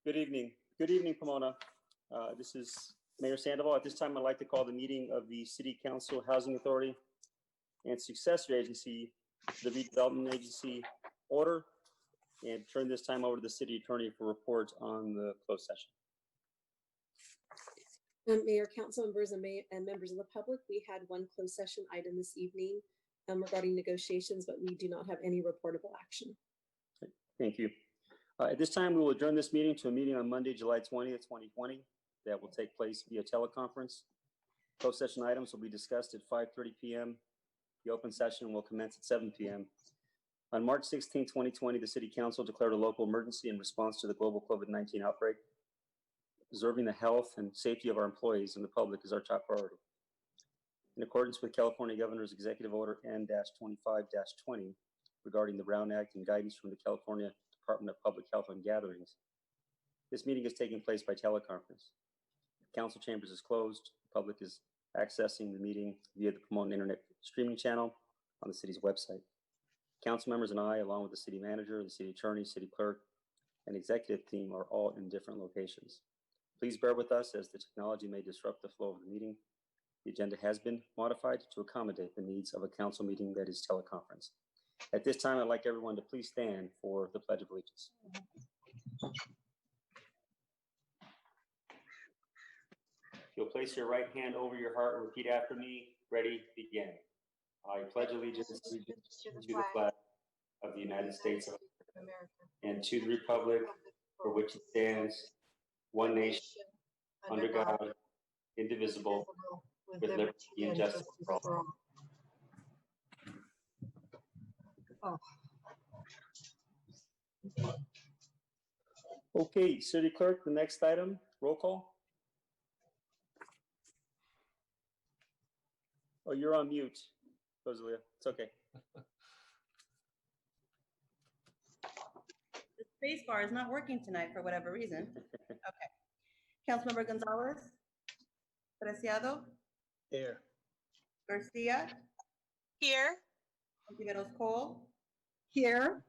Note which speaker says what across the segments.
Speaker 1: Good evening. Good evening, Pomona. This is Mayor Sandoval. At this time, I'd like to call the meeting of the City Council Housing Authority and Successor Agency, the Redevelopment Agency, order, and turn this time over to the City Attorney for reports on the closed session.
Speaker 2: Mayor, council members, and members of the public, we had one closed session item this evening regarding negotiations, but we do not have any reportable action.
Speaker 1: Okay, thank you. At this time, we will adjourn this meeting to a meeting on Monday, July 20th, 2020, that will take place via teleconference. Closed session items will be discussed at 5:30 p.m. The open session will commence at 7 p.m. On March 16, 2020, the City Council declared a local emergency in response to the global COVID-19 outbreak. Preserving the health and safety of our employees and the public is our top priority. In accordance with California Governor's Executive Order N-25-20 regarding the Brown Act and guidance from the California Department of Public Health on gatherings, this meeting is taking place by teleconference. The council chambers is closed. The public is accessing the meeting via the Pomona Internet streaming channel on the city's website. Council members and I, along with the city manager, the city attorney, city clerk, and executive team are all in different locations. Please bear with us as the technology may disrupt the flow of the meeting. The agenda has been modified to accommodate the needs of a council meeting that is teleconference. At this time, I'd like everyone to please stand for the Pledge of Allegiance. You'll place your right hand over your heart and repeat after me. Ready, begin. I pledge allegiance to the flag of the United States of America and to the republic for which it stands, one nation, under God, indivisible, with liberty and justice for all. Oh. Okay, City Clerk, the next item, roll call. Oh, you're on mute, Rosalia. It's okay.
Speaker 3: The space bar is not working tonight for whatever reason. Okay. Councilmember Gonzalez, Preciado.
Speaker 4: Here.
Speaker 3: Garcia.
Speaker 5: Here.
Speaker 3: Ontiveros Cole.
Speaker 6: Here.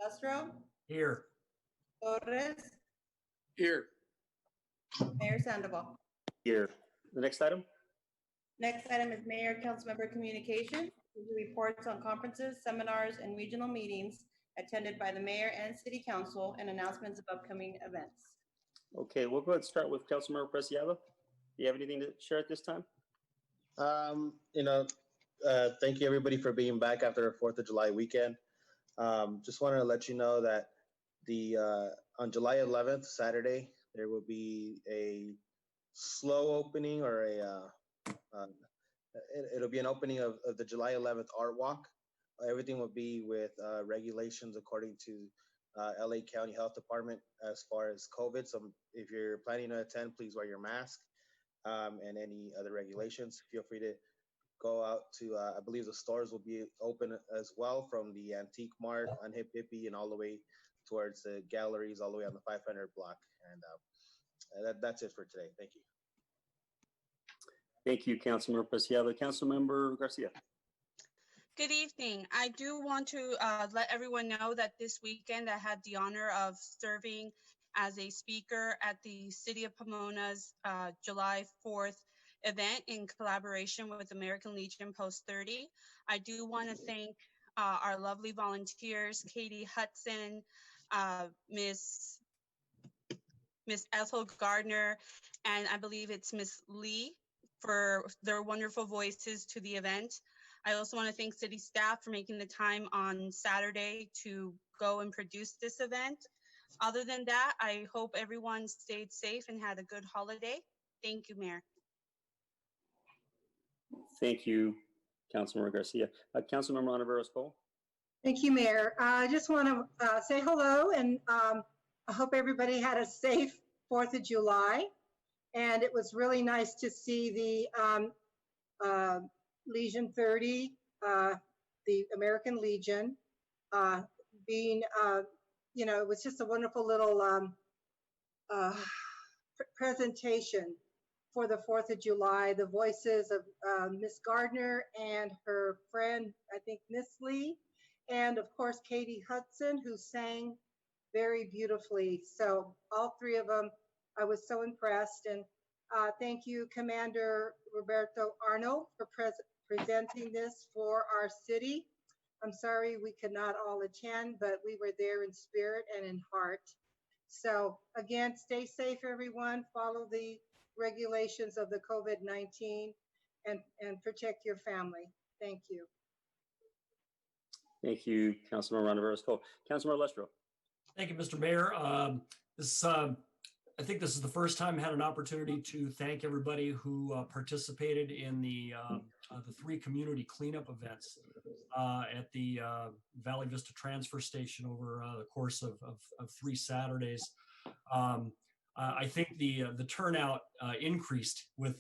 Speaker 3: Castro.
Speaker 4: Here.
Speaker 3: Torres.
Speaker 4: Here.
Speaker 3: Mayor Sandoval.
Speaker 1: Here. The next item.
Speaker 3: Next item is Mayor Councilmember Communication. Reports on conferences, seminars, and regional meetings attended by the Mayor and City Council and announcements of upcoming events.
Speaker 1: Okay, we'll go ahead and start with Councilmember Preciado. Do you have anything to share at this time?
Speaker 4: Thank you everybody for being back after the 4th of July weekend. Just wanted to let you know that on July 11th, Saturday, there will be a slow opening or it'll be an opening of the July 11th Art Walk. Everything will be with regulations according to LA County Health Department as far as COVID. So if you're planning to attend, please wear your mask and any other regulations. Feel free to go out to, I believe the stores will be open as well, from the Antique Mart, Unhip Hippie, and all the way towards the galleries, all the way on the 500 block. And that's it for today. Thank you.
Speaker 1: Thank you, Councilmember Preciado. Councilmember Garcia.
Speaker 5: Good evening. I do want to let everyone know that this weekend I had the honor of serving as a speaker at the City of Pomona's July 4th event in collaboration with American Legion Post 30. I do want to thank our lovely volunteers, Katie Hudson, Miss Ethel Gardner, and I believe it's Miss Lee, for their wonderful voices to the event. I also want to thank city staff for making the time on Saturday to go and produce this event. Other than that, I hope everyone stayed safe and had a good holiday. Thank you, Mayor.
Speaker 1: Thank you, Councilmember Garcia. Councilmember Ontiveros Cole.
Speaker 6: Thank you, Mayor. I just want to say hello, and I hope everybody had a safe 4th of July. And it was really nice to see the Legion 30, the American Legion, being, it was just a wonderful little presentation for the 4th of July. The voices of Miss Gardner and her friend, I think Miss Lee, and of course Katie Hudson, who sang very beautifully. So all three of them, I was so impressed. And thank you, Commander Roberto Arnold, for presenting this for our city. I'm sorry we could not all attend, but we were there in spirit and in heart. So again, stay safe, everyone. Follow the regulations of the COVID-19 and protect your family. Thank you.
Speaker 1: Thank you, Councilmember Rivera-Cole. Councilmember Lestro.
Speaker 7: Thank you, Mr. Mayor. I think this is the first time I had an opportunity to thank everybody who participated in the 3 community cleanup events at the Valley Vista Transfer Station over the course of 3 Saturdays. I think the turnout increased with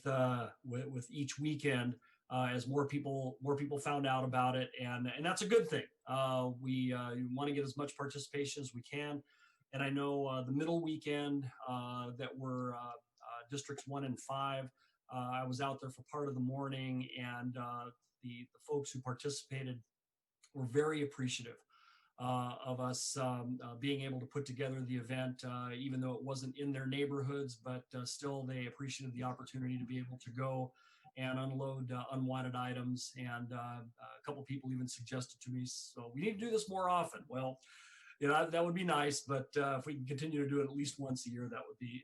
Speaker 7: each weekend as more people found out about it, and that's a good thing. We want to get as much participation as we can. And I know the middle weekend that were districts 1 and 5, I was out there for part of the morning, and the folks who participated were very appreciative of us being able to put together the event, even though it wasn't in their neighborhoods, but still they appreciated the opportunity to be able to go and unload unwanted items. And a couple people even suggested to me, so we need to do this more often. Well, you know, that would be nice, but if we can continue to do it at least once a year, that would be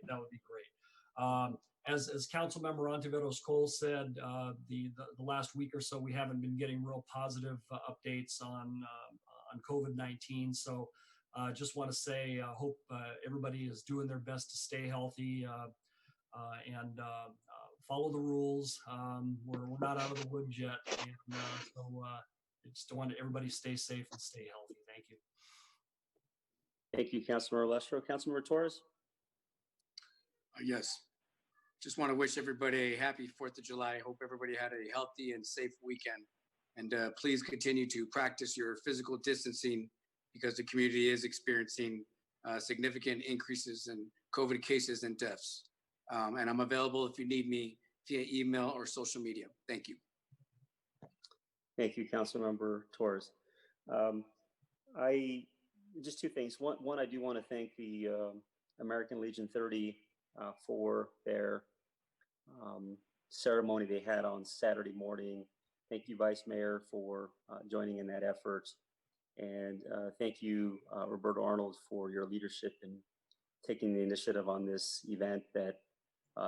Speaker 7: great. As Councilmember Ontiveros-Cole said, the last week or so, we haven't been getting real positive updates on COVID-19. So just want to say, hope everybody is doing their best to stay healthy and follow the rules. We're not out of the woods yet, and so I just want everybody to stay safe and stay healthy. Thank you.
Speaker 1: Thank you, Councilmember Lestro. Councilmember Torres.
Speaker 8: Yes. Just want to wish everybody a happy 4th of July. Hope everybody had a healthy and safe weekend. And please continue to practice your physical distancing because the community is experiencing significant increases in COVID cases and deaths. And I'm available if you need me via email or social media. Thank you.
Speaker 1: Thank you, Councilmember Torres. Just 2 things. One, I do want to thank the American Legion 30 for their ceremony they had on Saturday morning. Thank you, Vice Mayor, for joining in that effort. And thank you, Roberto Arnold, for your leadership in taking the initiative on this event that,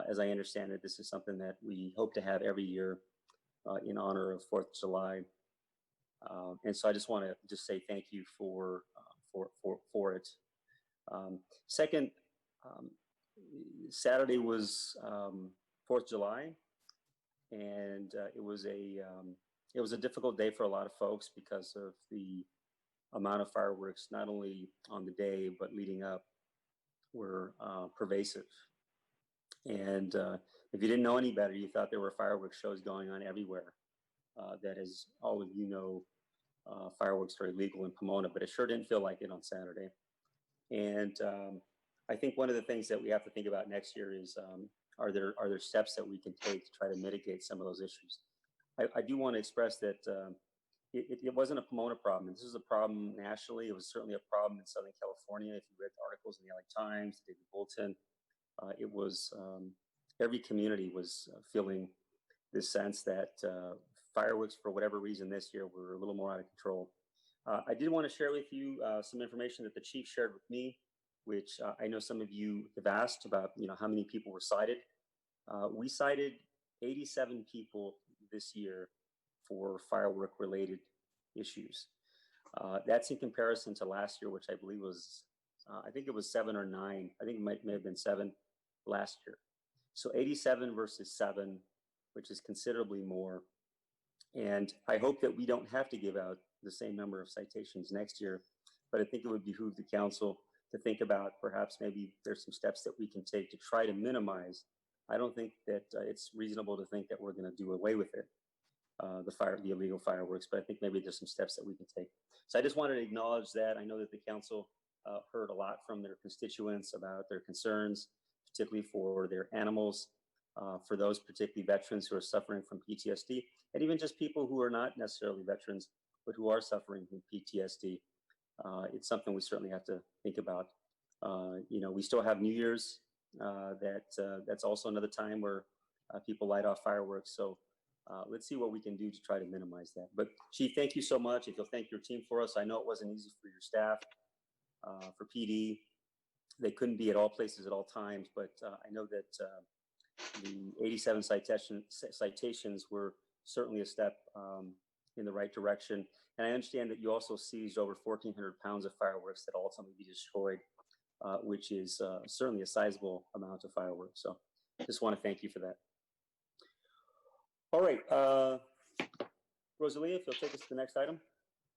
Speaker 1: as I understand it, this is something that we hope to have every year in honor of 4th of July. And so I just want to just say thank you for it. Second, Saturday was 4th of July, and it was a difficult day for a lot of folks because of the amount of fireworks, not only on the day but leading up, were pervasive. And if you didn't know any better, you thought there were fireworks shows going on everywhere. That is, all of you know, fireworks are illegal in Pomona, but it sure didn't feel like it on Saturday. And I think one of the things that we have to think about next year is, are there steps that we can take to try to mitigate some of those issues? I do want to express that it wasn't a Pomona problem. This is a problem nationally. It was certainly a problem in Southern California. If you read the articles in the LA Times, the Daily Bulletin, it was every community was feeling this sense that fireworks, for whatever reason this year, were a little more out of control. I did want to share with you some information that the chief shared with me, which I know some of you have asked about, you know, how many people were cited. We cited 87 people this year for firework related issues. That's in comparison to last year, which I believe was, I think it was 7 or 9. I think it may have been 7 last year. So 87 versus 7, which is considerably more. And I hope that we don't have to give out the same number of citations next year, but I think it would behoove the council to think about perhaps maybe there's some steps that we can take to try to minimize. I don't think that it's reasonable to think that we're going to do away with it, the illegal fireworks, but I think maybe there's some steps that we can take. So I just wanted to acknowledge that. I know that the council heard a lot from their constituents about their concerns, particularly for their animals, for those particularly veterans who are suffering from PTSD, and even just people who are not necessarily veterans, but who are suffering from PTSD. it's something we certainly have to think about. We still have New Year's. That's also another time where people light off fireworks. So let's see what we can do to try to minimize that. But Chief, thank you so much. If you'll thank your team for us. I know it wasn't easy for your staff, for PD. They couldn't be at all places at all times, but I know that the 87 citations were certainly a step in the right direction. And I understand that you also seized over 1,400 pounds of fireworks that ultimately be destroyed, which is certainly a sizable amount of fireworks. So just want to thank you for that. All right, Rosalia, if you'll take us to the next item.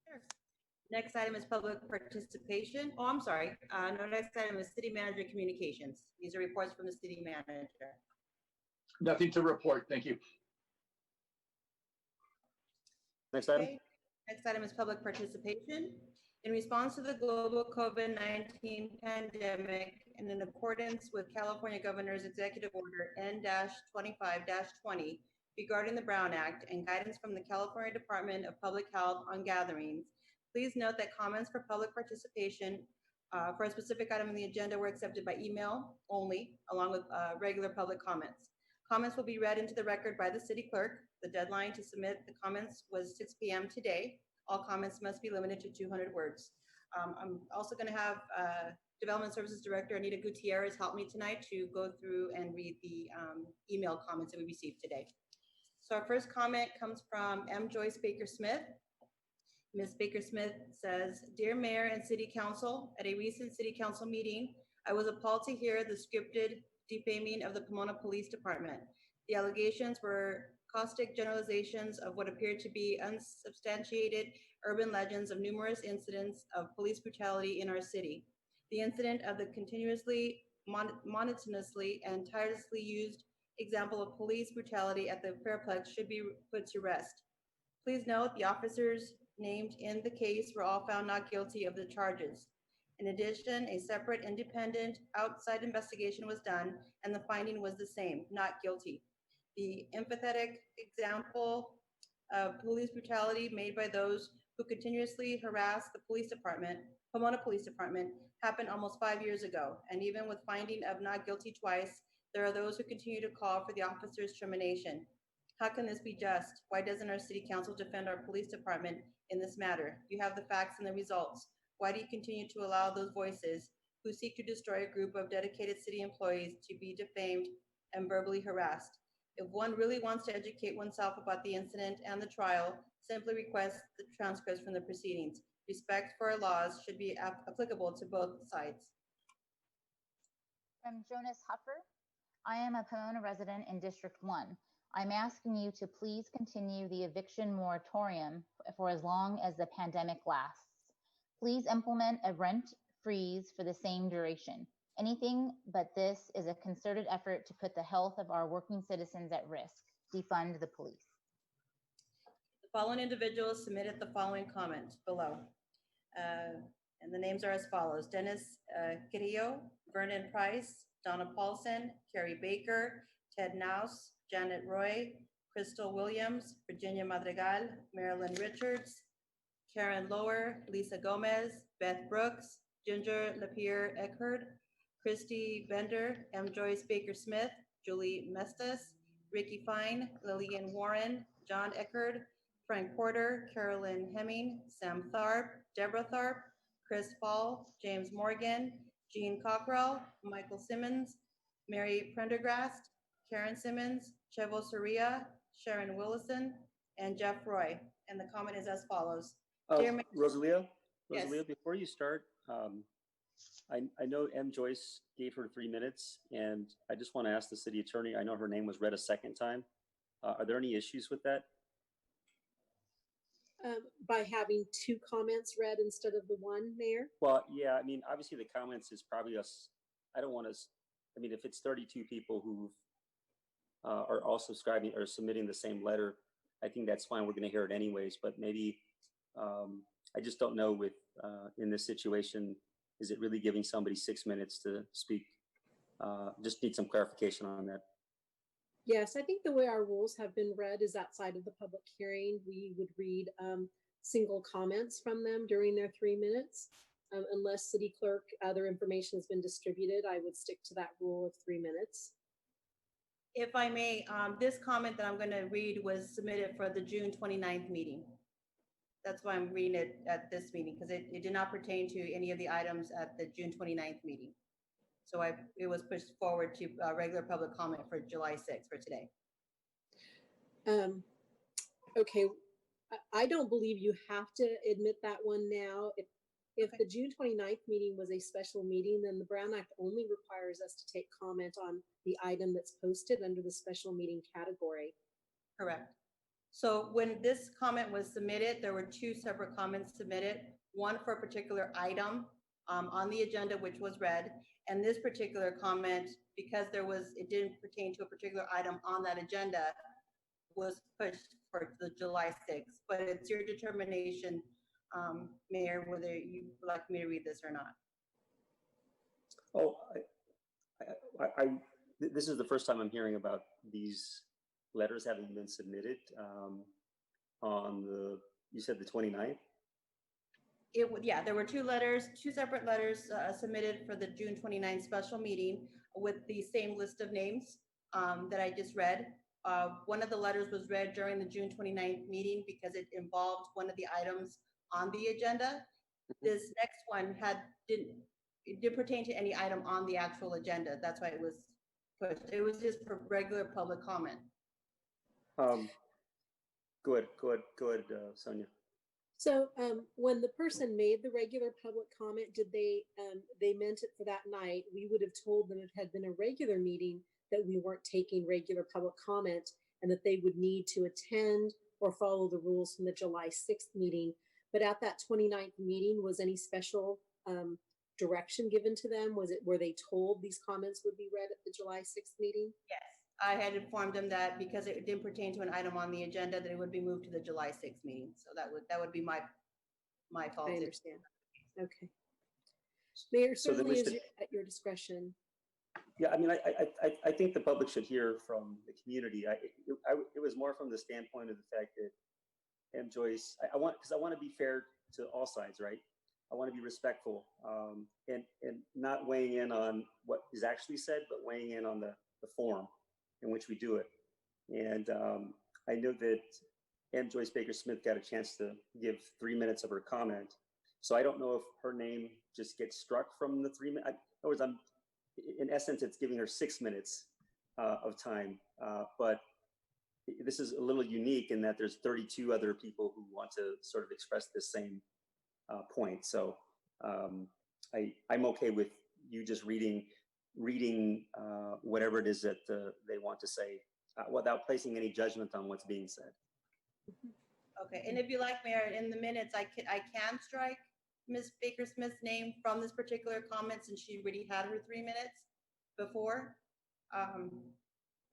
Speaker 3: Sure. Next item is public participation. Oh, I'm sorry. No, next item is city manager communications. These are reports from the city manager.
Speaker 9: Nothing to report. Thank you.
Speaker 1: Next item.
Speaker 3: Okay. Next item is public participation. In response to the global COVID-19 pandemic and in accordance with California Governor's Executive Order N-25-20 regarding the Brown Act and guidance from the California Department of Public Health on gatherings, please note that comments for public participation for a specific item on the agenda were accepted by email only, along with regular public comments. Comments will be read into the record by the city clerk. The deadline to submit the comments was 6 p.m. today. All comments must be limited to 200 words. I'm also going to have Development Services Director Anita Gutierrez help me tonight to go through and read the email comments that we received today. So our first comment comes from M. Joyce Baker Smith. Ms. Baker Smith says, "Dear Mayor and City Council, at a recent City Council meeting, I was appalled to hear the scripted defaming of the Pomona Police Department. The allegations were caustic generalizations of what appeared to be unsubstantiated urban legends of numerous incidents of police brutality in our city. The incident of the continuously, monotonously, and tirelessly used example of police brutality at the Fairplex should be put to rest. Please note the officers named in the case were all found not guilty of the charges. In addition, a separate, independent, outside investigation was done, and the finding was the same, not guilty. The empathetic example of police brutality made by those who continuously harass the police department, Pomona Police Department, happened almost 5 years ago. And even with finding of not guilty twice, there are those who continue to call for the officer's termination. How can this be just? Why doesn't our city council defend our police department in this matter? You have the facts and the results. Why do you continue to allow those voices who seek to destroy a group of dedicated city employees to be defamed and verbally harassed? If one really wants to educate oneself about the incident and the trial, simply request the transcripts from the proceedings. Respect for our laws should be applicable to both sides."
Speaker 10: From Jonas Huffer, I am a Pomona resident in District 1. I'm asking you to please continue the eviction moratorium for as long as the pandemic lasts. Please implement a rent freeze for the same duration. Anything but this is a concerted effort to put the health of our working citizens at risk. Defund the police.
Speaker 3: The following individuals submitted the following comment below. And the names are as follows: Dennis Carrillo, Vernon Price, Donna Paulson, Carrie Baker, Ted Naus, Janet Roy, Crystal Williams, Virginia Madrigal, Marilyn Richards, Karen Lower, Lisa Gomez, Beth Brooks, Ginger Lapierre Eckerd, Christy Bender, M. Joyce Baker Smith, Julie Mestas, Ricky Fine, Lillian Warren, John Eckerd, Frank Porter, Carolyn Hemming, Sam Tharp, Deborah Tharp, Chris Fall, James Morgan, Jean Cockrell, Michael Simmons, Mary Prendergast, Karen Simmons, Chevo Soria, Sharon Willison, and Jeff Roy. And the comment is as follows. Dear Mayor,
Speaker 1: Rosalia,
Speaker 3: Yes.
Speaker 1: before you start, I know M. Joyce gave her 3 minutes, and I just want to ask the city attorney, I know her name was read a second time. Are there any issues with that?
Speaker 2: By having 2 comments read instead of the 1, Mayor?
Speaker 1: Well, yeah, I mean, obviously the comments is probably us. I don't want to, I mean, if it's 32 people who are also subscribing or submitting the same letter, I think that's fine. We're going to hear it anyways, but maybe I just don't know with in this situation, is it really giving somebody 6 minutes to speak? Just need some clarification on that.
Speaker 2: Yes, I think the way our rules have been read is outside of the public hearing. We would read single comments from them during their 3 minutes. Unless city clerk, other information has been distributed, I would stick to that rule of 3 minutes.
Speaker 3: If I may, this comment that I'm going to read was submitted for the June 29th meeting. That's why I'm reading it at this meeting, because it did not pertain to any of the items at the June 29th meeting. So it was pushed forward to regular public comment for July 6th for today.
Speaker 2: Okay, I don't believe you have to admit that one now. If the June 29th meeting was a special meeting, then the Brown Act only requires us to take comment on the item that's posted under the special meeting category.
Speaker 3: Correct. So when this comment was submitted, there were two separate comments submitted, one for a particular item on the agenda, which was read, and this particular comment, because it didn't pertain to a particular item on that agenda, was pushed for the July 6th. But it's your determination, Mayor, whether you would like me to read this or not.
Speaker 1: Oh, this is the first time I'm hearing about these letters having been submitted on you said the 29th?
Speaker 3: Yeah, there were two separate letters submitted for the June 29th special meeting with the same list of names that I just read. One of the letters was read during the June 29th meeting because it involved one of the items on the agenda. This next one didn't pertain to any item on the actual agenda. That's why it was pushed. It was just for regular public comment.
Speaker 1: Go ahead, Sonia.
Speaker 2: So when the person made the regular public comment, did they meant it for that night? We would have told them it had been a regular meeting that we weren't taking regular public comment and that they would need to attend or follow the rules from the July 6th meeting. But at that 29th meeting, was any special direction given to them? Were they told these comments would be read at the July 6th meeting?
Speaker 3: Yes, I had informed them that because it didn't pertain to an item on the agenda, that it would be moved to the July 6th meeting. So that would be my fault.
Speaker 2: I understand. Okay. Mayor, certainly is at your discretion.
Speaker 1: Yeah, I mean, I think the public should hear from the community. It was more from the standpoint of the fact that Joyce, because I want to be fair to all sides, right? I want to be respectful and not weighing in on what is actually said, but weighing in on the form in which we do it. And I know that Joyce Baker Smith got a chance to give 3 minutes of her comment. So I don't know if her name just gets struck from the 3 minutes. In other words, in essence, it's giving her 6 minutes of time. But this is a little unique in that there's 32 other people who want to sort of express the same point. So I'm okay with you just reading whatever it is that they want to say without placing any judgment on what's being said.
Speaker 3: Okay, and if you like, Mayor, in the minutes, I can strike Ms. Baker Smith's name from this particular comment since she already had her 3 minutes before.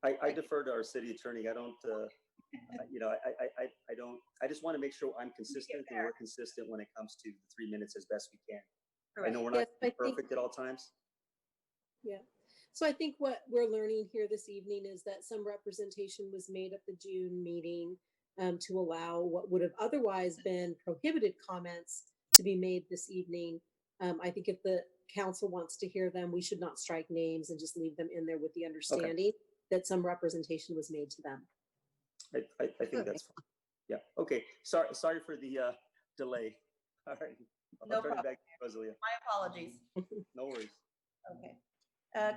Speaker 1: I defer to our city attorney. I don't, I don't, I just want to make sure I'm consistent and we're consistent when it comes to the 3 minutes as best we can.
Speaker 3: Correct.
Speaker 1: I know we're not perfect at all times.
Speaker 2: Yeah. So I think what we're learning here this evening is that some representation was made at the June meeting to allow what would have otherwise been prohibited comments to be made this evening. I think if the council wants to hear them, we should not strike names and just leave them in there with the understanding that some representation was made to them.
Speaker 1: I think that's fine. Yeah. Okay. Sorry for the delay. All right. I'll turn it back to Rosalia.
Speaker 3: My apologies.
Speaker 1: No worries.
Speaker 3: Okay.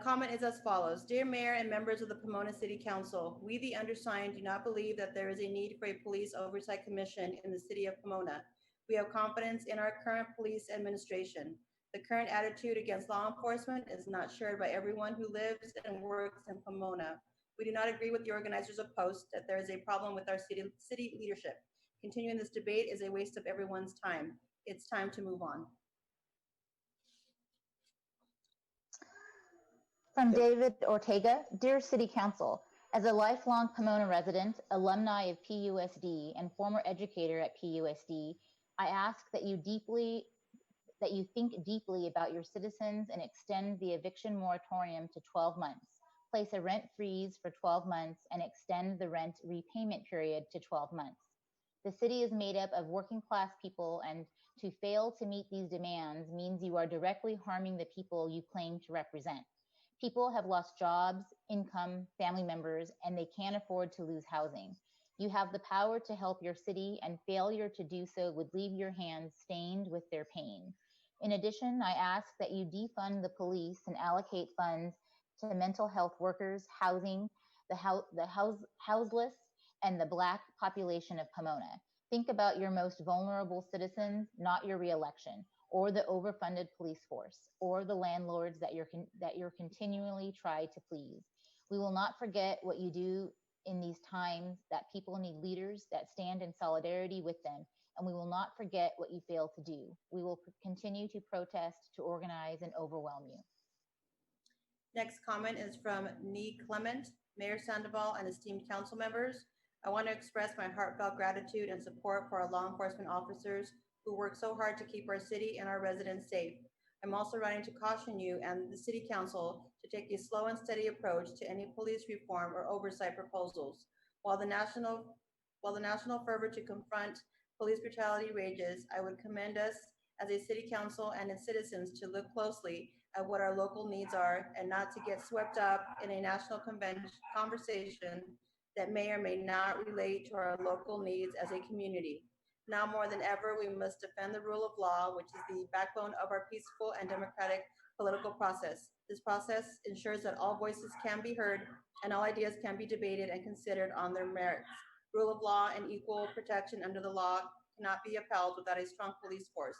Speaker 3: Comment is as follows. Dear Mayor and members of the Pomona City Council, we the undersigned do not believe that there is a need for a police oversight commission in the city of Pomona. We have confidence in our current police administration. The current attitude against law enforcement is not shared by everyone who lives and works in Pomona. We do not agree with the organizers of Post that there is a problem with our city leadership. Continuing this debate is a waste of everyone's time. It's time to move on.
Speaker 10: From David Ortega, Dear City Council, as a lifelong Pomona resident, alumni of PUSD, and former educator at PUSD, I ask that you think deeply about your citizens and extend the eviction moratorium to 12 months. Place a rent freeze for 12 months and extend the rent repayment period to 12 months. The city is made up of working class people, and to fail to meet these demands means you are directly harming the people you claim to represent. People have lost jobs, income, family members, and they can't afford to lose housing. You have the power to help your city, and failure to do so would leave your hands stained with their pain. In addition, I ask that you defund the police and allocate funds to mental health workers, housing, houseless, and the Black population of Pomona. Think about your most vulnerable citizens, not your reelection, or the overfunded police force, or the landlords that you're continually try to please. We will not forget what you do in these times, that people need leaders that stand in solidarity with them, and we will not forget what you fail to do. We will continue to protest, to organize, and overwhelm you.
Speaker 3: Next comment is from Nee Clement, Mayor Sandoval, and esteemed council members. I want to express my heartfelt gratitude and support for our law enforcement officers who work so hard to keep our city and our residents safe. I'm also writing to caution you and the City Council to take a slow and steady approach to any police reform or oversight proposals. While the national fervor to confront police brutality rages, I would commend us as a City Council and its citizens to look closely at what our local needs are and not to get swept up in a national conversation that may or may not relate to our local needs as a community. Now more than ever, we must defend the rule of law, which is the backbone of our peaceful and democratic political process. This process ensures that all voices can be heard and all ideas can be debated and considered on their merits. Rule of law and equal protection under the law cannot be upheld without a strong police force.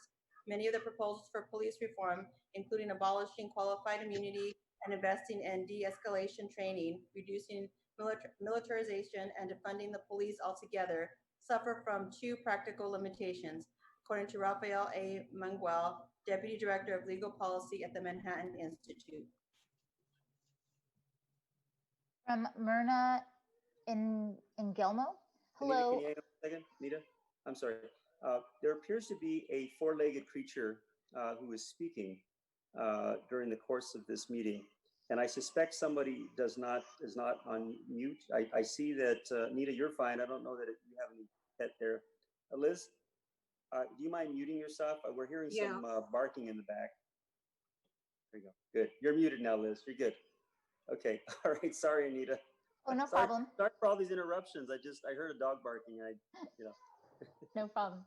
Speaker 3: Many of the proposals for police reform, including abolishing qualified immunity and investing in de-escalation training, reducing militarization, and defunding the police altogether, suffer from two practical limitations, according to Rafael A. Manguel, Deputy Director of Legal Policy at the Manhattan Institute.
Speaker 10: From Myrna Engelmo. Hello.
Speaker 1: Anita, can you hang on a second? Anita, I'm sorry. There appears to be a four-legged creature who is speaking during the course of this meeting. And I suspect somebody is not on mute. I see that, Nita, you're fine. I don't know that you have any pet there. Liz, do you mind muting yourself? We're hearing some barking in the back. There you go. Good. You're muted now, Liz. You're good. Okay. All right. Sorry, Anita.
Speaker 10: Oh, no
Speaker 1: Sorry,
Speaker 10: problem.
Speaker 1: sorry for all these interruptions. I heard a dog barking.
Speaker 10: No problem.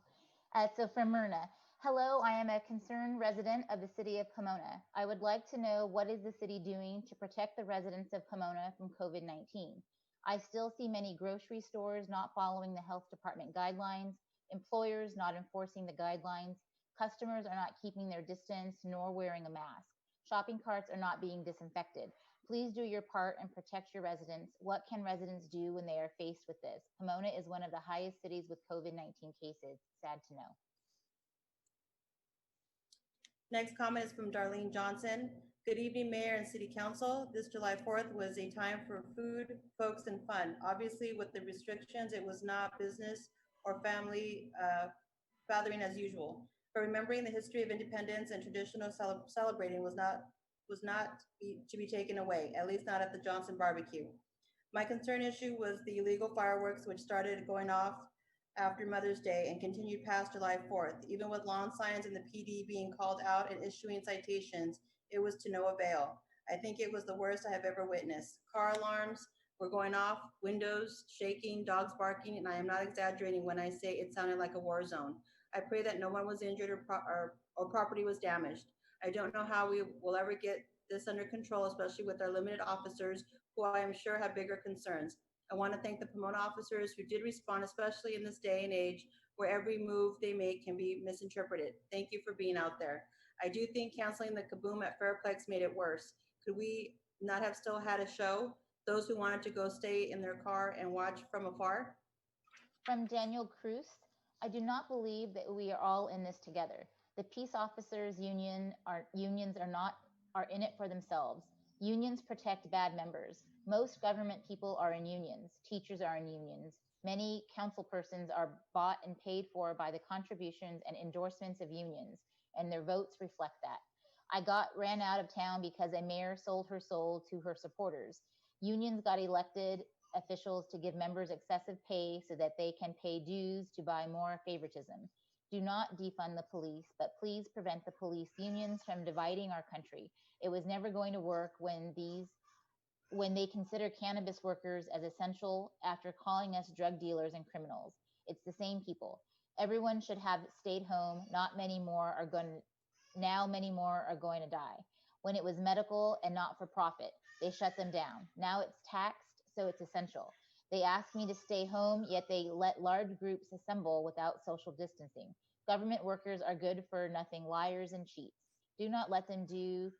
Speaker 10: So from Myrna. Hello, I am a concerned resident of the city of Pomona. I would like to know, what is the city doing to protect the residents of Pomona from COVID-19? I still see many grocery stores not following the health department guidelines, employers not enforcing the guidelines, customers are not keeping their distance nor wearing a mask. Shopping carts are not being disinfected. Please do your part and protect your residents. What can residents do when they are faced with this? Pomona is one of the highest cities with COVID-19 cases. Sad to know.
Speaker 3: Next comment is from Darlene Johnson. Good evening, Mayor and City Council. This July 4th was a time for food, folks, and fun. Obviously, with the restrictions, it was not business or family gathering as usual. But remembering the history of independence and traditional celebrating was not to be taken away, at least not at the Johnson barbecue. My concern issue was the illegal fireworks, which started going off after Mother's Day and continued past July 4th. Even with lawn signs and the PD being called out and issuing citations, it was to no avail. I think it was the worst I have ever witnessed. Car alarms were going off, windows shaking, dogs barking, and I am not exaggerating when I say it sounded like a war zone. I pray that no one was injured or property was damaged. I don't know how we will ever get this under control, especially with our limited officers, who I am sure have bigger concerns. I want to thank the Pomona officers who did respond, especially in this day and age where every move they make can be misinterpreted. Thank you for being out there. I do think canceling the Kaboom at Fairplex made it worse. Could we not have still had a show? Those who wanted to go stay in their car and watch from afar?
Speaker 10: From Daniel Cruz. I do not believe that we are all in this together. The peace officers unions are in it for themselves. Unions protect bad members. Most government people are in unions. Teachers are in unions. Many council persons are bought and paid for by the contributions and endorsements of unions, and their votes reflect that. I ran out of town because a mayor sold her soul to her supporters. Unions got elected officials to give members excessive pay so that they can pay dues to buy more favoritism. Do not defund the police, but please prevent the police unions from dividing our country. It was never going to work when they consider cannabis workers as essential after calling us drug dealers and criminals. It's the same people. Everyone should have stayed home. Now many more are going to die. When it was medical and not for profit, they shut them down. Now it's taxed, so it's essential. They asked me to stay home, yet they let large groups assemble without social distancing. Government workers are good for nothing liars and cheats. Do not let them do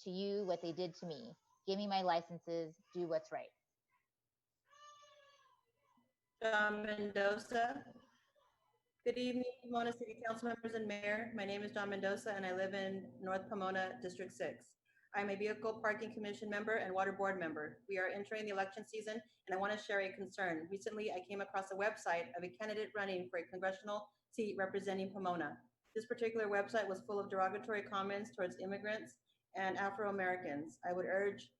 Speaker 10: to you what they did to me. Give me my licenses. Do what's right.
Speaker 3: John Mendoza. Good evening, Pomona City Council members and Mayor. My name is John Mendoza and I live in North Pomona, District 6. I'm a Vehicle Parking Commission member and Water Board member. We are entering the election season and I want to share a concern. Recently, I came across a website of a candidate running for a congressional seat representing Pomona. This particular website was full of derogatory comments towards immigrants and Afro-Americans. I would urge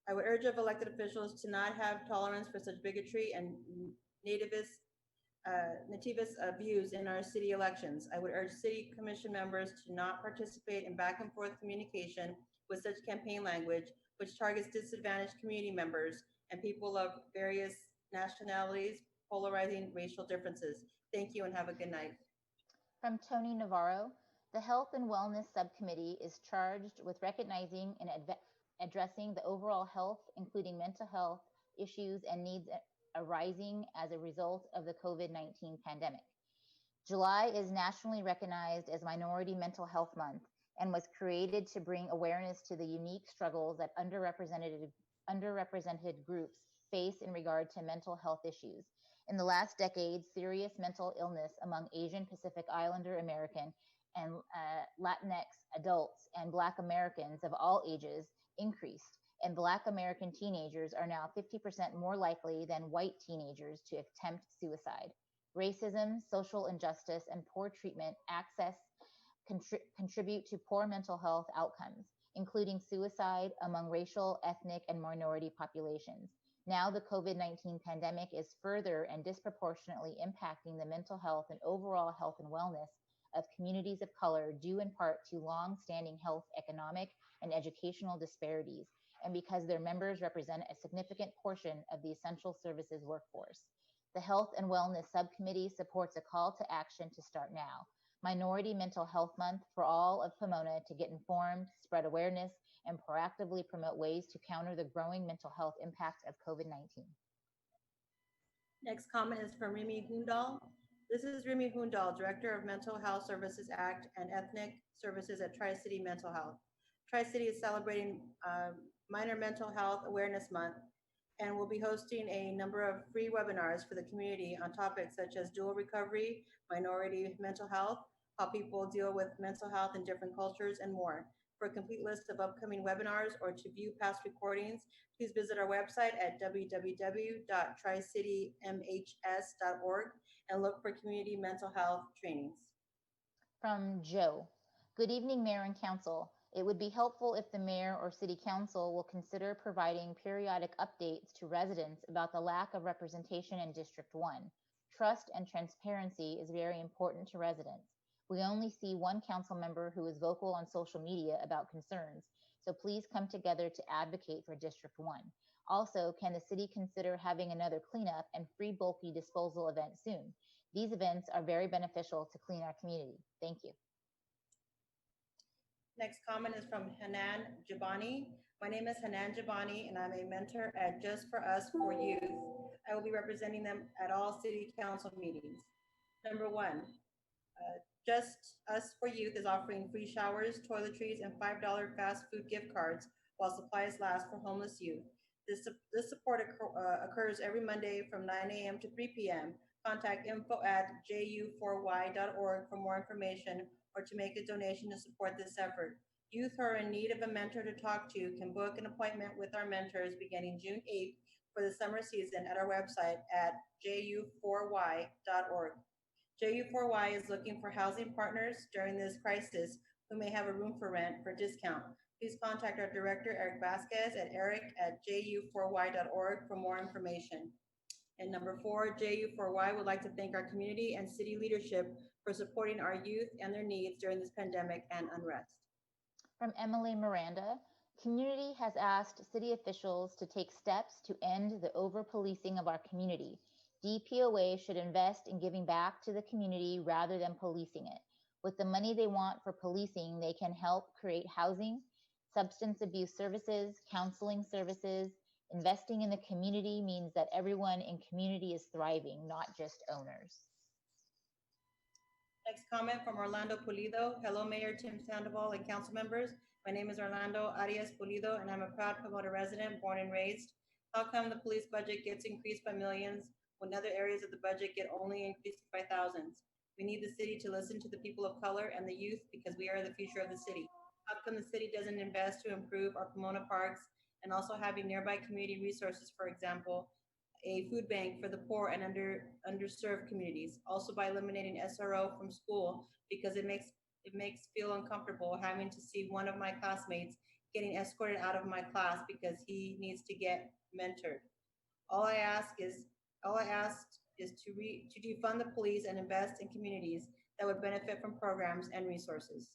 Speaker 3: of elected officials to not have tolerance for such bigotry and nativist views in our city elections. I would urge city commission members to not participate in back and forth communication with such campaign language, which targets disadvantaged community members and people of various nationalities, polarizing racial differences. Thank you and have a good night.
Speaker 10: From Tony Navarro, the Health and Wellness Subcommittee is charged with recognizing and addressing the overall health, including mental health issues and needs arising as a result of the COVID-19 pandemic. July is nationally recognized as Minority Mental Health Month and was created to bring awareness to the unique struggles that underrepresented groups face in regard to mental health issues. In the last decade, serious mental illness among Asian Pacific Islander American and Latinx adults and Black Americans of all ages increased, and Black American teenagers are now 50% more likely than white teenagers to attempt suicide. Racism, social injustice, and poor treatment access contribute to poor mental health outcomes, including suicide among racial, ethnic, and minority populations. Now the COVID-19 pandemic is further and disproportionately impacting the mental health and overall health and wellness of communities of color due in part to long-standing health, economic, and educational disparities, and because their members represent a significant portion of the essential services workforce. The Health and Wellness Subcommittee supports a call to action to start now. Minority Mental Health Month for all of Pomona to get informed, spread awareness, and proactively promote ways to counter the growing mental health impact of COVID-19.
Speaker 3: Next comment is from Remy Hundal. This is Remy Hundal, Director of Mental Health Services Act and Ethnic Services at Tri-City Mental Health. Tri-City is celebrating Minor Mental Health Awareness Month and will be hosting a number of free webinars for the community on topics such as dual recovery, minority mental health, how people deal with mental health in different cultures, and more. For a complete list of upcoming webinars or to view past recordings, please visit our website at www.tricitymhs.org and look for community mental health trainings.
Speaker 10: From Joe. Good evening, Mayor and Council. It would be helpful if the Mayor or City Council will consider providing periodic updates to residents about the lack of representation in District 1. Trust and transparency is very important to residents. We only see one council member who is vocal on social media about concerns, so please come together to advocate for District 1. Also, can the city consider having another cleanup and free bulky disposal event soon? These events are very beneficial to clean our community. Thank you.
Speaker 3: Next comment is from Hanan Jabani. My name is Hanan Jabani and I'm a mentor at Just For Us for Youth. I will be representing them at all city council meetings. Number one, Just Us for Youth is offering free showers, toiletries, and $5 fast food gift cards while supplies last for homeless youth. This support occurs every Monday from 9 a.m. to 3 p.m. Contact info@ju4y.org for more information or to make a donation to support this effort. Youth who are in need of a mentor to talk to can book an appointment with our mentors beginning June 8th for the summer season at our website at ju4y.org. JU4Y is looking for housing partners during this crisis who may have a room for rent for discount. please contact our director, Eric Vasquez, at eric@ju4y.org for more information. And number 4, JU4Y would like to thank our community and city leadership for supporting our youth and their needs during this pandemic and unrest.
Speaker 10: From Emily Miranda, community has asked city officials to take steps to end the over-policing of our community. DPOA should invest in giving back to the community rather than policing it. With the money they want for policing, they can help create housing, substance abuse services, counseling services. Investing in the community means that everyone in community is thriving, not just owners.
Speaker 3: Next comment from Orlando Pulido. Hello, Mayor Tim Sandoval and council members. My name is Orlando Arias Pulido, and I'm a proud Pomona resident, born and raised. How come the police budget gets increased by millions when other areas of the budget get only increased by thousands? We need the city to listen to the people of color and the youth because we are the future of the city. How come the city doesn't invest to improve our Pomona parks and also having nearby community resources, for example, a food bank for the poor and underserved communities, also by eliminating SRO from school because it makes feel uncomfortable having to see one of my classmates getting escorted out of my class because he needs to get mentored. All I asked is to defund the police and invest in communities that would benefit from programs and resources.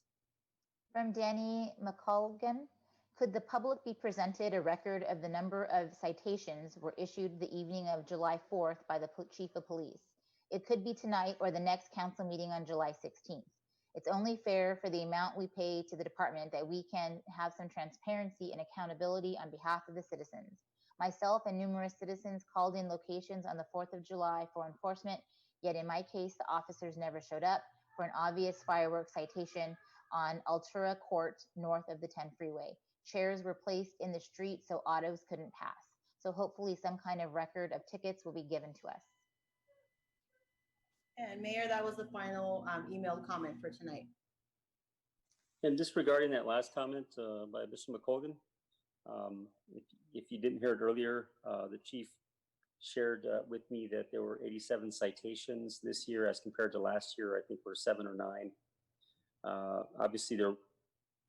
Speaker 10: From Danny McColgan, could the public be presented a record of the number of citations were issued the evening of July 4th by the Chief of Police? It could be tonight or the next council meeting on July 16th. It's only fair for the amount we pay to the department that we can have some transparency and accountability on behalf of the citizens. Myself and numerous citizens called in locations on the 4th of July for enforcement, yet in my case, the officers never showed up for an obvious fireworks citation on Altura Court north of the 10 freeway. Chairs were placed in the street so autos couldn't pass. So hopefully some kind of record of tickets will be given to us.
Speaker 3: And Mayor, that was the final emailed comment for tonight.
Speaker 1: And disregarding that last comment by Mr. McColgan, if you didn't hear it earlier, the chief shared with me that there were 87 citations this year as compared to last year. I think we're 7 or 9. Obviously, they're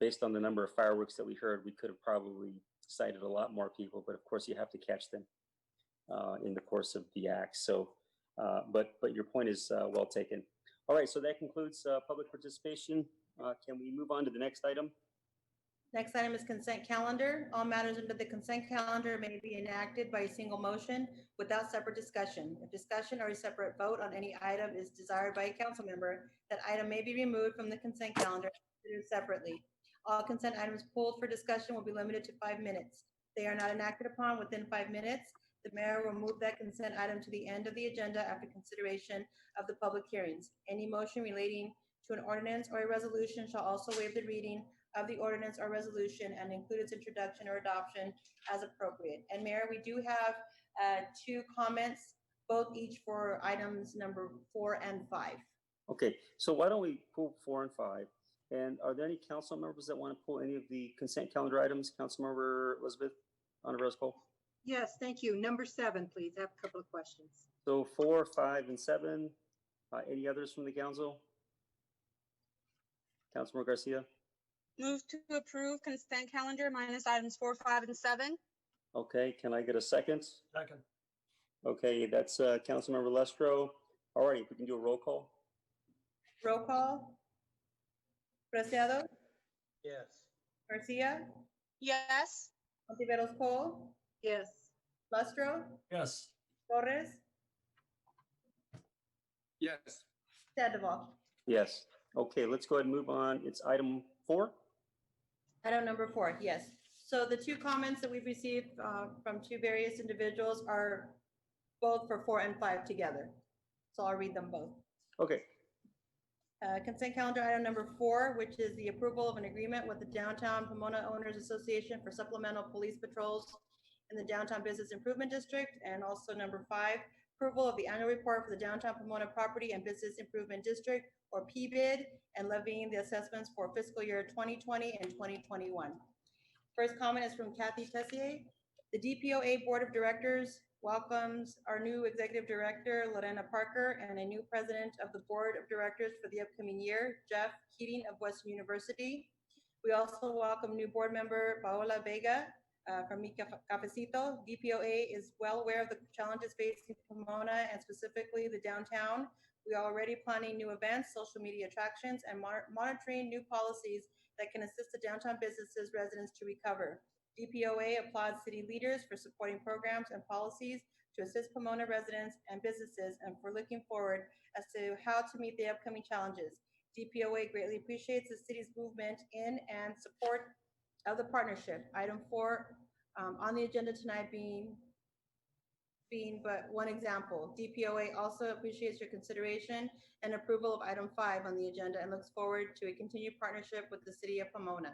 Speaker 1: based on the number of fireworks that we heard, we could have probably cited a lot more people, but of course you have to catch them in the course of the act. So, but your point is well taken. All right, so that concludes public participation. Can we move on to the next item?
Speaker 3: Next item is consent calendar. All matters under the consent calendar may be enacted by a single motion without separate discussion. If discussion or a separate vote on any item is desired by a council member, that item may be removed from the consent calendar and considered separately. All consent items pulled for discussion will be limited to 5 minutes. If they are not enacted upon within 5 minutes, the mayor will move that consent item to the end of the agenda after consideration of the public hearings. Any motion relating to an ordinance or a resolution shall also waive the reading of the ordinance or resolution and include its introduction or adoption as appropriate. And Mayor, we do have 2 comments, both each for items number 4 and 5.
Speaker 1: Okay, so why don't we pull 4 and 5? And are there any council members that want to pull any of the consent calendar items? Councilmember Elizabeth Honorable.
Speaker 6: Yes, thank you. Number 7, please. I have a couple of questions.
Speaker 1: So 4, 5, and 7. Any others from the council? Councilmember Garcia.
Speaker 5: Move to approve consent calendar minus items 4, 5, and 7.
Speaker 1: Okay, can I get a second?
Speaker 7: Second.
Speaker 1: Okay, that's Councilmember Lestro. All right, if we can do a roll call.
Speaker 3: Roll call. Preciado,
Speaker 4: Yes.
Speaker 3: Garcia,
Speaker 5: Yes.
Speaker 3: Ontiveros Cole,
Speaker 6: Yes.
Speaker 3: Lustro,
Speaker 7: Yes.
Speaker 3: Torres,
Speaker 8: Yes.
Speaker 3: Sandoval.
Speaker 1: Yes. Okay, let's go ahead and move on. It's item 4.
Speaker 3: Item number 4, yes. So the 2 comments that we've received from 2 various individuals are both for 4 and 5 together. So I'll read them both.
Speaker 1: Okay.
Speaker 3: Consent calendar item number 4, which is the approval of an agreement with the Downtown Pomona Owners Association for supplemental police patrols in the Downtown Business Improvement District. And also number 5, approval of the annual report for the Downtown Pomona Property and Business Improvement District, or PBID, and levying the assessments for fiscal year 2020 and 2021. First comment is from Kathy Tessier. The DPOA Board of Directors welcomes our new Executive Director, Lorena Parker, and a new President of the Board of Directors for the upcoming year, Jeff Keating of Western University. We also welcome new board member Paola Vega from Mi Cafecito. DPOA is well aware of the challenges facing Pomona and specifically the downtown. We are already planning new events, social media attractions, and monitoring new policies that can assist the downtown businesses residents to recover. DPOA applauds city leaders for supporting programs and policies to assist Pomona residents and businesses and for looking forward as to how to meet the upcoming challenges. DPOA greatly appreciates the city's movement in and support of the partnership. Item 4 on the agenda tonight being but one example. DPOA also appreciates your consideration and approval of item 5 on the agenda and looks forward to a continued partnership with the city of Pomona.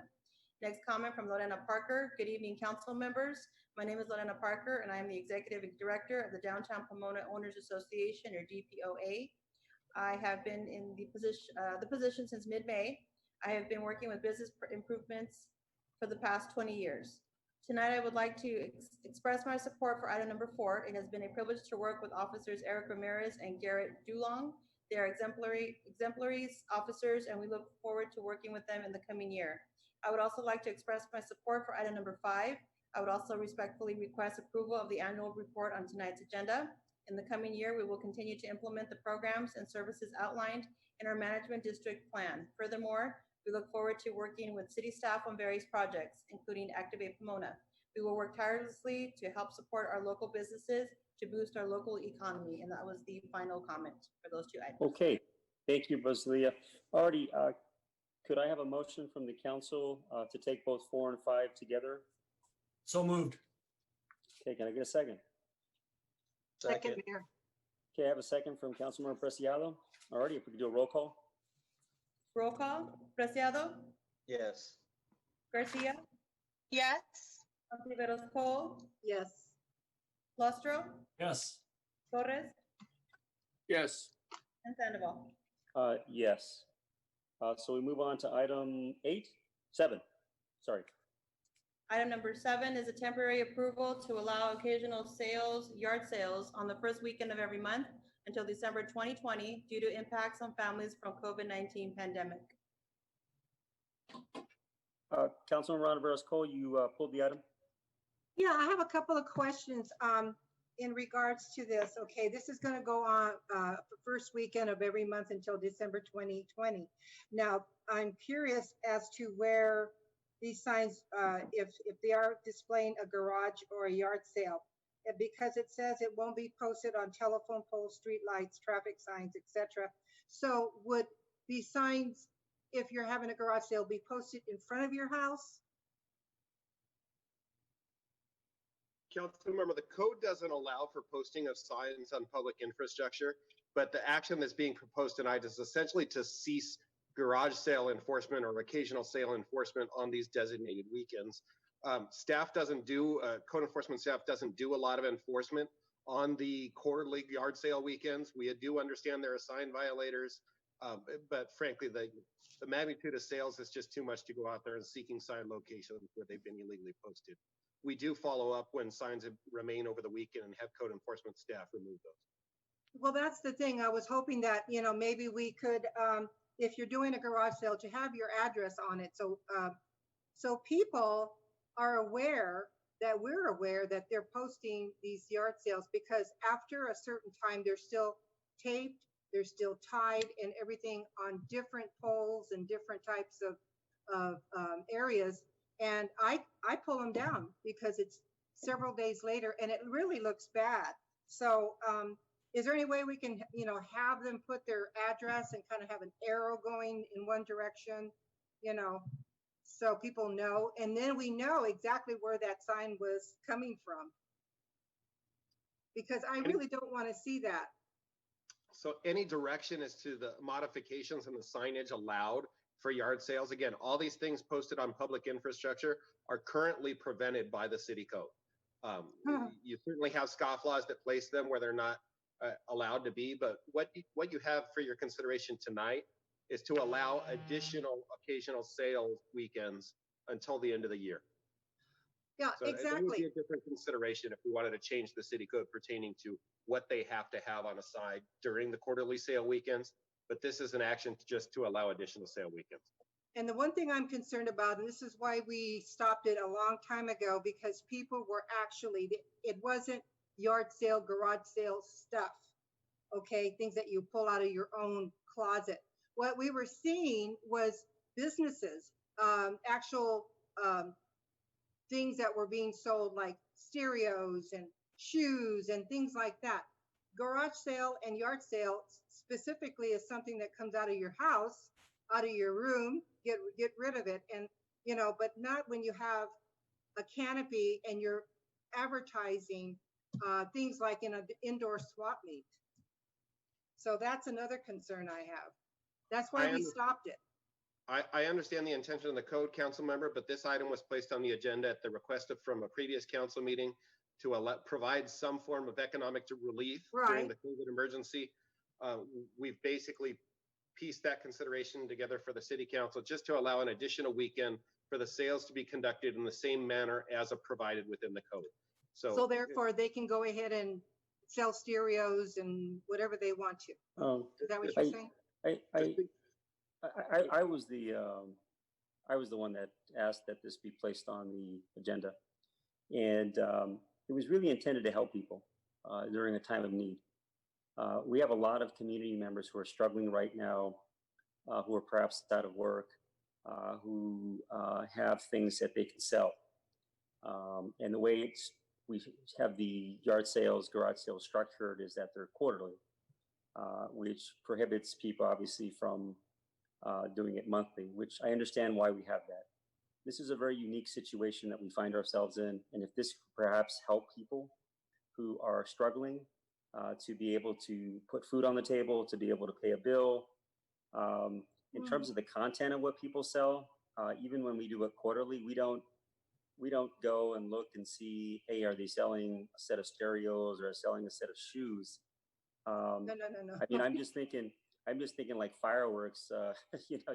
Speaker 3: Next comment from Lorena Parker. Good evening, council members. My name is Lorena Parker and I am the executive director of the Downtown Pomona Owners Association, or DPOA. I have been in the position since mid-May. I have been working with business improvements for the past 20 years. Tonight, I would like to express my support for item number 4. It has been a privilege to work with officers Eric Ramirez and Garrett Dulong. They are exemplary officers, and we look forward to working with them in the coming year. I would also like to express my support for item number 5. I would also respectfully request approval of the annual report on tonight's agenda. In the coming year, we will continue to implement the programs and services outlined in our management district plan. Furthermore, we look forward to working with city staff on various projects, including Activate Pomona. We will work tirelessly to help support our local businesses to boost our local economy. And that was the final comment for those 2 items.
Speaker 1: Okay, thank you, Rosalia. Already, could I have a motion from the council to take both 4 and 5 together?
Speaker 7: So moved.
Speaker 1: Okay, can I get a second?
Speaker 6: Second, Mayor.
Speaker 1: Okay, I have a second from Councilmember Preciado. Alrighty, if we could do a roll call.
Speaker 3: Roll call. Preciado.
Speaker 4: Yes.
Speaker 3: Garcia.
Speaker 5: Yes.
Speaker 3: Ontiveros Cole.
Speaker 6: Yes.
Speaker 3: Lustro.
Speaker 7: Yes.
Speaker 3: Torres.
Speaker 8: Yes.
Speaker 3: And Sandoval.
Speaker 1: Yes. So we move on to item 7. Sorry.
Speaker 3: Item number 7 is a temporary approval to allow occasional yard sales on the first weekend of every month until December 2020 due to impacts on families from COVID-19 pandemic.
Speaker 1: Councilman Rondeveros Cole, you pulled the item?
Speaker 6: Yeah, I have a couple of questions in regards to this. Okay, this is going to go on the first weekend of every month until December 2020. Now, I'm curious as to where these signs, if they are displaying a garage or a yard sale, because it says it won't be posted on telephone poles, street lights, traffic signs, etc. So would these signs, if you're having a garage sale, be posted in front of your house?
Speaker 11: Councilmember, the code doesn't allow for posting of signs on public infrastructure, but the action that's being proposed tonight is essentially to cease garage sale enforcement or occasional sale enforcement on these designated weekends. Staff doesn't do, code enforcement staff doesn't do a lot of enforcement on the quarterly yard sale weekends. We do understand there are sign violators, but frankly, the magnitude of sales is just too much to go out there and seeking sign locations where they've been illegally posted. We do follow up when signs remain over the weekend and have code enforcement staff remove those.
Speaker 6: Well, that's the thing. I was hoping that, maybe we could, if you're doing a garage sale, to have your address on it. So people are aware that we're aware that they're posting these yard sales, because after a certain time, they're still taped, they're still tied and everything on different poles and different types of areas. And I pull them down because it's several days later and it really looks bad. So is there any way we can, have them put their address and kind of have an arrow going in one direction, so people know, and then we know exactly where that sign was coming from? Because I really don't want to see that.
Speaker 11: So any direction as to the modifications and the signage allowed for yard sales, again, all these things posted on public infrastructure are currently prevented by the city code. You certainly have scofflaws that place them where they're not allowed to be, but what you have for your consideration tonight is to allow additional occasional sales weekends until the end of the year.
Speaker 6: Yeah,
Speaker 11: So it would
Speaker 6: exactly.
Speaker 11: be a different consideration if we wanted to change the city code pertaining to what they have to have on a side during the quarterly sale weekends. But this is an action just to allow additional sale weekends.
Speaker 6: And the one thing I'm concerned about, and this is why we stopped it a long time ago, because people were actually, it wasn't yard sale, garage sale stuff, okay? Things that you pull out of your own closet. What we were seeing was businesses, actual things that were being sold, like stereos and shoes and things like that. Garage sale and yard sale specifically is something that comes out of your house, out of your room, get rid of it. And, you know, but not when you have a canopy and you're advertising things like in an indoor swap meet. So that's another concern I have. That's why we stopped it.
Speaker 11: I understand the intention of the code, council member, but this item was placed on the agenda at the request from a previous council meeting to provide some form of economic relief during the COVID emergency. We've basically pieced that consideration together for the city council just to allow an additional weekend for the sales to be conducted in the same manner as provided within the code.
Speaker 6: So therefore they can go ahead and sell stereos and whatever they want to. Is that what you're saying?
Speaker 1: I was the one that asked that this be placed on the agenda, and it was really intended to help people during a time of need. We have a lot of community members who are struggling right now, who are perhaps out of work, who have things that they can sell. And the way we have the yard sales, garage sales structured is that they're quarterly, which prohibits people obviously from doing it monthly, which I understand why we have that. This is a very unique situation that we find ourselves in. And if this perhaps help people who are struggling to be able to put food on the table, to be able to pay a bill, in terms of the content of what people sell, even when we do it quarterly, we don't go and look and see, hey, are they selling a set of stereos or selling a set of shoes?
Speaker 6: No.
Speaker 1: I mean, I'm just thinking like fireworks. You know,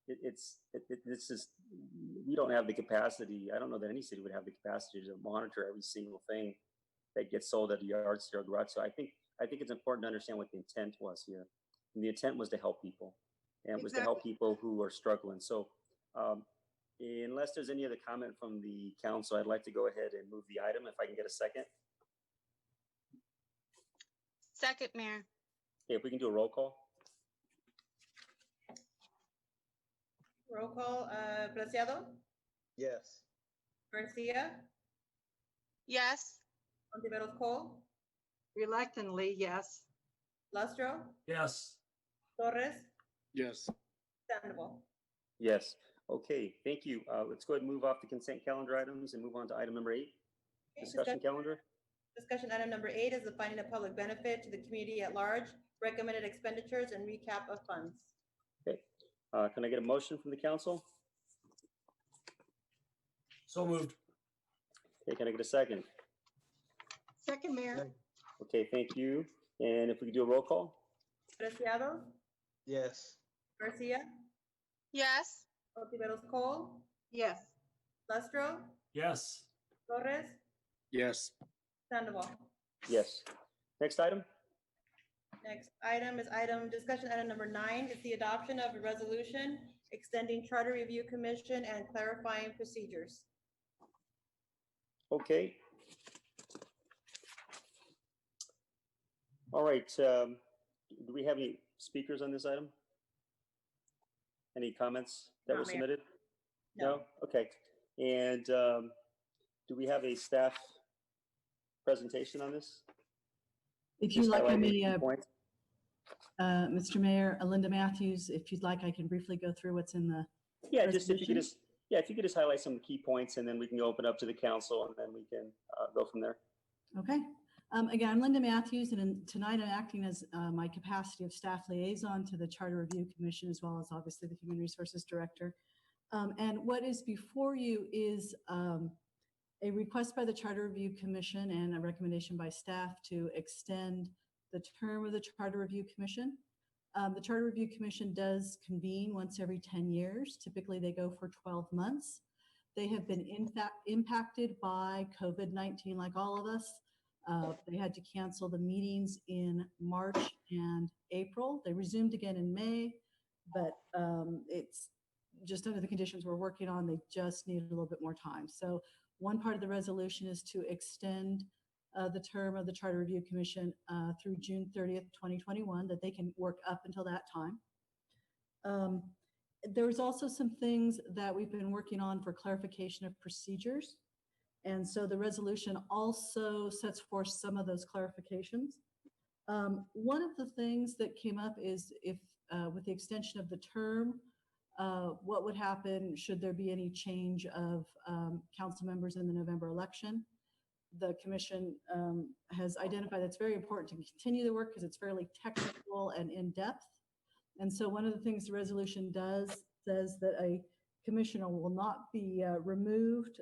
Speaker 1: it's just, we don't have the capacity. I don't know that any city would have the capacity to monitor every single thing that gets sold at a yard sale or garage. So I think it's important to understand what the intent was here. And the intent was to help people, and it was to help people who are struggling. So unless there's any other comment from the council, I'd like to go ahead and move the item if I can get a second.
Speaker 5: Second, Mayor.
Speaker 1: Okay, if we can do a roll call.
Speaker 3: Roll call, Preciado,
Speaker 4: Yes.
Speaker 3: Garcia,
Speaker 5: Yes.
Speaker 3: Ontiveros Cole,
Speaker 6: Reluctantly, yes.
Speaker 3: Lustro,
Speaker 7: Yes.
Speaker 3: Torres,
Speaker 8: Yes.
Speaker 3: Sandoval.
Speaker 1: Yes. Okay, thank you. Let's go ahead and move off the consent calendar items and move on to item number 8, discussion calendar.
Speaker 3: Discussion item number 8 is the finding of public benefit to the community at large, recommended expenditures and recap of funds.
Speaker 1: Okay, can I get a motion from the council?
Speaker 7: So moved.
Speaker 1: Okay, can I get a second?
Speaker 6: Second, Mayor.
Speaker 1: Okay, thank you. And if we could do a roll call?
Speaker 3: Preciado,
Speaker 4: Yes.
Speaker 3: Garcia,
Speaker 5: Yes.
Speaker 3: Ontiveros Cole,
Speaker 6: Yes.
Speaker 3: Lustro,
Speaker 7: Yes.
Speaker 3: Torres,
Speaker 8: Yes.
Speaker 3: Sandoval.
Speaker 1: Yes. Next item?
Speaker 3: Next item is discussion item number 9 is the adoption of a resolution extending Charter Review Commission and clarifying procedures.
Speaker 1: Okay. All right. Do we have any speakers on this item? Any comments that were
Speaker 3: Not, Mayor.
Speaker 1: submitted?
Speaker 3: No.
Speaker 1: Okay. And do we have a staff presentation on this?
Speaker 12: If you'd
Speaker 1: Just
Speaker 12: like, I
Speaker 1: highlighting
Speaker 12: may,
Speaker 1: key points?
Speaker 12: Mr. Mayor, Linda Matthews, if you'd like, I can briefly go through what's in the
Speaker 1: Yeah, just if you could
Speaker 12: resolution.
Speaker 1: if you could just highlight some key points, and then we can open up to the council, and then we can go from there.
Speaker 12: Okay. Again, I'm Linda Matthews, and tonight I'm acting as my capacity of staff liaison to the Charter Review Commission, as well as obviously the Human Resources Director. And what is before you is a request by the Charter Review Commission and a recommendation by staff to extend the term of the Charter Review Commission. The Charter Review Commission does convene once every 10 years. Typically, they go for 12 months. They have been impacted by COVID-19 like all of us. They had to cancel the meetings in March and April. They resumed again in May, but just under the conditions we're working on, they just need a little bit more time. So one part of the resolution is to extend the term of the Charter Review Commission through June 30th, 2021, that they can work up until that time. There's also some things that we've been working on for clarification of procedures. And so the resolution also sets forth some of those clarifications. One of the things that came up is if with the extension of the term, what would happen should there be any change of council members in the November election. The commission has identified that's very important to continue the work because it's fairly technical and in-depth. And so one of the things the resolution does says that a commissioner will not be removed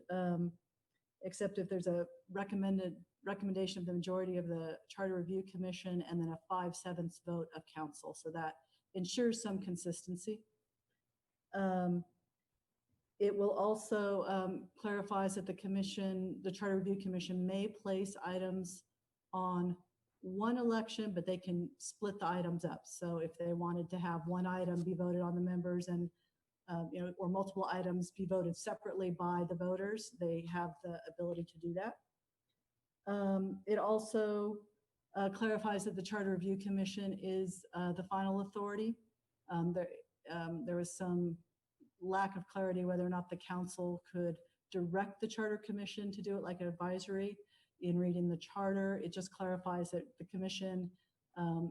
Speaker 12: except if there's a recommendation of the majority of the Charter Review Commission and then a 5/7 vote of council. So that ensures some consistency. It will also clarifies that the Charter Review Commission may place items on one election, but they can split the items up. So if they wanted to have one item be voted on the members and or multiple items be voted separately by the voters, they have the ability to do that. It also clarifies that the Charter Review Commission is the final authority. There was some lack of clarity whether or not the council could direct the Charter Commission to do it like an advisory. In reading the charter, it just clarifies that the commission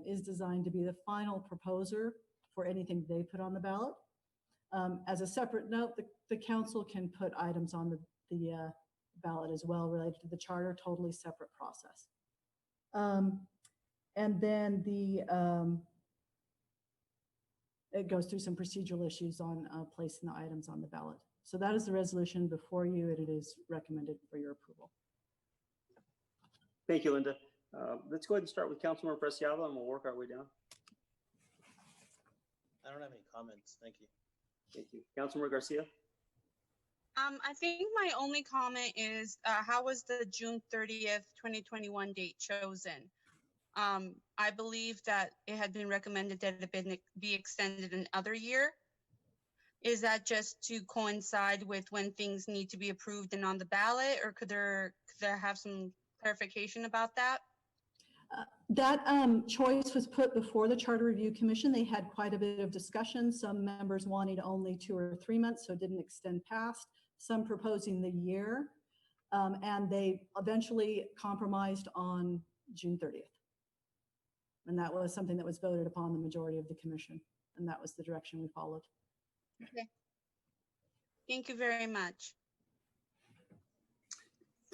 Speaker 12: is designed to be the final proposer for anything they put on the ballot. As a separate note, the council can put items on the ballot as well related to the charter, totally separate process. And then it goes through some procedural issues on placing the items on the ballot. So that is the resolution before you, and it is recommended for your approval.
Speaker 1: Thank you, Linda. Let's go ahead and start with Councilmember Preciado, and we'll work our way down.
Speaker 4: I don't have any comments. Thank you.
Speaker 1: Thank you. Councilmember Garcia?
Speaker 5: I think my only comment is how was the June 30th, 2021 date chosen? I believe that it had been recommended that it be extended another year. Is that just to coincide with when things need to be approved and on the ballot, or could there have some clarification about that?
Speaker 12: That choice was put before the Charter Review Commission. They had quite a bit of discussion. Some members wanting only 2 or 3 months, so it didn't extend past. Some proposing the year, and they eventually compromised on June 30th. And that was something that was voted upon the majority of the commission, and that was the direction we followed.
Speaker 5: Okay. Thank you very much.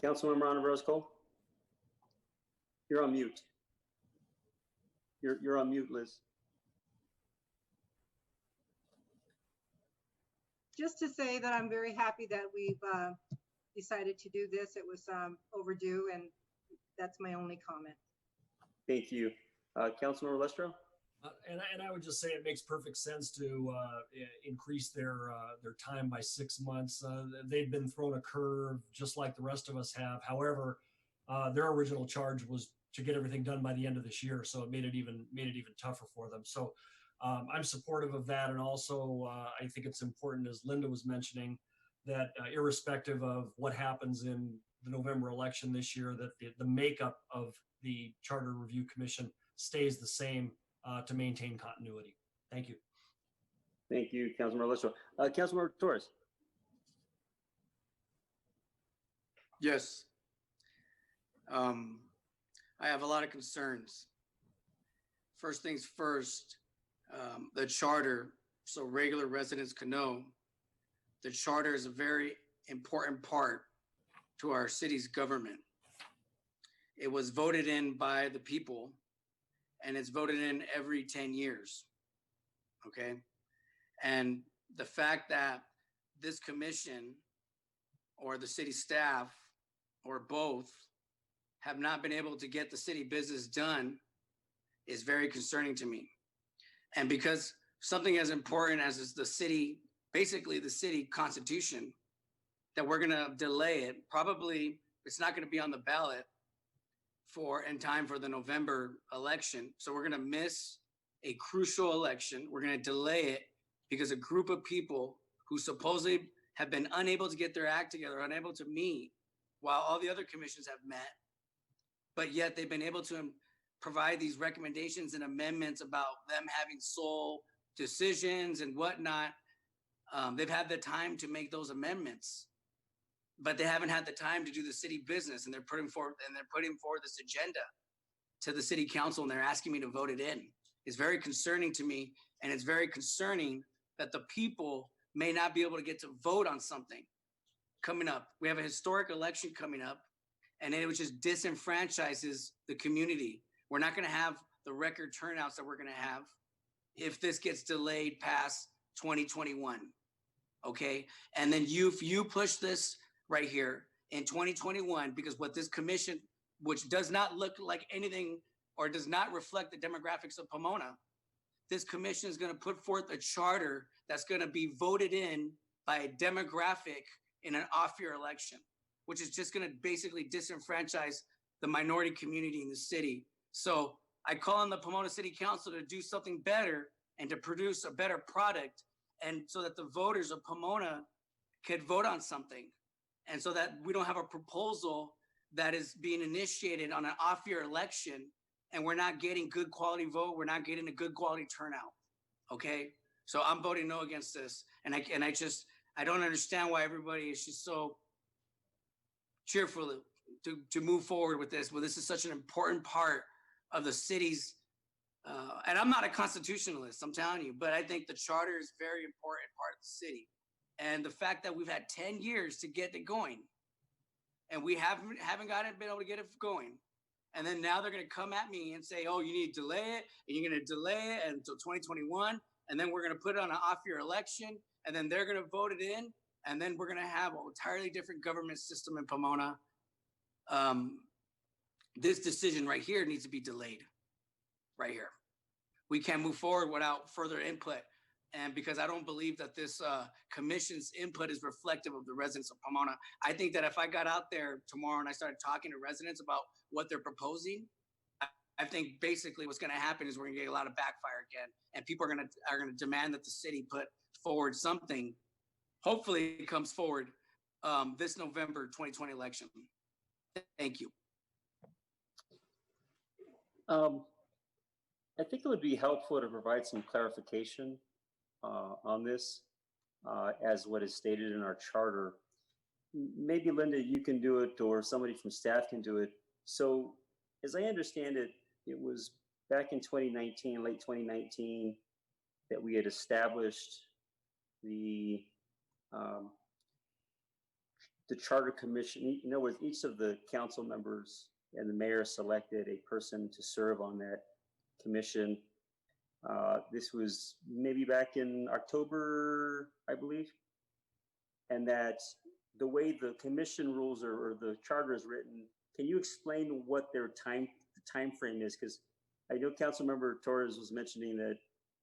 Speaker 1: Councilmember Ana Rose Cole? You're on mute. You're on mute, Liz.
Speaker 13: Just to say that I'm very happy that we've decided to do this. It was overdue, and that's my only comment.
Speaker 1: Thank you. Councilmember Lestro?
Speaker 7: And I would just say it makes perfect sense to increase their time by 6 months. They've been thrown a curve just like the rest of us have. However, their original charge was to get everything done by the end of this year, so it made it even tougher for them. So I'm supportive of that, and also I think it's important, as Linda was mentioning, that irrespective of what happens in the November election this year, that the makeup of the Charter Review Commission stays the same to maintain continuity. Thank you.
Speaker 1: Thank you, Councilmember Lestro. Councilmember Torres?
Speaker 8: Yes. I have a lot of concerns. First things first, the charter, so regular residents can know, the charter is a very important part to our city's government. It was voted in by the people, and it's voted in every 10 years, okay? And the fact that this commission or the city staff or both have not been able to get the city business done is very concerning to me. And because something as important as is the city, basically the city constitution, that we're gonna delay it, probably it's not gonna be on the ballot in time for the November election. So we're gonna miss a crucial election. We're gonna delay it because a group of people who supposedly have been unable to get their act together, unable to meet, while all the other commissions have met, but yet they've been able to provide these recommendations and amendments about them having sole decisions and whatnot. They've had the time to make those amendments, but they haven't had the time to do the city business, and they're putting forward this agenda to the city council, and they're asking me to vote it in. It's very concerning to me, and it's very concerning that the people may not be able to get to vote on something coming up. We have a historic election coming up, and it just disenfranchises the community. We're not going to have the record turnouts that we're going to have if this gets delayed past 2021. Okay. And then if you push this right here in 2021, because what this commission, which does not look like anything or does not reflect the demographics of Pomona, this commission is going to put forth a charter that's going to be voted in by a demographic in an off-year election, which is just going to basically disenfranchise the minority community in the city. So I call on the Pomona City Council to do something better and to produce a better product, and so that the voters of Pomona could vote on something, and so that we don't have a proposal that is being initiated on an off-year election, and we're not getting good quality vote. We're not getting a good quality turnout. Okay, so I'm voting no against this, and I don't understand why everybody is just so cheerful to move forward with this. Well, this is such an important part of the city's. And I'm not a constitutionalist, I'm telling you, but I think the charter is a very important part of the city. And the fact that we've had 10 years to get it going, and we haven't been able to get it going. And then now they're going to come at me and say, oh, you need to delay it, and you're going to delay it until 2021. And then we're going to put it on an off-year election, and then they're going to vote it in. And then we're going to have an entirely different government system in Pomona. This decision right here needs to be delayed. Right here. We can't move forward without further input. And because I don't believe that this commission's input is reflective of the residents of Pomona. I think that if I got out there tomorrow and I started talking to residents about what they're proposing, I think basically what's going to happen is we're going to get a lot of backfire again. And people are going to demand that the city put forward something. Hopefully it comes forward this November 2020 election. Thank you.
Speaker 1: I think it would be helpful to provide some clarification on this, as what is stated in our charter. Maybe Linda, you can do it, or somebody from staff can do it. So as I understand it, it was back in 2019, late 2019, that we had established the charter commission. In other words, each of the council members and the mayor selected a person to serve on that commission. This was maybe back in October, I believe. And that the way the commission rules or the charter is written, can you explain what their time frame is? Because I know Councilmember Torres was mentioning that,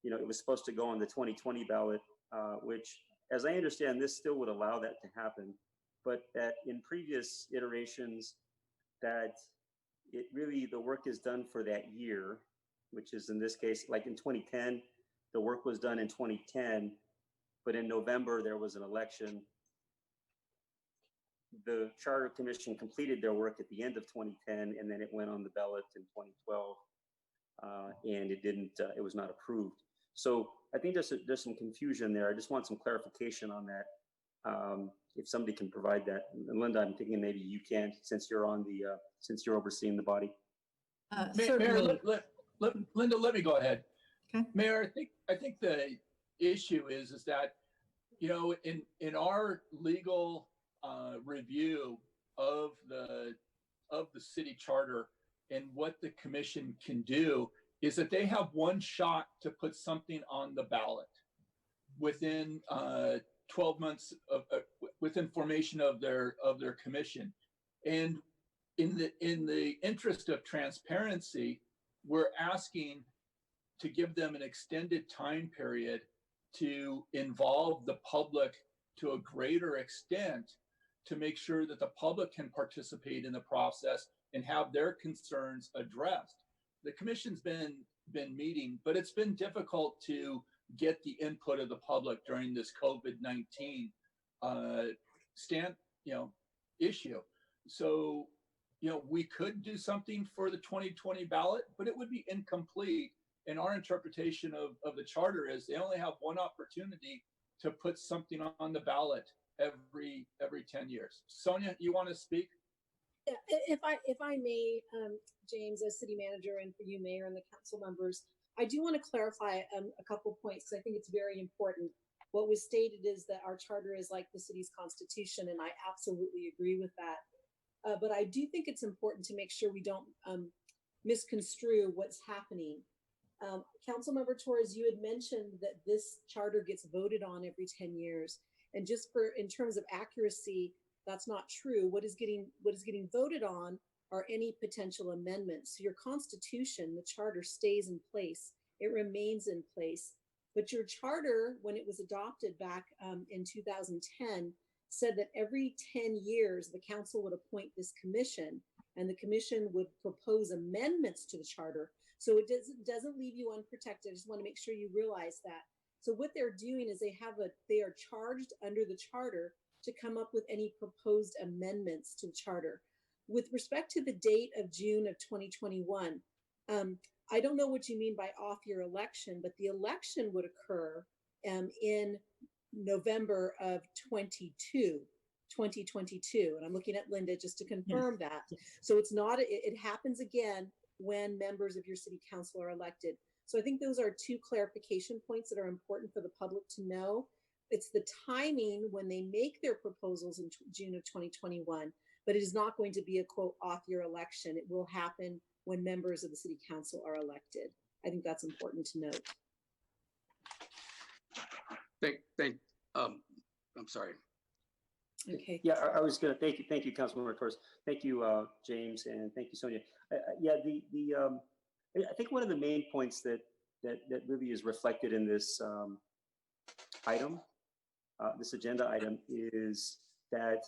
Speaker 1: it was supposed to go on the 2020 ballot, which, as I understand, this still would allow that to happen. But that in previous iterations, that the work is done for that year, which is in this case, like in 2010, the work was done in 2010, but in November, there was an election. The Charter Commission completed their work at the end of 2010, and then it went on the ballot in 2012, and it was not approved. So I think there's some confusion there. I just want some clarification on that. If somebody can provide that. And Linda, I'm thinking maybe you can, since you're overseeing the body.
Speaker 9: Mayor, Linda, let me go ahead.
Speaker 12: Okay.
Speaker 9: Mayor, I think the issue is that, in our legal review of the city charter and what the commission can do is that they have one shot to put something on the ballot within 12 months within formation of their commission. And in the interest of transparency, we're asking to give them an extended time period to involve the public to a greater extent, to make sure that the public can participate in the process and have their concerns addressed. The commission's been meeting, but it's been difficult to get the input of the public during this COVID-19 issue. So, we could do something for the 2020 ballot, but it would be incomplete. And our interpretation of the charter is they only have one opportunity to put something on the ballot every 10 years. Sonia, you want to speak?
Speaker 2: Yeah, if I may, James, as city manager, and for you, mayor, and the council members, I do want to clarify a couple points because I think it's very important. What was stated is that our charter is like the city's constitution, and I absolutely agree with that. But I do think it's important to make sure we don't misconstrue what's happening. Councilmember Torres, you had mentioned that this charter gets voted on every 10 years. And just in terms of accuracy, that's not true. What is getting voted on are any potential amendments. So your constitution, the charter, stays in place. It remains in place. But your charter, when it was adopted back in 2010, said that every 10 years, the council would appoint this commission, and the commission would propose amendments to the charter. So it doesn't leave you unprotected. I just want to make sure you realize that. So what they're doing is they are charged under the charter to come up with any proposed amendments to the charter. With respect to the date of June of 2021, I don't know what you mean by off your election, but the election would occur in November of 2022. And I'm looking at Linda just to confirm that. So it's not, it happens again when members of your city council are elected. So I think those are two clarification points that are important for the public to know. It's the timing when they make their proposals in June of 2021, but it is not going to be a quote off your election. It will happen when members of the city council are elected. I think that's important to note.
Speaker 8: I'm sorry.
Speaker 2: Okay.
Speaker 1: Yeah, I was going to thank you, Councilmember Torres. Thank you, James, and thank you, Sonia. Yeah, I think one of the main points that really is reflected in this item, this agenda item, is that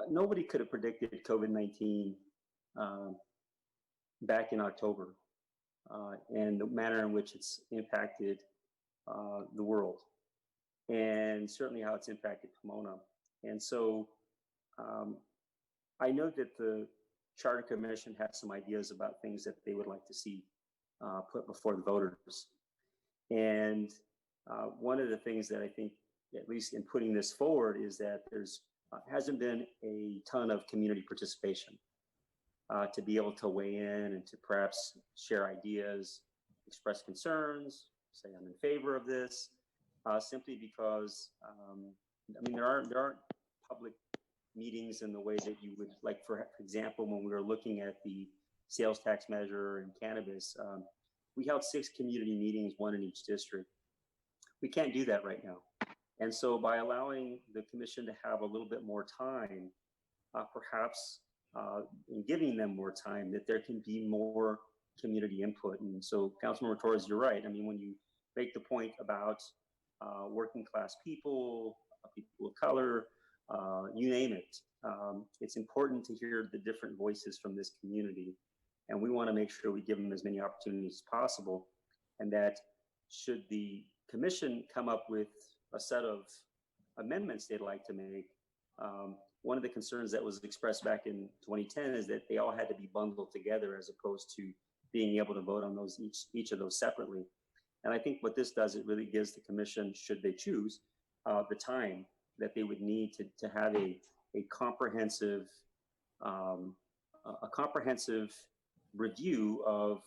Speaker 1: nobody could have predicted COVID-19 back in October and the manner in which it's impacted the world, and certainly how it's impacted Pomona. And so I know that the Charter Commission has some ideas about things that they would like to see put before the voters. And one of the things that I think, at least in putting this forward, is that there's hasn't been a ton of community participation to be able to weigh in and to perhaps share ideas, express concerns, say I'm in favor of this, simply because I mean there aren't public meetings in the way that you would like. For example, when we were looking at the sales tax measure and cannabis, we held 6 community meetings, 1 in each district. We can't do that right now. And so by allowing the commission to have a little bit more time, perhaps in giving them more time, that there can be more community input. And so Councilmember Torres, you're right. I mean, when you make the point about working class people, people of color, you name it, it's important to hear the different voices from this community. And we want to make sure we give them as many opportunities as possible. And that should the commission come up with a set of amendments they'd like to make, one of the concerns that was expressed back in 2010 is that they all had to be bundled together as opposed to being able to vote on those each of those separately. And I think what this does, it really gives the commission, should they choose, the time that they would need to have a comprehensive review of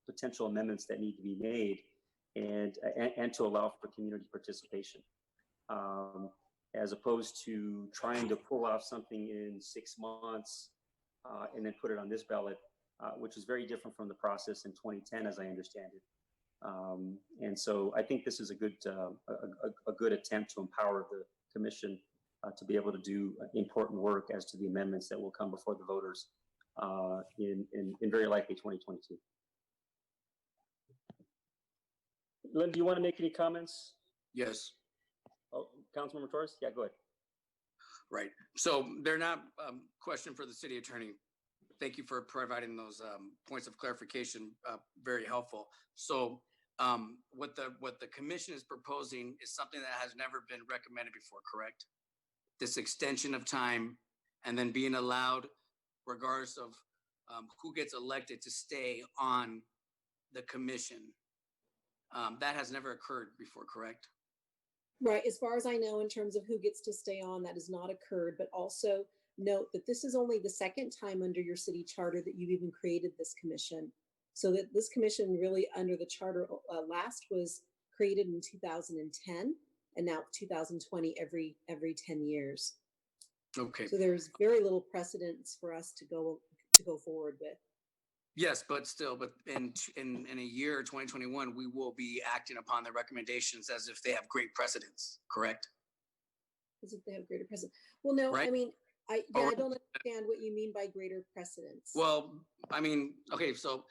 Speaker 1: potential amendments that need to be made, and to allow for community participation, as opposed to trying to pull off something in 6 months and then put it on this ballot, which is very different from the process in 2010, as I understand it. And so I think this is a good attempt to empower the commission to be able to do important work as to the amendments that will come before the voters in very likely 2022. Lynn, do you want to make any comments?
Speaker 8: Yes.
Speaker 1: Oh, Councilmember Torres? Yeah, go ahead.
Speaker 8: Right. So they're not question for the city attorney. Thank you for providing those points of clarification. Very helpful. So what the commission is proposing is something that has never been recommended before, correct? This extension of time and then being allowed, regardless of who gets elected, to stay on the commission. That has never occurred before, correct?
Speaker 2: Right, as far as I know, in terms of who gets to stay on, that has not occurred, but also note that this is only the second time under your city charter that you've even created this commission. So that this commission really under the charter last was created in 2010 and now 2020 every 10 years.
Speaker 8: Okay.
Speaker 2: So there's very little precedence for us to go forward with.
Speaker 8: Yes, but still, but in a year, 2021, we will be acting upon the recommendations as if they have great precedence, correct?
Speaker 2: As if they have greater precedence. Well, no,
Speaker 8: Right?
Speaker 2: I mean, I don't understand what you mean by greater precedence.
Speaker 8: Well, I mean, okay, so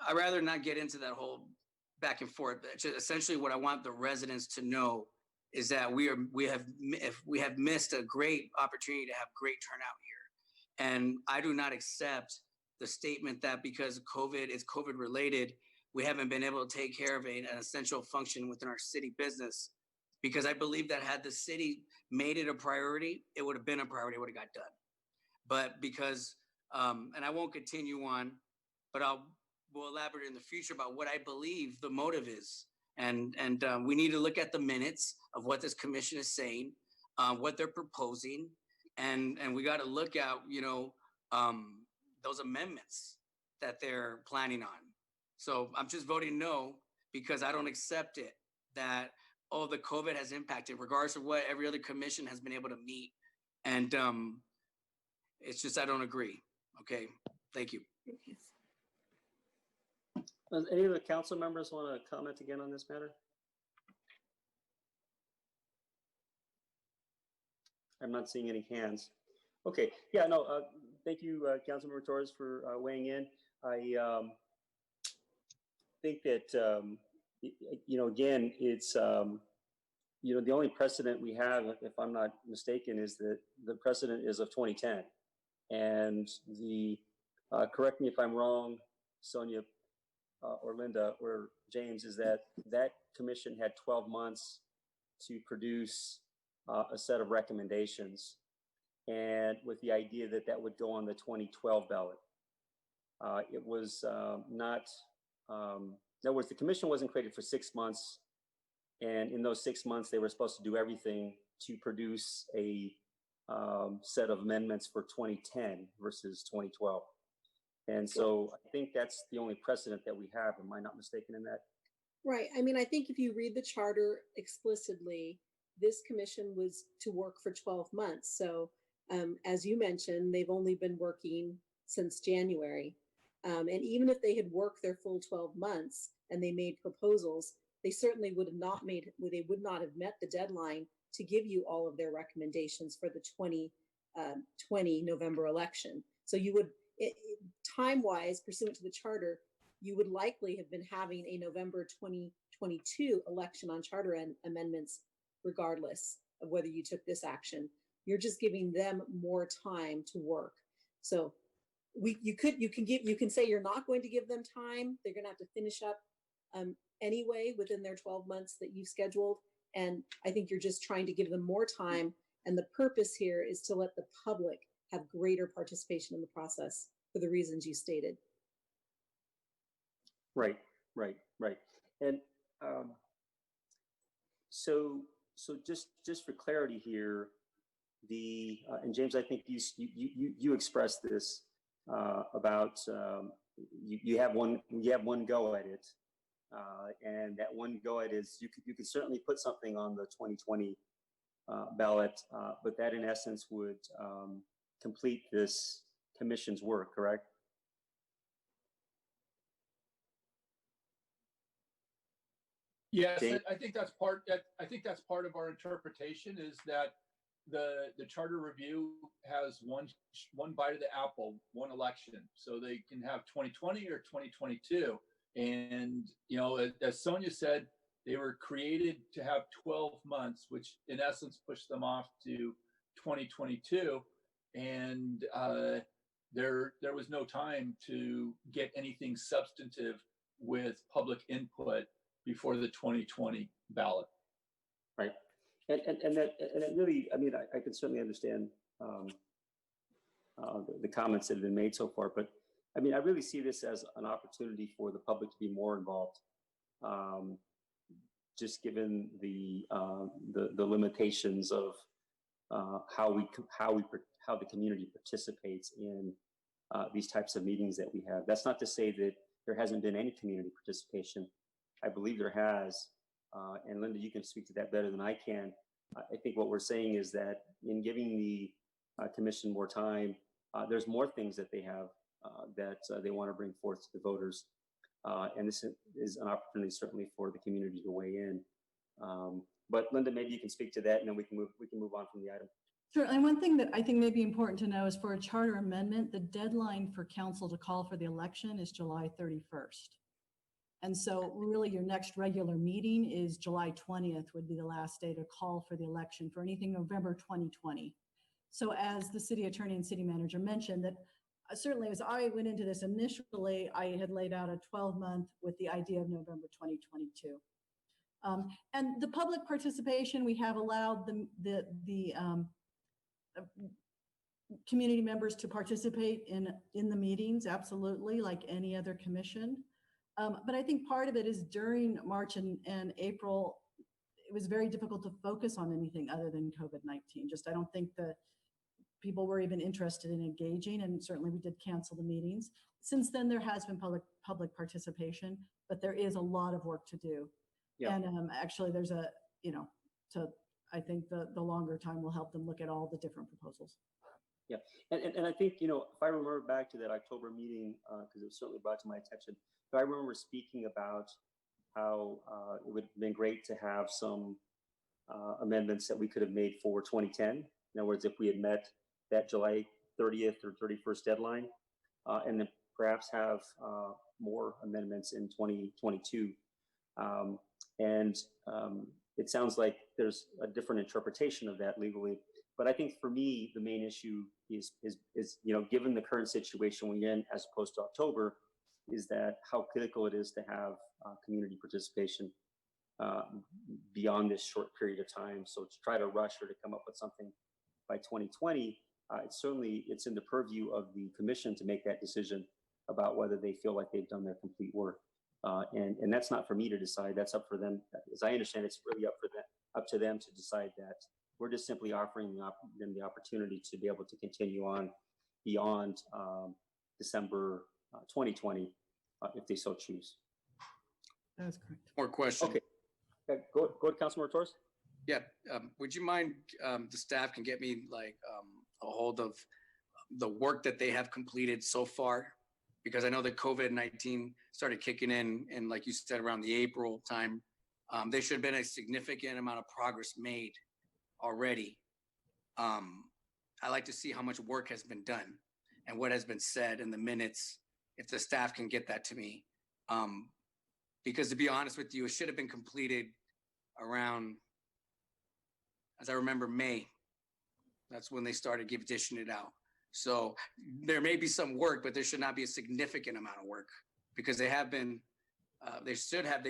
Speaker 8: I'd rather not get into that whole back and forth. But just essentially, what I want the residents to know is that we have missed a great opportunity to have great turnout here, and I do not accept the statement that because COVID is COVID related, we haven't been able to take care of an essential function within our city business. Because I believe that had the city made it a priority, it would have been a priority, it would have got done. But because, and I won't continue on, but we'll elaborate in the future about what I believe the motive is. And we need to look at the minutes of what this commission is saying, what they're proposing, and we got to look at, those amendments that they're planning on. So I'm just voting no because I don't accept it that, oh, the COVID has impacted, regardless of what every other commission has been able to meet. And it's just, I don't agree. Okay, thank you.
Speaker 1: Does any of the council members want to comment again on this matter? I'm not seeing any hands. Okay, yeah, no, thank you, Councilmember Torres, for weighing in. I think that, again, it's, the only precedent we have, if I'm not mistaken, is that the precedent is of 2010. And correct me if I'm wrong, Sonia or Linda or James, is that commission had 12 months to produce a set of recommendations, and with the idea that would go on the 2012 ballot. It was not, in other words, the commission wasn't created for 6 months, and in those 6 months, they were supposed to do everything to produce a set of amendments for 2010 versus 2012. And so I think that's the only precedent that we have. Am I not mistaken in that?
Speaker 2: Right. I mean, I think if you read the charter explicitly, this commission was to work for 12 months. So as you mentioned, they've only been working since January. And even if they had worked their full 12 months and they made proposals, they certainly would not have met the deadline to give you all of their recommendations for the 2020 November election. So you would, time-wise, pursuant to the charter, you would likely have been having a November 2022 election on charter amendments, regardless of whether you took this action. You're just giving them more time to work. So you can say you're not going to give them time. They're going to have to finish up anyway within their 12 months that you've scheduled. And I think you're just trying to give them more time. And the purpose here is to let the public have greater participation in the process for the reasons you stated.
Speaker 1: Right. And so just for clarity here, and James, I think you expressed this about you have one go at it, and that one go at is you could certainly put something on the 2020 ballot, but that in essence would complete this commission's work, correct?
Speaker 9: Yes,
Speaker 1: James?
Speaker 9: I think that's part. I think that's part of our interpretation is that the charter review has one bite of the apple, one election, so they can have 2020 or 2022. And as Sonia said, they were created to have 12 months, which in essence pushed them off to 2022. And there was no time to get anything substantive with public input before the 2020 ballot.
Speaker 1: Right. And it really, I mean, I can certainly understand the comments that have been made so far, but I mean, I really see this as an opportunity for the public to be more involved. Just given the limitations of how the community participates in these types of meetings that we have. That's not to say that there hasn't been any community participation. I believe there has, and Linda, you can speak to that better than I can. I think what we're saying is that in giving the commission more time, there's more things that they have that they want to bring forth to the voters. And this is an opportunity certainly for the community to weigh in. But Linda, maybe you can speak to that, and then we can move on from the item.
Speaker 12: Sure. And one thing that I think may be important to know is for a charter amendment, the deadline for council to call for the election is July 31st. And so really your next regular meeting is July 20th would be the last day to call for the election for anything November 2020. So as the city attorney and city manager mentioned, that certainly as I went into this initially, I had laid out a 12-month with the idea of November 2022. And the public participation, we have allowed the community members to participate in the meetings, absolutely, like any other commission. But I think part of it is during March and April, it was very difficult to focus on anything other than COVID-19. Just I don't think that people were even interested in engaging, and certainly we did cancel the meetings. Since then, there has been public participation, but there is a lot of work to do. Yeah. And actually there's so I think the longer time will help them look at all the different proposals.
Speaker 1: Yeah, and I think, if I remember back to that October meeting, because it was certainly brought to my attention, but I remember speaking about how it would have been great to have some amendments that we could have made for 2010. In other words, if we had met that July 30th or 31st deadline, and then perhaps have more amendments in 2022. It sounds like there's a different interpretation of that legally. But I think for me, the main issue is given the current situation we're in as opposed to October, is that how critical it is to have community participation beyond this short period of time. So to try to rush or to come up with something by 2020, it's in the purview of the commission to make that decision about whether they feel like they've done their complete work. And that's not for me to decide. That's up for them. As I understand, it's really up to them to decide that. We're just simply offering them the opportunity to be able to continue on beyond December 2020, if they so choose.
Speaker 12: That's correct.
Speaker 8: More questions.
Speaker 1: Okay, go to Councilmember Torres.
Speaker 8: Yeah, would you mind, the staff can get me a hold of the work that they have completed so far? Because I know that COVID-19 started kicking in, and like you said, around the April time, there should have been a significant amount of progress made already. I like to see how much work has been done and what has been said in the minutes, if the staff can get that to me. Because to be honest with you, it should have been completed around, as I remember, May. That's when they started dishing it out. So there may be some work, but there should not be a significant amount of work, because they have been, they should have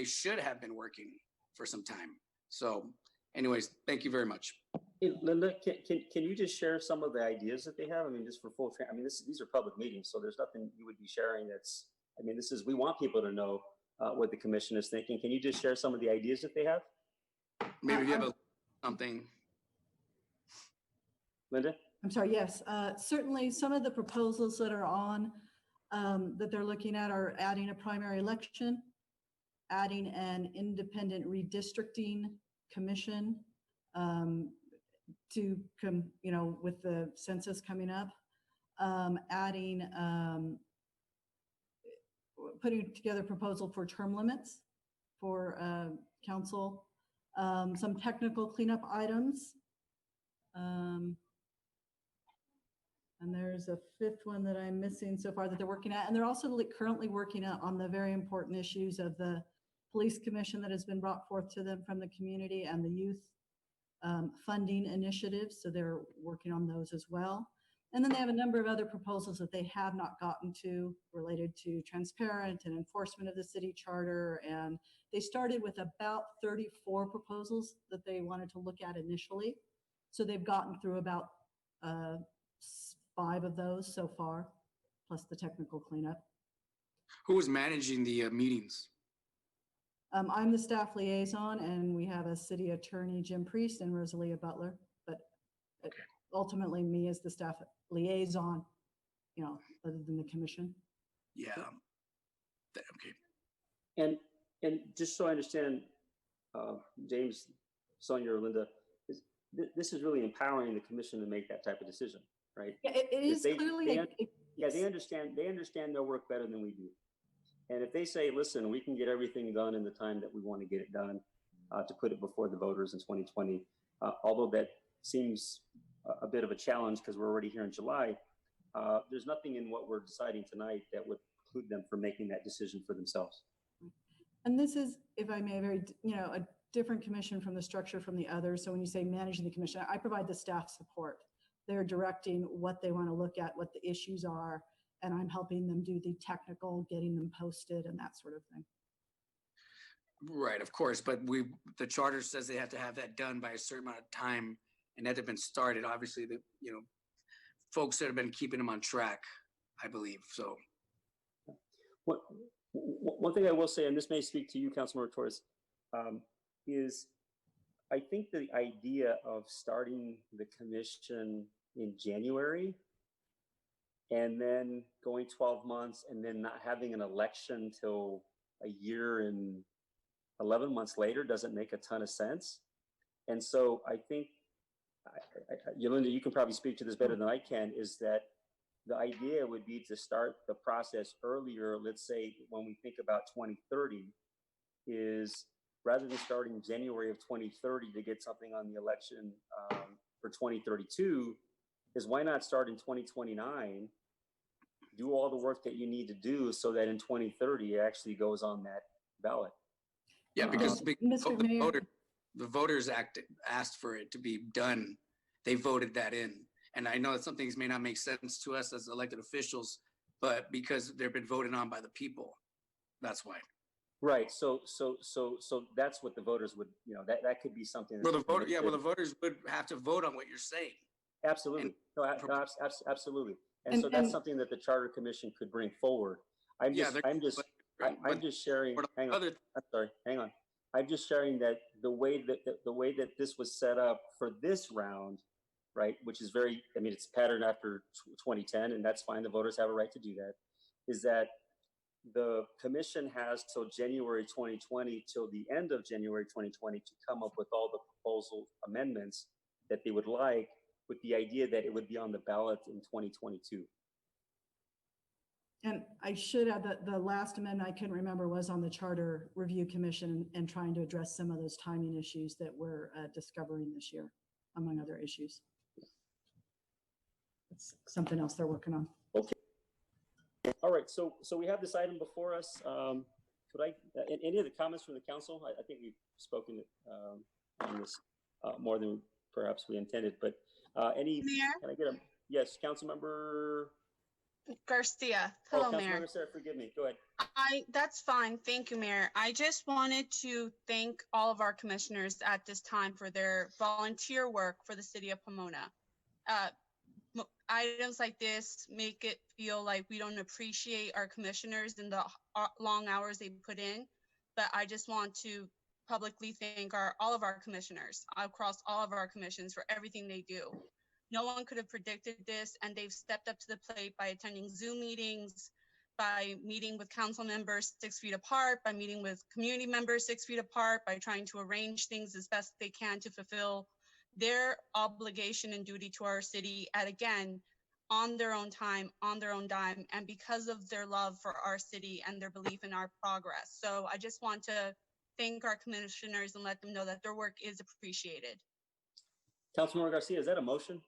Speaker 8: been working for some time. So anyways, thank you very much.
Speaker 1: Hey, Linda, can you just share some of the ideas that they have? I mean, just for full, these are public meetings, so there's nothing you would be sharing we want people to know what the commission is thinking. Can you just share some of the ideas that they have?
Speaker 8: Maybe you have something.
Speaker 1: Linda?
Speaker 12: I'm sorry, yes. Certainly some of the proposals that are on, that they're looking at are adding a primary election, adding an independent redistricting commission with the census coming up, putting together a proposal for term limits for council, some technical cleanup items. And there's a fifth one that I'm missing so far that they're working at. And they're also currently working on the very important issues of the police commission that has been brought forth to them from the community, and the youth funding initiatives. So they're working on those as well. And then they have a number of other proposals that they have not gotten to related to transparent and enforcement of the city charter. And they started with about 34 proposals that they wanted to look at initially. So they've gotten through about 5 of those so far, plus the technical cleanup.
Speaker 8: Who was managing the meetings?
Speaker 12: I'm the staff liaison, and we have a city attorney, Jim Priest, and Rosalia Butler. But ultimately, me as the staff liaison, you know, other than the commission.
Speaker 8: Yeah. Okay.
Speaker 1: And just so I understand, James, Sonia, or Linda, this is really empowering the commission to make that type of decision, right?
Speaker 12: Yeah, it is clearly.
Speaker 1: They understand their work better than we do. And if they say, listen, we can get everything done in the time that we want to get it done, to put it before the voters in 2020, although that seems a bit of a challenge because we're already here in July, there's nothing in what we're deciding tonight that would preclude them from making that decision for themselves.
Speaker 12: And this is, if I may, a different commission from the structure from the others. So when you say managing the commission, I provide the staff support. They're directing what they want to look at, what the issues are, and I'm helping them do the technical, getting them posted and that sort of thing.
Speaker 8: Right, of course, but the charter says they have to have that done by a certain amount of time, and that had been started. Obviously, the folks that have been keeping them on track, I believe. So,
Speaker 1: one thing I will say, and this may speak to you, Councilmember Torres, is I think the idea of starting the commission in January and then going 12 months and then not having an election till a year and 11 months later doesn't make a ton of sense. And so I think, Yolanda, you can probably speak to this better than I can, is that the idea would be to start the process earlier. Let's say when we think about 2030, is rather than starting January of 2030 to get something on the election for 2032, is why not start in 2029, do all the work that you need to do so that in 2030 it actually goes on that ballot.
Speaker 8: Yeah, because
Speaker 12: Mr. Mayor.
Speaker 8: The voters asked for it to be done. They voted that in. And I know that some things may not make sense to us as elected officials, but because they've been voted on by the people, that's why.
Speaker 1: Right. So that's what the voters would, that could be something.
Speaker 8: Well, the voters would have to vote on what you're saying.
Speaker 1: Absolutely. Absolutely. And so that's something that the Charter Commission could bring forward. I'm just sharing. Hang on. I'm sorry. Hang on. I'm just sharing that the way that this was set up for this round, right, which is it's patterned after 2010, and that's fine. The voters have a right to do that. Is that the commission has till January 2020, till the end of January 2020, to come up with all the proposal amendments that they would like, with the idea that it would be on the ballot in 2022.
Speaker 12: And I should add that the last amendment I couldn't remember was on the Charter Review Commission and trying to address some of those timing issues that we're discovering this year, among other issues. It's something else they're working on.
Speaker 1: Okay. All right. So we have this item before us. Could I, any of the comments from the council? I think we've spoken on this more than perhaps we intended, but any,
Speaker 5: Mayor?
Speaker 1: can I get yes, Councilmember
Speaker 5: Garcia. Hello, Mayor.
Speaker 1: Councilmember Sarah, forgive me. Go ahead.
Speaker 5: That's fine. Thank you, Mayor. I just wanted to thank all of our commissioners at this time for their volunteer work for the city of Pomona. Items like this make it feel like we don't appreciate our commissioners and the long hours they put in. But I just want to publicly thank all of our commissioners across all of our commissions for everything they do. No one could have predicted this, and they've stepped up to the plate by attending Zoom meetings, by meeting with council members 6 feet apart, by meeting with community members 6 feet apart, by trying to arrange things as best they can to fulfill their obligation and duty to our city, and again, on their own time, on their own dime, and because of their love for our city and their belief in our progress. So I just want to thank our commissioners and let them know that their work is appreciated.
Speaker 1: Councilmember Garcia, is that a motion?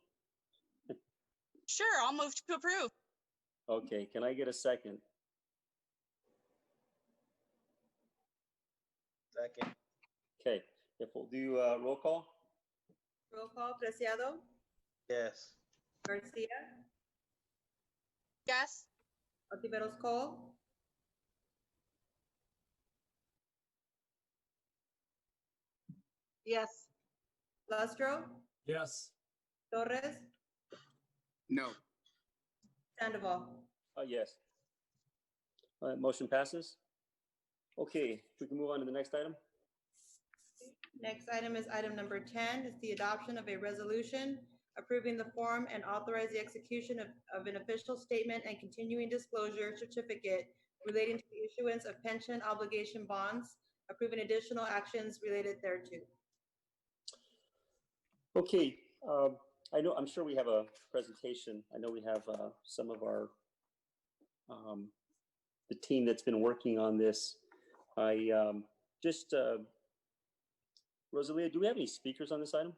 Speaker 5: Sure, I'll move to approve.
Speaker 1: Okay, can I get a second?
Speaker 4: Second.
Speaker 1: Okay, if we'll do roll call.
Speaker 3: Roll call, Preciado,
Speaker 4: Yes.
Speaker 3: Garcia,
Speaker 5: Yes.
Speaker 3: Ontiveros Cole,
Speaker 13: Yes.
Speaker 3: Lustro,
Speaker 7: Yes.
Speaker 3: Torres,
Speaker 8: No.
Speaker 3: Sandoval.
Speaker 1: Yes. Motion passes. Okay, we can move on to the next item.
Speaker 3: Next item is item number 10, is the adoption of a resolution approving the form and authorize the execution of an official statement and continuing disclosure certificate relating to the issuance of pension obligation bonds, approving additional actions related thereto.
Speaker 1: Okay, I'm sure we have a presentation. I know we have some of our, the team that's been working on this. Rosalia, do we have any speakers on this item?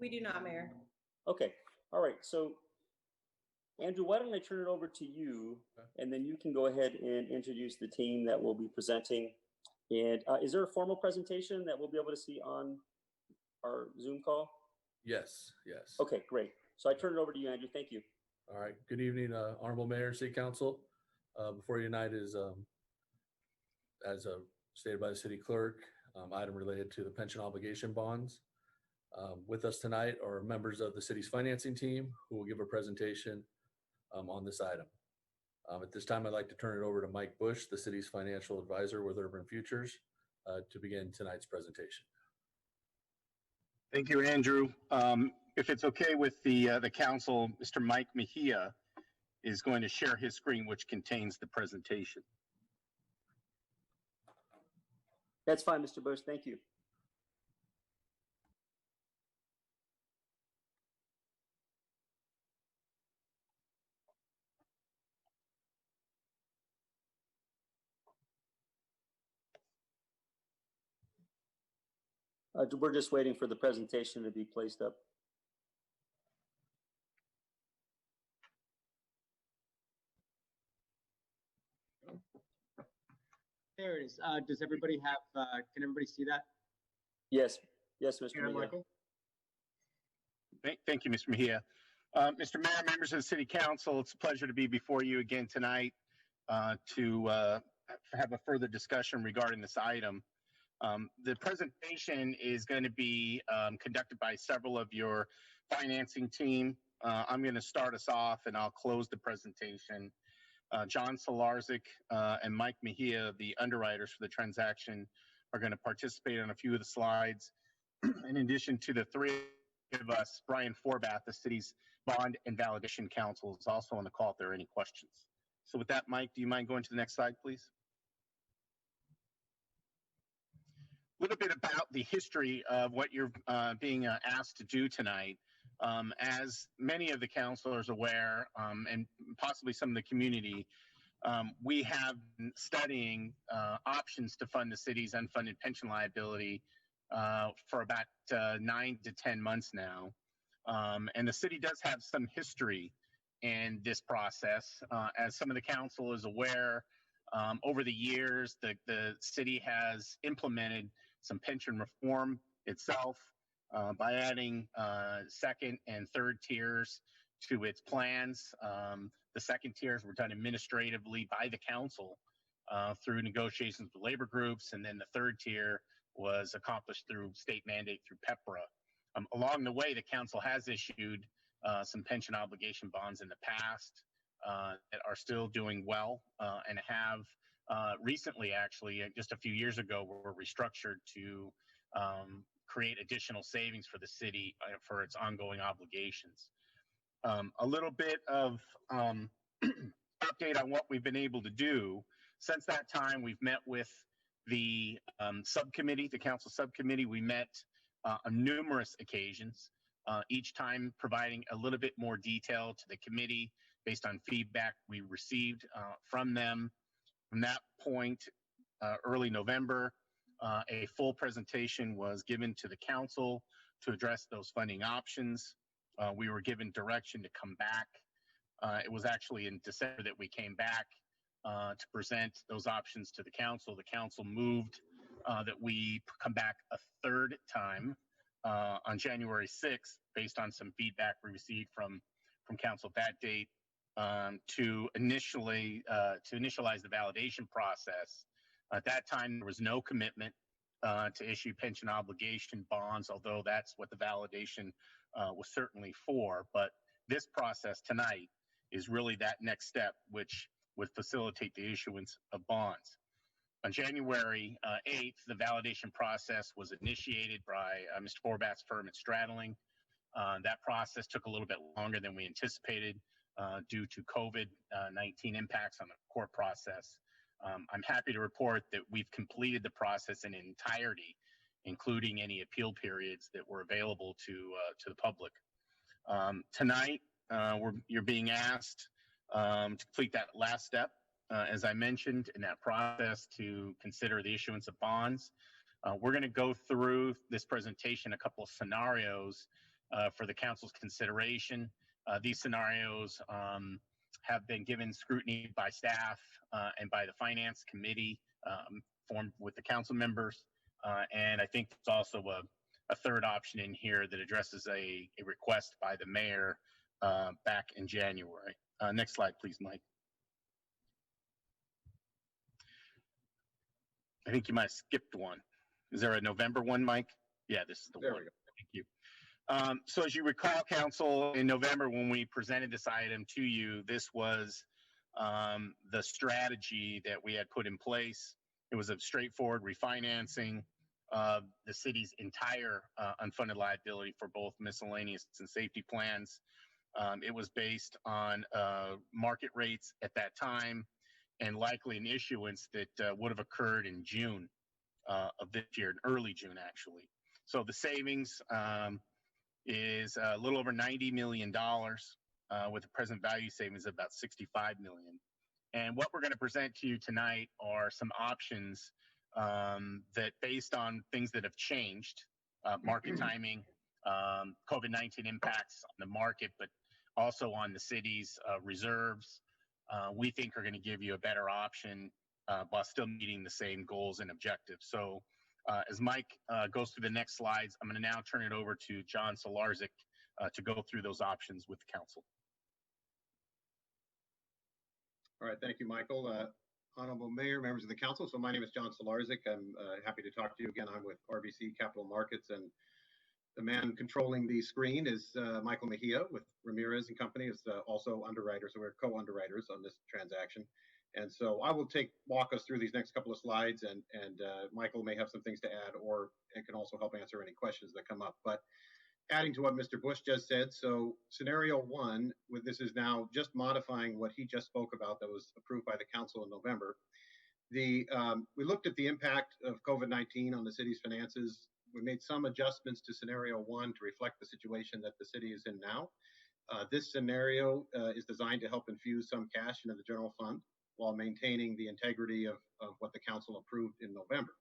Speaker 3: We do not, Mayor.
Speaker 1: Okay, all right. So, Andrew, why don't I turn it over to you, and then you can go ahead and introduce the team that will be presenting. And is there a formal presentation that we'll be able to see on our Zoom call?
Speaker 14: Yes, yes.
Speaker 1: Okay, great. So I turn it over to you, Andrew. Thank you.
Speaker 14: All right. Good evening, Honorable Mayor, City Council. Before you tonight is, as stated by the City Clerk, item related to the pension obligation bonds. With us tonight are members of the city's financing team who will give a presentation on this item. At this time, I'd like to turn it over to Mike Bush, the city's financial advisor with Urban Futures, to begin tonight's presentation.
Speaker 15: Thank you, Andrew. If it's okay with the council, Mr. Mike Mejia is going to share his screen, which contains the presentation.
Speaker 1: That's fine, Mr. Bush. Thank you. We're just waiting for the presentation to be placed up.
Speaker 16: There it is. Does everybody have, can everybody see that?
Speaker 1: Yes. Yes, Mr.
Speaker 16: Mayor
Speaker 1: Mejia.
Speaker 16: Michael?
Speaker 15: Thank you, Mr. Mejia. Mr. Mayor, members of the City Council, it's a pleasure to be before you again tonight to have a further discussion regarding this item. The presentation is going to be conducted by several of your financing team. I'm going to start us off and I'll close the presentation. John Solarzik and Mike Mejia, the underwriters for the transaction, are going to participate on a few of the slides. In addition to the three of us, Brian Forbath, the city's bond and validation counsel, is also on the call if there are any questions. So with that, Mike, do you mind going to the next slide, please? A little bit about the history of what you're being asked to do tonight. As many of the councilors are aware, and possibly some of the community, we have been studying options to fund the city's unfunded pension liability for about 9 to 10 months now. And the city does have some history in this process. As some of the council is aware, over the years, the city has implemented some pension reform itself by adding second and third tiers to its plans. The second tiers were done administratively by the council through negotiations with labor groups, and then the third tier was accomplished through state mandate through PEPRA. Along the way, the council has issued some pension obligation bonds in the past that are still doing well and have recently, actually, just a few years ago, were restructured to create additional savings for the city for its ongoing obligations. A little bit of update on what we've been able to do. Since that time, we've met with the subcommittee, the council subcommittee. We met on numerous occasions, each time providing a little bit more detail to the committee based on feedback we received from them. From that point, early November, a full presentation was given to the council to address those funding options. We were given direction to come back. It was actually in December that we came back to present those options to the council. The council moved that we come back a third time on January 6th, based on some feedback we received from council that date. to initialize the validation process. At that time, there was no commitment to issue pension obligation bonds, although that's what the validation was certainly for. But this process tonight is really that next step, which would facilitate the issuance of bonds. On January 8th, the validation process was initiated by Mr. Forbat's firm at Straddling. That process took a little bit longer than we anticipated due to COVID-19 impacts on the court process. I'm happy to report that we've completed the process in entirety, including any appeal periods that were available to the public. Tonight, you're being asked to complete that last step, as I mentioned, in that process to consider the issuance of bonds. We're going to go through this presentation, a couple of scenarios for the council's consideration. These scenarios have been given scrutiny by staff and by the finance committee formed with the council members. And I think there's also a third option in here that addresses a request by the mayor back in January. Next slide, please, Mike. I think you might have skipped one. Is there a November one, Mike? Yeah, this is the one. Thank you. So as you recall, council, in November when we presented this item to you, this was the strategy that we had put in place. It was a straightforward refinancing of the city's entire unfunded liability for both miscellaneous and safety plans. It was based on market rates at that time and likely an issuance that would have occurred in June of this year, in early June, actually. So the savings is a little over $90 million with a present value savings of about $65 million. And what we're going to present to you tonight are some options that, based on things that have changed, market timing, COVID-19 impacts on the market, but also on the city's reserves, we think are going to give you a better option while still meeting the same goals and objectives. So as Mike goes through the next slides, I'm going to now turn it over to John Solarzik to go through those options with the council.
Speaker 11: All right, thank you, Michael. Honorable Mayor, members of the council. So my name is John Solarzik. I'm happy to talk to you again. I'm with RBC Capital Markets, and the man controlling the screen is Michael Mejia with Ramirez and Company. Is also underwriter, so we're co-underwriters on this transaction. And so I will walk us through these next couple of slides, and Michael may have some things to add, or it can also help answer any questions that come up. But adding to what Mr. Bush just said, so scenario one, with this is now just modifying what he just spoke about that was approved by the council in November. We looked at the impact of COVID-19 on the city's finances. We made some adjustments to scenario one to reflect the situation that the city is in now. This scenario is designed to help infuse some cash into the general fund while maintaining the integrity of what the council approved in November.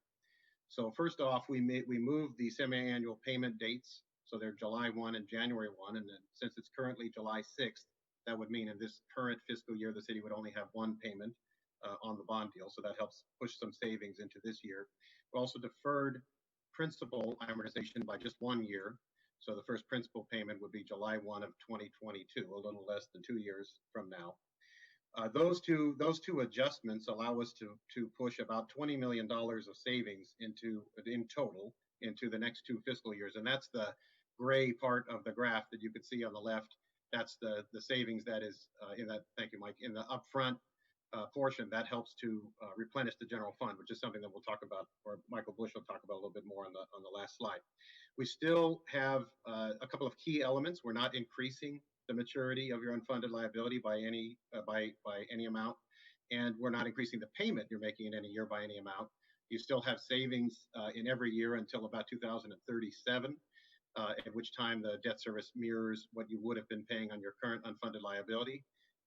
Speaker 11: So first off, we moved the semi-annual payment dates. So they're July 1 and January 1. And then since it's currently July 6th, that would mean in this current fiscal year, the city would only have one payment on the bond deal. So that helps push some savings into this year. We also deferred principal amortization by just 1 year. So the first principal payment would be July 1 of 2022, a little less than 2 years from now. Those two adjustments allow us to push about $20 million of savings in total into the next 2 fiscal years. And that's the gray part of the graph that you can see on the left. That's the savings that is in that, thank you, Mike, in the upfront portion that helps to replenish the general fund, which is something that we'll talk about, or Michael Bush will talk about a little bit more on the last slide. We still have a couple of key elements. We're not increasing the maturity of your unfunded liability by any amount, and we're not increasing the payment you're making in any year by any amount. You still have savings in every year until about 2037, at which time the debt service mirrors what you would have been paying on your current unfunded liability.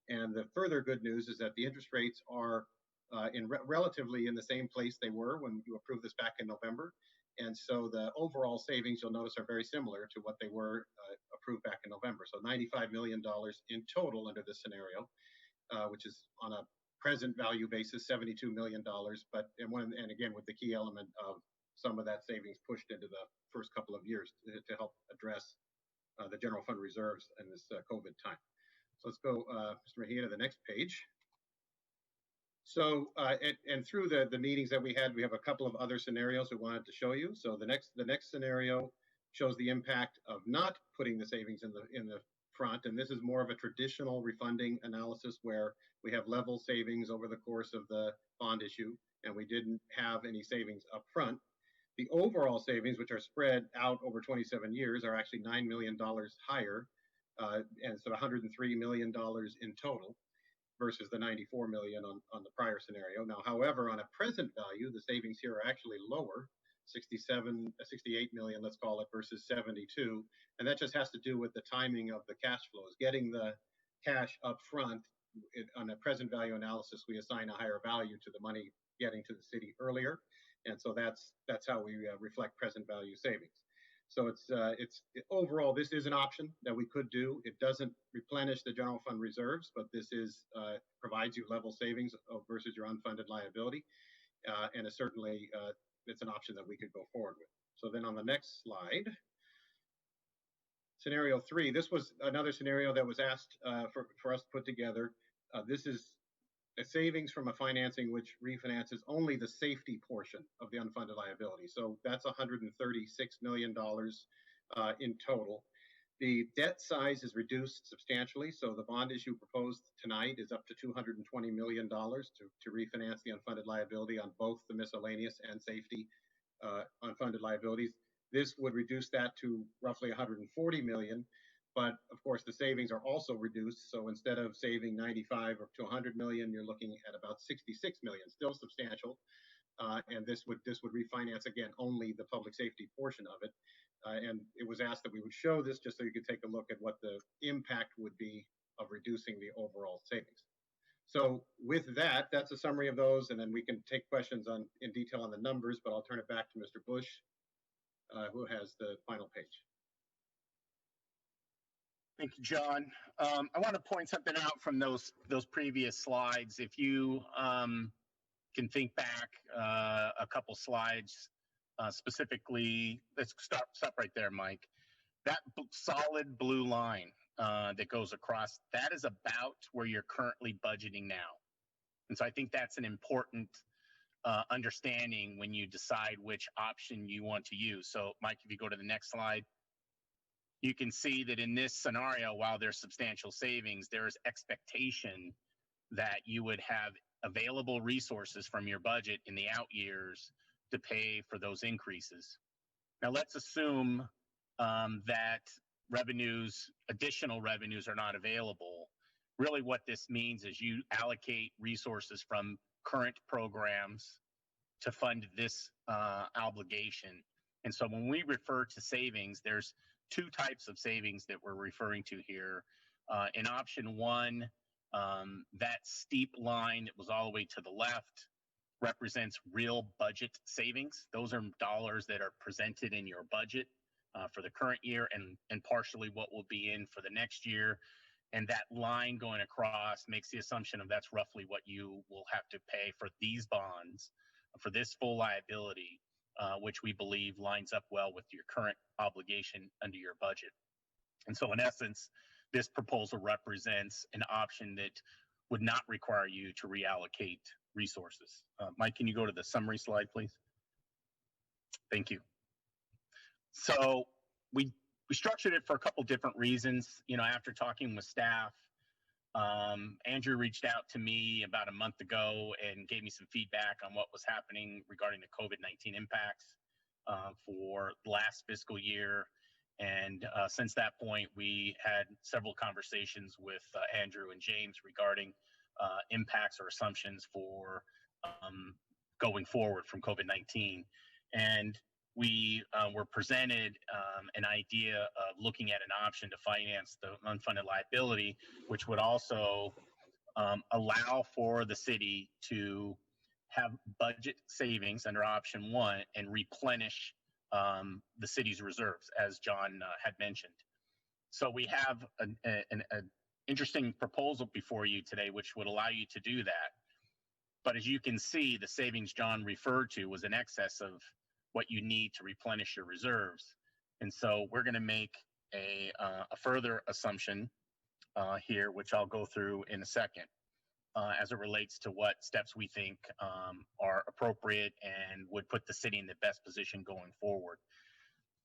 Speaker 11: And the further good news is that the interest rates are relatively in the same place they were when you approved this back in November. And so the overall savings, you'll notice, are very similar to what they were approved back in November. So $95 million in total under this scenario, which is on a present value basis, $72 million. But and again, with the key element of some of that savings pushed into the first couple of years to help address the general fund reserves in this COVID time.
Speaker 17: So let's go, Mr. Mejia, to the next page. So, and through the meetings that we had, we have a couple of other scenarios we wanted to show you. So the next scenario shows the impact of not putting the savings in the front, and this is more of a traditional refunding analysis where we have level savings over the course of the bond issue, and we didn't have any savings up front. The overall savings, which are spread out over 27 years, are actually $9 million higher, and so $103 million in total versus the 94 million on the prior scenario. Now, however, on a present value, the savings here are actually lower, 68 million, let's call it, versus 72. And that just has to do with the timing of the cash flows. Getting the cash up front, on a present value analysis, we assign a higher value to the money getting to the city earlier. And so that's how we reflect present value savings. So it's overall, this is an option that we could do. It doesn't replenish the general fund reserves, but this is provides you level savings versus your unfunded liability. And it's certainly, it's an option that we could go forward with. So then on the next slide, scenario 3, this was another scenario that was asked for us to put together. This is a savings from a financing which refinances only the safety portion of the unfunded liability. So that's $136 million in total. The debt size is reduced substantially. So the bond issue proposed tonight is up to $220 million to refinance the unfunded liability on both the miscellaneous and safety unfunded liabilities. This would reduce that to roughly $140 million. But of course, the savings are also reduced. So instead of saving 95 or to 100 million, you're looking at about 66 million, still substantial. And this would refinance again only the public safety portion of it. And it was asked that we would show this just so you could take a look at what the impact would be of reducing the overall savings. So with that, that's a summary of those, and then we can take questions in detail on the numbers. But I'll turn it back to Mr. Bush, who has the final page.
Speaker 15: Thank you, John. I want to point something out from those previous slides. If you can think back a couple slides, specifically, let's stop right there, Mike. That solid blue line that goes across, that is about where you're currently budgeting now. And so I think that's an important understanding when you decide which option you want to use. So, Mike, if you go to the next slide. You can see that in this scenario, while there's substantial savings, there is expectation that you would have available resources from your budget in the out years to pay for those increases. Now, let's assume that additional revenues are not available. Really what this means is you allocate resources from current programs to fund this obligation. And so when we refer to savings, there's two types of savings that we're referring to here. In option 1, that steep line that was all the way to the left represents real budget savings. Those are dollars that are presented in your budget for the current year and partially what will be in for the next year. And that line going across makes the assumption of that's roughly what you will have to pay for these bonds, for this full liability, which we believe lines up well with your current obligation under your budget. And so in essence, this proposal represents an option that would not require you to reallocate resources. Mike, can you go to the summary slide, please? Thank you. So we structured it for a couple different reasons. You know, after talking with staff, Andrew reached out to me about a month ago and gave me some feedback on what was happening regarding the COVID-19 impacts for last fiscal year. And since that point, we had several conversations with Andrew and James regarding impacts or assumptions for going forward from COVID-19. And we were presented an idea of looking at an option to finance the unfunded liability, which would also allow for the city to have budget savings under option 1 and replenish the city's reserves, as John had mentioned. So we have an interesting proposal before you today, which would allow you to do that. But as you can see, the savings John referred to was in excess of what you need to replenish your reserves. And so we're going to make a further assumption here, which I'll go through in a second, as it relates to what steps we think are appropriate and would put the city in the best position going forward.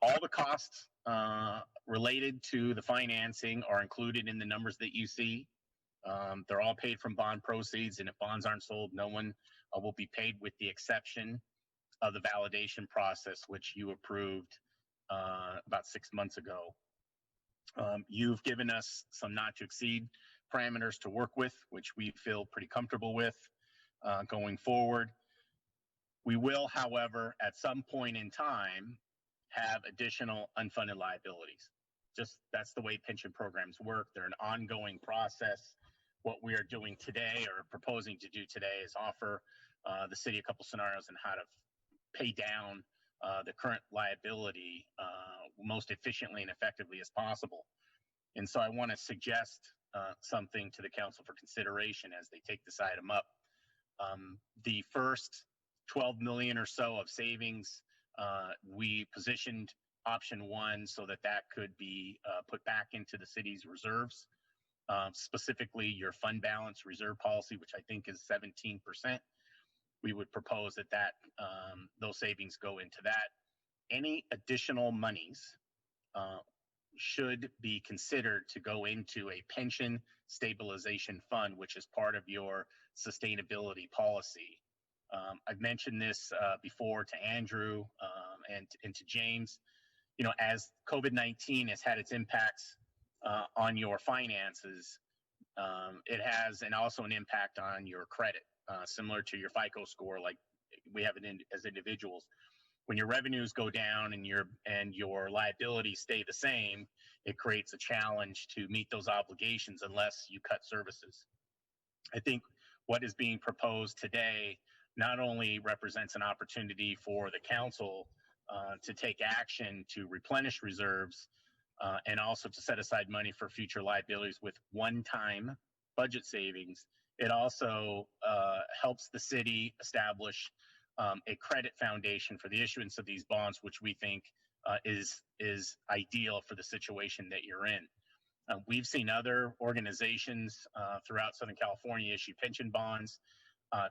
Speaker 15: All the costs related to the financing are included in the numbers that you see. They're all paid from bond proceeds, and if bonds aren't sold, no one will be paid, with the exception of the validation process, which you approved about 6 months ago. You've given us some not to exceed parameters to work with, which we feel pretty comfortable with going forward. We will, however, at some point in time, have additional unfunded liabilities. Just that's the way pension programs work. They're an ongoing process. What we are doing today, or proposing to do today, is offer the city a couple scenarios on how to pay down the current liability most efficiently and effectively as possible. And so I want to suggest something to the council for consideration as they take this item up. The first 12 million or so of savings, we positioned option one so that that could be put back into the city's reserves, specifically your fund balance reserve policy, which I think is 17%. We would propose that those savings go into that. Any additional monies should be considered to go into a pension stabilization fund, which is part of your sustainability policy. I've mentioned this before to Andrew and to James. You know, as COVID-19 has had its impacts on your finances, it has also an impact on your credit, similar to your FICO score, like we have it as individuals. When your revenues go down and your liabilities stay the same, it creates a challenge to meet those obligations unless you cut services. I think what is being proposed today not only represents an opportunity for the council to take action to replenish reserves and also to set aside money for future liabilities with one-time budget savings, it also helps the city establish a credit foundation for the issuance of these bonds, which we think is ideal for the situation that you're in. We've seen other organizations throughout Southern California issue pension bonds.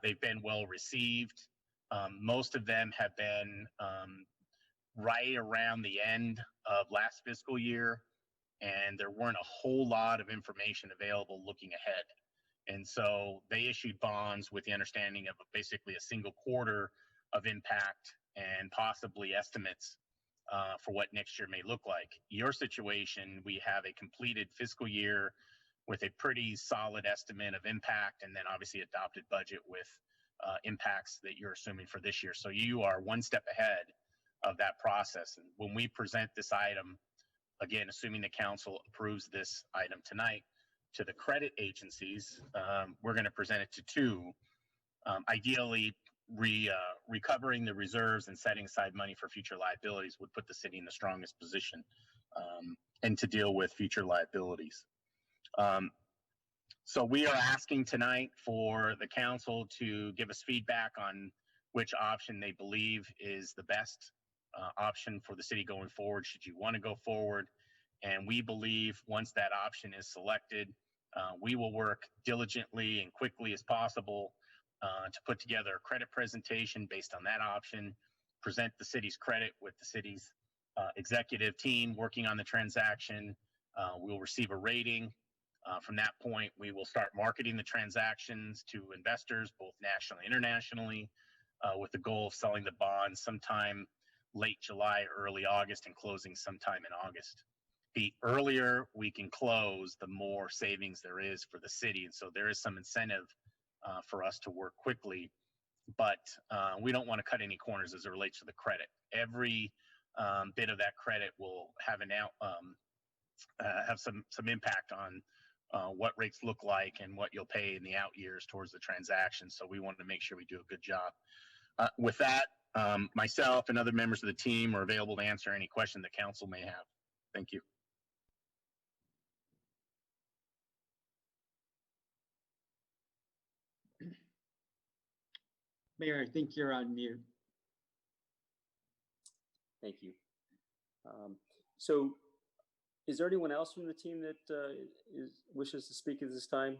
Speaker 15: They've been well received. Most of them have been right around the end of last fiscal year, and there weren't a whole lot of information available looking ahead. And so they issued bonds with the understanding of basically a single quarter of impact and possibly estimates for what next year may look like. Your situation, we have a completed fiscal year with a pretty solid estimate of impact, and then obviously adopted budget with impacts that you're assuming for this year. So you are one step ahead of that process. And when we present this item, again, assuming the council approves this item tonight, to the credit agencies, we're going to present it to two. Ideally, recovering the reserves and setting aside money for future liabilities would put the city in the strongest position and to deal with future liabilities. So we are asking tonight for the council to give us feedback on which option they believe is the best option for the city going forward, should you want to go forward. And we believe once that option is selected, we will work diligently and quickly as possible to put together a credit presentation based on that option, present the city's credit with the city's executive team working on the transaction. We'll receive a rating. From that point, we will start marketing the transactions to investors, both nationally and internationally, with the goal of selling the bonds sometime late July, early August, and closing sometime in August. The earlier we can close, the more savings there is for the city. And so there is some incentive for us to work quickly, but we don't want to cut any corners as it relates to the credit. Every bit of that credit will have have some impact on what rates look like and what you'll pay in the out years towards the transaction. So we want to make sure we do a good job. With that, myself and other members of the team are available to answer any question the council may have. Thank you.
Speaker 16: Mayor, I think you're on mute.
Speaker 1: Thank you. So Is there anyone else from the team that wishes to speak at this time?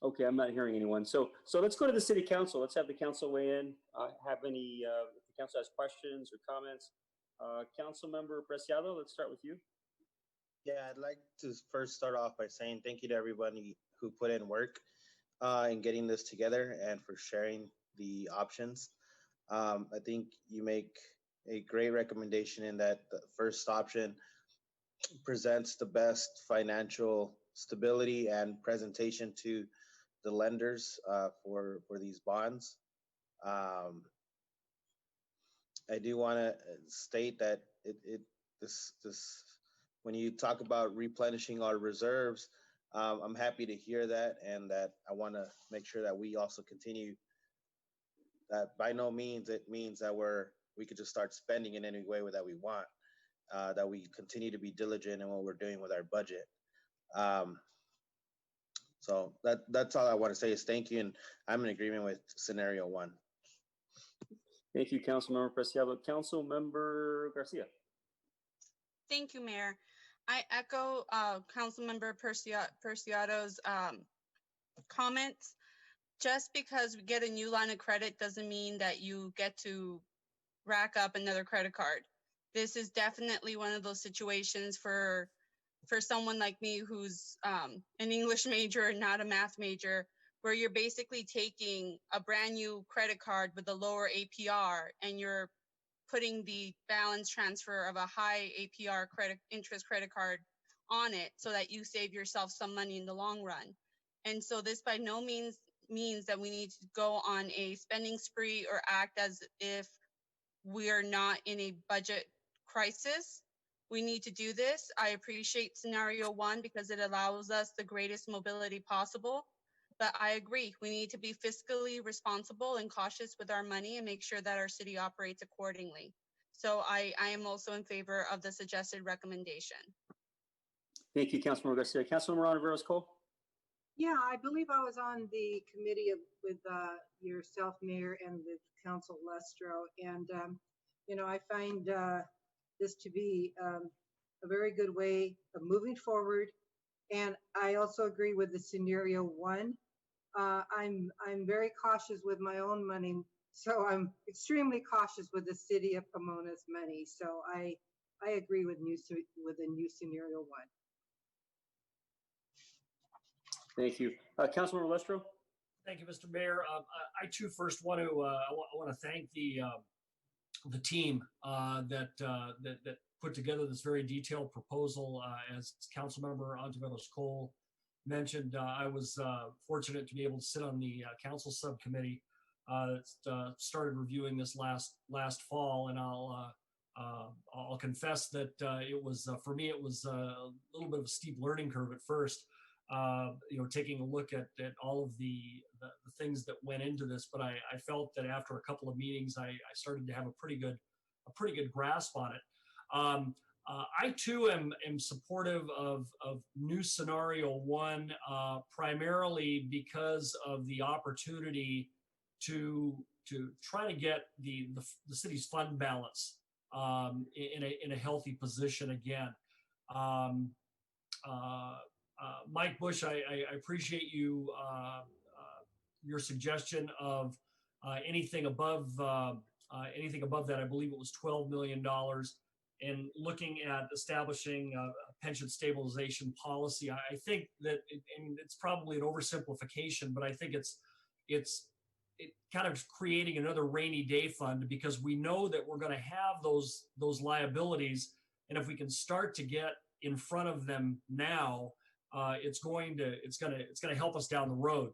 Speaker 1: Okay, I'm not hearing anyone. So let's go to the city council. Let's have the council weigh in. Have any, if the council has questions or comments. Council member Preciado, let's start with you.
Speaker 4: Yeah, I'd like to first start off by saying thank you to everybody who put in work in getting this together and for sharing the options. I think you make a great recommendation in that the first option presents the best financial stability and presentation to the lenders for these bonds. I do want to state that this when you talk about replenishing our reserves, I'm happy to hear that, and that I want to make sure that we also continue. That by no means it means that we could just start spending in any way that we want. That we continue to be diligent in what we're doing with our budget. So that's all I want to say is thank you, and I'm in agreement with scenario 1.
Speaker 1: Thank you, Councilmember Preciado. Councilmember Garcia.
Speaker 5: Thank you, Mayor. I echo Councilmember Preciado's comments. Just because we get a new line of credit doesn't mean that you get to rack up another credit card. This is definitely one of those situations for someone like me who's an English major and not a math major, where you're basically taking a brand new credit card with a lower APR and you're putting the balance transfer of a high APR interest credit card on it so that you save yourself some money in the long run. And so this by no means means that we need to go on a spending spree or act as if we are not in a budget crisis. We need to do this. I appreciate scenario 1 because it allows us the greatest mobility possible. But I agree, we need to be fiscally responsible and cautious with our money and make sure that our city operates accordingly. So I am also in favor of the suggested recommendation.
Speaker 1: Thank you, Councilmember Garcia. Councilmember Ontiveros-Cole.
Speaker 13: Yeah, I believe I was on the committee with yourself, Mayor, and with Council Lustro. And, I find this to be a very good way of moving forward. And I also agree with the scenario 1. I'm very cautious with my own money, so I'm extremely cautious with the city of Pomona's money. So I agree with the new scenario 1.
Speaker 1: Thank you, Councilmember Lustro.
Speaker 7: Thank you, Mr. Mayor. I too first want to thank the team that put together this very detailed proposal. As Councilmember Ontiveros-Cole mentioned, I was fortunate to be able to sit on the council subcommittee that started reviewing this last fall, and I'll confess that it was for me it was a little bit of a steep learning curve at first. Taking a look at all of the things that went into this, but I felt that after a couple of meetings, I started to have a pretty good grasp on it. I too am supportive of new scenario 1, primarily because of the opportunity to try to get the city's fund balance in a healthy position again. Mike Bush, I appreciate your suggestion of anything above that. I believe it was $12 million, and looking at establishing a pension stabilization policy. I think that, and it's probably an oversimplification, but I think it's kind of creating another rainy day fund, because we know that we're going to have those liabilities, and if we can start to get in front of them now, it's going to help us down the road.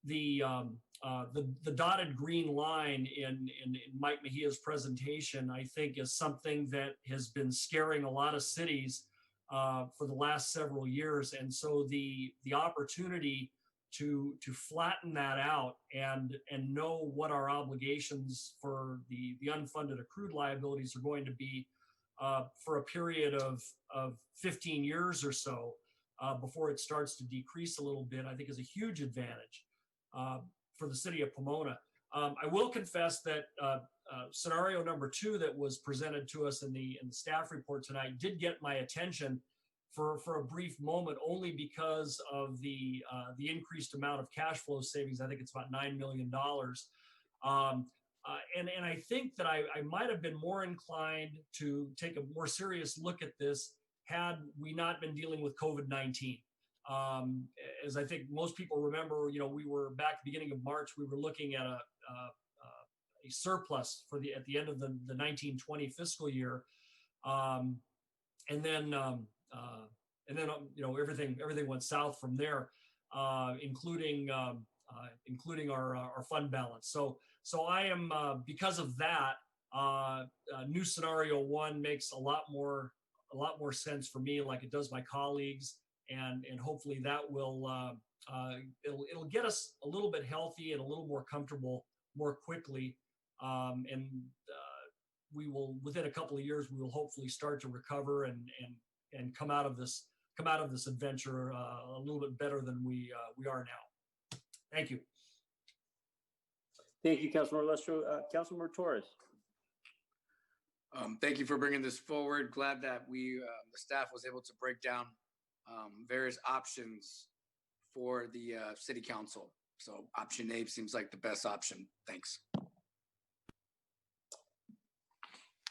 Speaker 7: The dotted green line in Mike Mejia's presentation, I think, is something that has been scaring a lot of cities for the last several years, and so the opportunity to flatten that out and know what our obligations for the unfunded accrued liabilities are going to be for a period of 15 years or so before it starts to decrease a little bit, I think is a huge advantage for the city of Pomona. I will confess that scenario number 2 that was presented to us in the staff report tonight did get my attention for a brief moment, only because of the increased amount of cash flow savings. I think it's about $9 million. And I think that I might have been more inclined to take a more serious look at this had we not been dealing with COVID-19. As I think most people remember, we were back at the beginning of March, we were looking at a surplus at the end of the 1920 fiscal year, and then everything went south from there, including our fund balance. So I am, because of that, new scenario 1 makes a lot more sense for me, like it does my colleagues, and hopefully that will it'll get us a little bit healthy and a little more comfortable more quickly, and we will, within a couple of years, we will hopefully start to recover and come out of this adventure a little bit better than we are now. Thank you.
Speaker 1: Thank you, Councilmember Lestro. Councilmember Torres.
Speaker 8: Thank you for bringing this forward. Glad that the staff was able to break down various options for the city council. So option A seems like the best option. Thanks.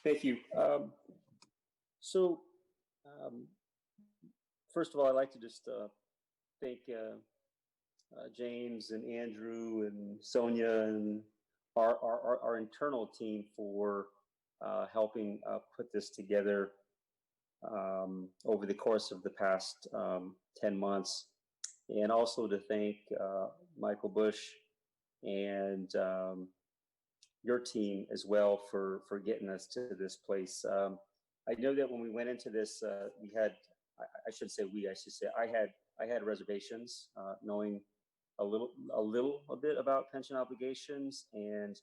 Speaker 1: Thank you. First of all, I'd like to just thank James and Andrew and Sonia and our internal team for helping put this together over the course of the past 10 months. And also to thank Michael Bush and your team as well for getting us to this place. I know that when we went into this, we had, I should say I had reservations, knowing a bit about pension obligations and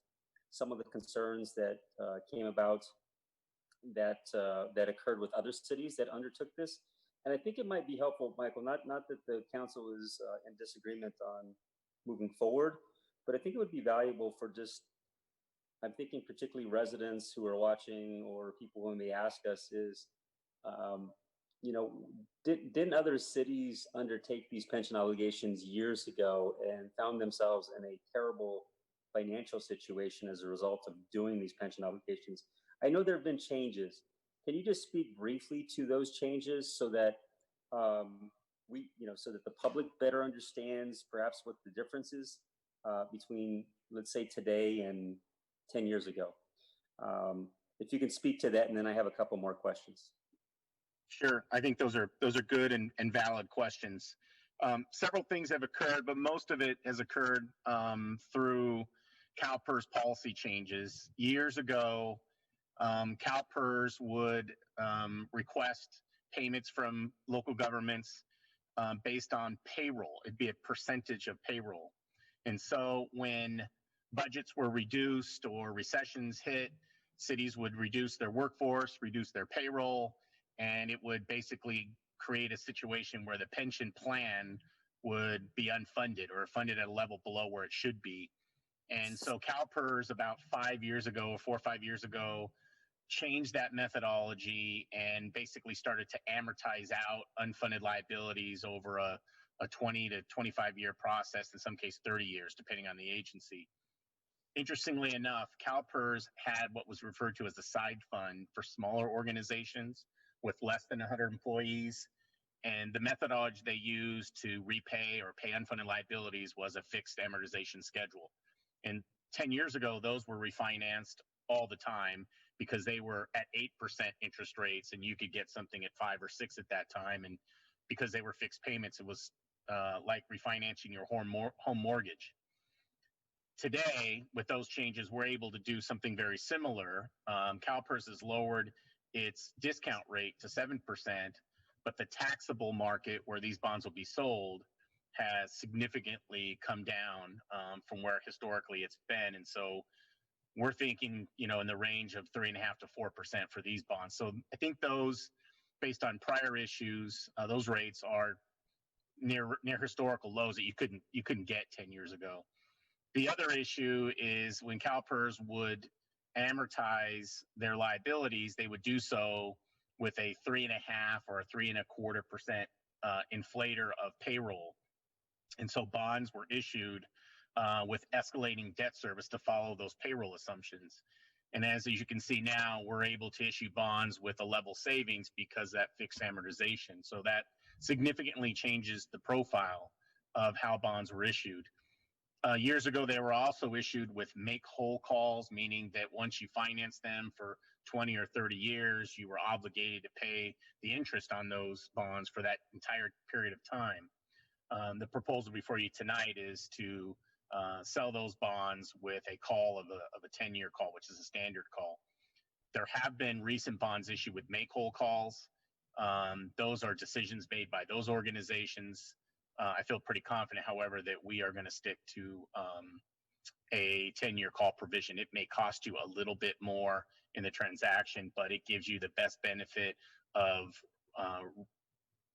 Speaker 1: some of the concerns that came about that occurred with other cities that undertook this. And I think it might be helpful, Michael, not that the council is in disagreement on moving forward, but I think it would be valuable for just, I'm thinking particularly residents who are watching or people who may ask us is, didn't other cities undertake these pension obligations years ago and found themselves in a terrible financial situation as a result of doing these pension obligations? I know there have been changes. Can you just speak briefly to those changes so that so that the public better understands perhaps what the difference is between, let's say, today and 10 years ago? If you can speak to that, and then I have a couple more questions.
Speaker 15: Sure. I think those are good and valid questions. Several things have occurred, but most of it has occurred through Calpers policy changes. Years ago, Calpers would request payments from local governments based on payroll. It'd be a percentage of payroll. And so when budgets were reduced or recessions hit, cities would reduce their workforce, reduce their payroll, and it would basically create a situation where the pension plan would be unfunded or funded at a level below where it should be. And so Calpers about 5 years ago, 4 or 5 years ago, changed that methodology and basically started to amortize out unfunded liabilities over a 20 to 25 year process, in some case 30 years, depending on the agency. Interestingly enough, Calpers had what was referred to as a side fund for smaller organizations with less than 100 employees. And the methodology they used to repay or pay unfunded liabilities was a fixed amortization schedule. And 10 years ago, those were refinanced all the time because they were at 8% interest rates and you could get something at 5 or 6 at that time. And because they were fixed payments, it was like refinancing your home mortgage. Today, with those changes, we're able to do something very similar. Calpers has lowered its discount rate to 7%, but the taxable market where these bonds will be sold has significantly come down from where historically it's been. And so we're thinking, in the range of 3.5% to 4% for these bonds. So I think those, based on prior issues, those rates are near historical lows that you couldn't get 10 years ago. The other issue is when Calpers would amortize their liabilities, they would do so with a 3.5 or a 3.25% inflator of payroll. And so bonds were issued with escalating debt service to follow those payroll assumptions. And as you can see now, we're able to issue bonds with a level savings because that fixed amortization. So that significantly changes the profile of how bonds were issued. Years ago, they were also issued with make-whole calls, meaning that once you finance them for 20 or 30 years, you were obligated to pay the interest on those bonds for that entire period of time. The proposal before you tonight is to sell those bonds with a call of a 10-year call, which is a standard call. There have been recent bonds issued with make-whole calls. Those are decisions made by those organizations. I feel pretty confident, however, that we are going to stick to a 10-year call provision. It may cost you a little bit more in the transaction, but it gives you the best benefit of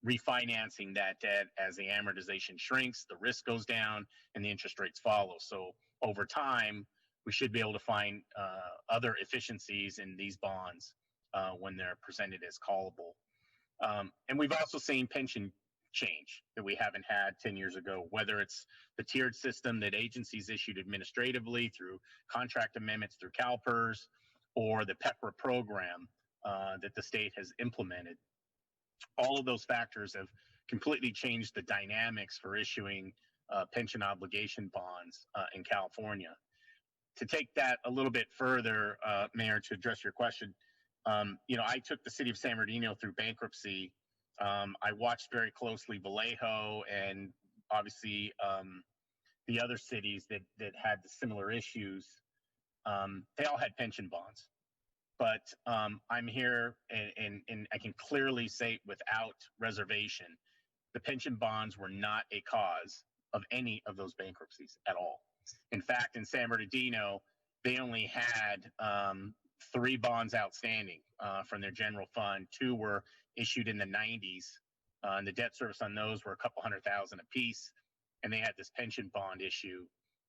Speaker 15: refinancing that debt as the amortization shrinks, the risk goes down, and the interest rates follow. So over time, we should be able to find other efficiencies in these bonds when they're presented as callable. And we've also seen pension change that we haven't had 10 years ago, whether it's the tiered system that agencies issued administratively through contract amendments through Calpers, or the PEPRA program that the state has implemented. All of those factors have completely changed the dynamics for issuing pension obligation bonds in California. To take that a little bit further, Mayor, to address your question, I took the city of San Bernardino through bankruptcy. I watched very closely Vallejo and obviously the other cities that had the similar issues. They all had pension bonds. But I'm here and I can clearly say without reservation, the pension bonds were not a cause of any of those bankruptcies at all. In fact, in San Bernardino, they only had 3 bonds outstanding from their general fund. 2 were issued in the 90s, and the debt service on those were a couple $100,000 apiece, and they had this pension bond issue.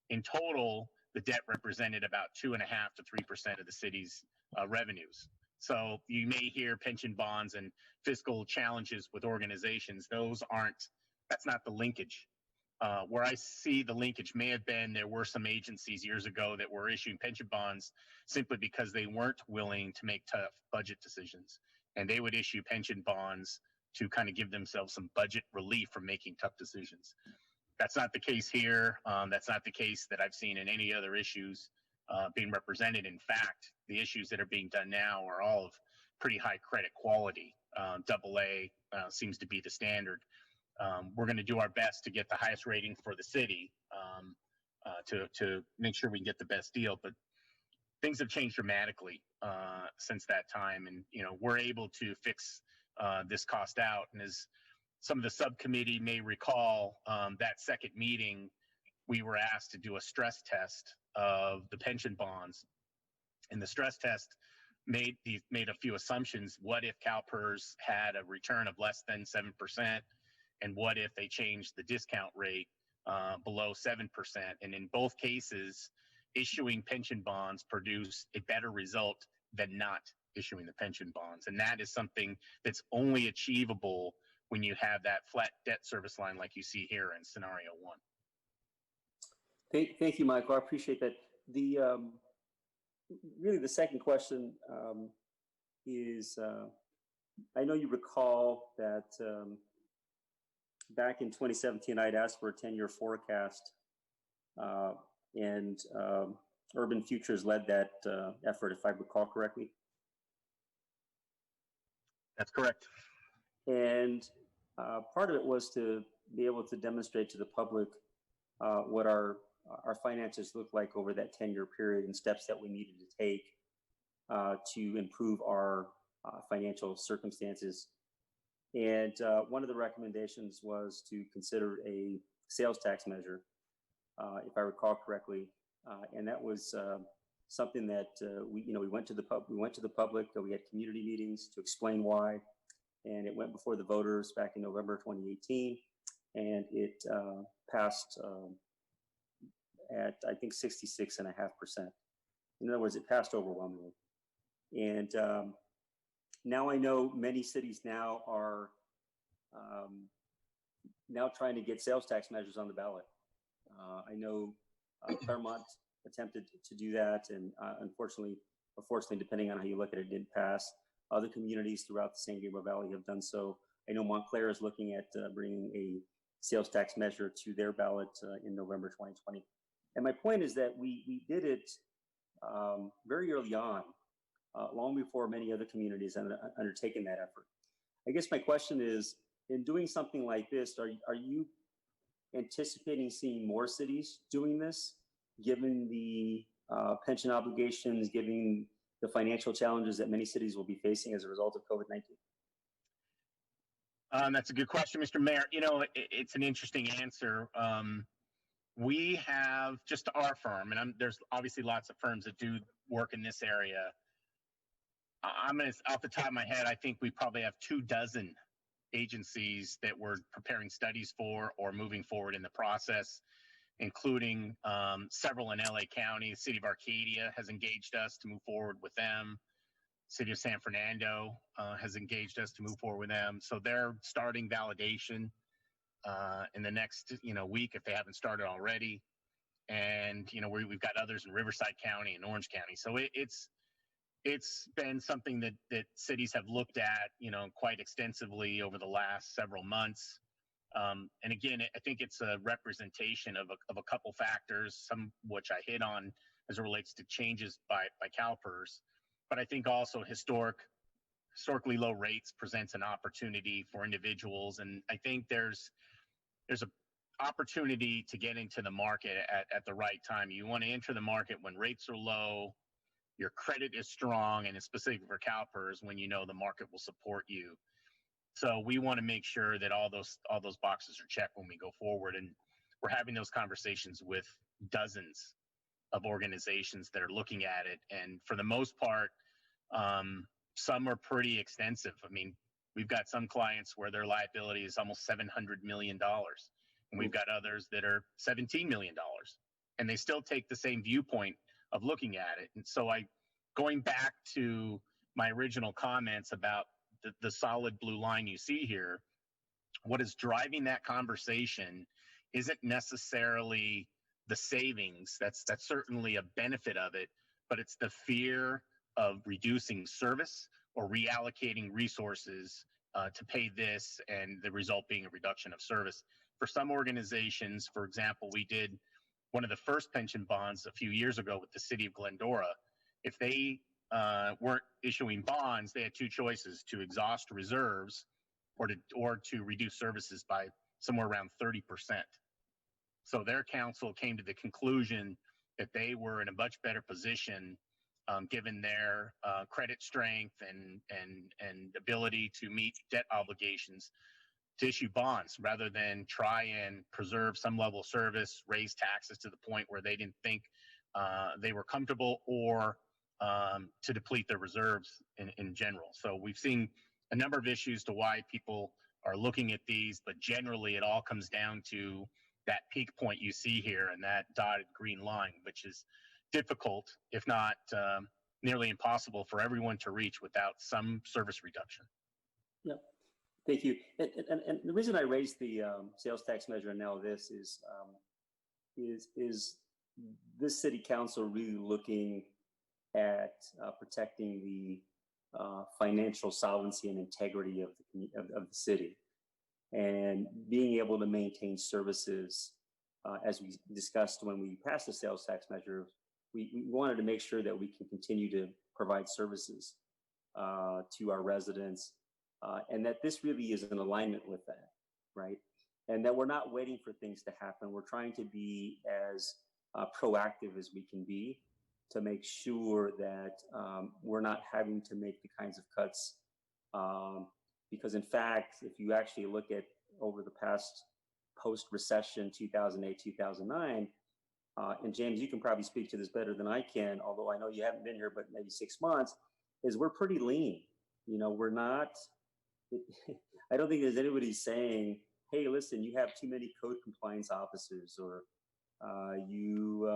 Speaker 15: In total, the debt represented about 2.5 to 3% of the city's revenues. So you may hear pension bonds and fiscal challenges with organizations. That's not the linkage. Where I see the linkage may have been, there were some agencies years ago that were issuing pension bonds simply because they weren't willing to make tough budget decisions. And they would issue pension bonds to kind of give themselves some budget relief from making tough decisions. That's not the case here. That's not the case that I've seen in any other issues being represented. In fact, the issues that are being done now are all of pretty high credit quality. AA seems to be the standard. We're going to do our best to get the highest rating for the city to make sure we can get the best deal. But things have changed dramatically since that time. And, we're able to fix this cost out. And as some of the subcommittee may recall, that second meeting, we were asked to do a stress test of the pension bonds. And the stress test made a few assumptions. What if Calpers had a return of less than 7%? And what if they changed the discount rate below 7%? And in both cases, issuing pension bonds produced a better result than not issuing the pension bonds. And that is something that's only achievable when you have that flat debt service line like you see here in scenario 1.
Speaker 1: Thank you, Michael. I appreciate that. Really the second question is, I know you recall that back in 2017, I'd asked for a 10-year forecast, and Urban Futures led that effort, if I recall correctly.
Speaker 15: That's correct.
Speaker 1: And part of it was to be able to demonstrate to the public what our finances look like over that 10-year period and steps that we needed to take to improve our financial circumstances. And one of the recommendations was to consider a sales tax measure, if I recall correctly. And that was something that we went to the public. We had community meetings to explain why, and it went before the voters back in November 2018, and it passed at I think 66.5%. In other words, it passed overwhelmingly. And now I know many cities now are now trying to get sales tax measures on the ballot. I know Claremont attempted to do that, and unfortunately, or fortunately, depending on how you look at it, didn't pass. Other communities throughout the San Gabriel Valley have done so. I know Montclair is looking at bringing a sales tax measure to their ballot in November 2020. And my point is that we did it very early on, long before many other communities had undertaken that effort. I guess my question is, in doing something like this, are you anticipating seeing more cities doing this, given the pension obligations, given the financial challenges that many cities will be facing as a result of COVID-19?
Speaker 15: That's a good question, Mr. Mayor. You know, it's an interesting answer. We have just our firm, and there's obviously lots of firms that do work in this area. I'm going to, off the top of my head, I think we probably have 24 agencies that we're preparing studies for or moving forward in the process, including several in LA County. The City of Arcadia has engaged us to move forward with them. City of San Fernando has engaged us to move forward with them. So they're starting validation in the next week if they haven't started already. And we've got others in Riverside County and Orange County. So it's been something that cities have looked at quite extensively over the last several months. And again, I think it's a representation of a couple factors, some which I hit on as it relates to changes by Calpers. But I think also historically low rates presents an opportunity for individuals. And I think there's an opportunity to get into the market at the right time. You want to enter the market when rates are low, your credit is strong, and it's specific for CalPERS when you know the market will support you. So we want to make sure that all those boxes are checked when we go forward. And we're having those conversations with dozens of organizations that are looking at it. And for the most part, some are pretty extensive. I mean, we've got some clients where their liability is almost $700 million. And we've got others that are $17 million. And they still take the same viewpoint of looking at it. And so going back to my original comments about the solid blue line you see here, what is driving that conversation isn't necessarily the savings. That's certainly a benefit of it, but it's the fear of reducing service or reallocating resources to pay this, and the result being a reduction of service. For some organizations, for example, we did one of the first pension bonds a few years ago with the city of Glendora. If they weren't issuing bonds, they had two choices: to exhaust reserves or to reduce services by somewhere around 30%. So their council came to the conclusion that they were in a much better position, given their credit strength and ability to meet debt obligations, to issue bonds rather than try and preserve some level of service, raise taxes to the point where they didn't think they were comfortable, or to deplete their reserves in general. So we've seen a number of issues to why people are looking at these, but generally it all comes down to that peak point you see here and that dotted green line, which is difficult, if not nearly impossible, for everyone to reach without some service reduction.
Speaker 1: Yeah, thank you. And the reason I raised the sales tax measure and now this is this city council really looking at protecting the financial solvency and integrity of the city, and being able to maintain services, as we discussed when we passed the sales tax measure. We wanted to make sure that we can continue to provide services to our residents, and that this really is in alignment with that, right? And that we're not waiting for things to happen. We're trying to be as proactive as we can be to make sure that we're not having to make the kinds of cuts. Because in fact, if you actually look at over the past post-recession, 2008, 2009, and James, you can probably speak to this better than I can, although I know you haven't been here but maybe 6 months, is we're pretty lean. We're not, I don't think there's anybody saying, hey, listen, you have too many code compliance officers, or you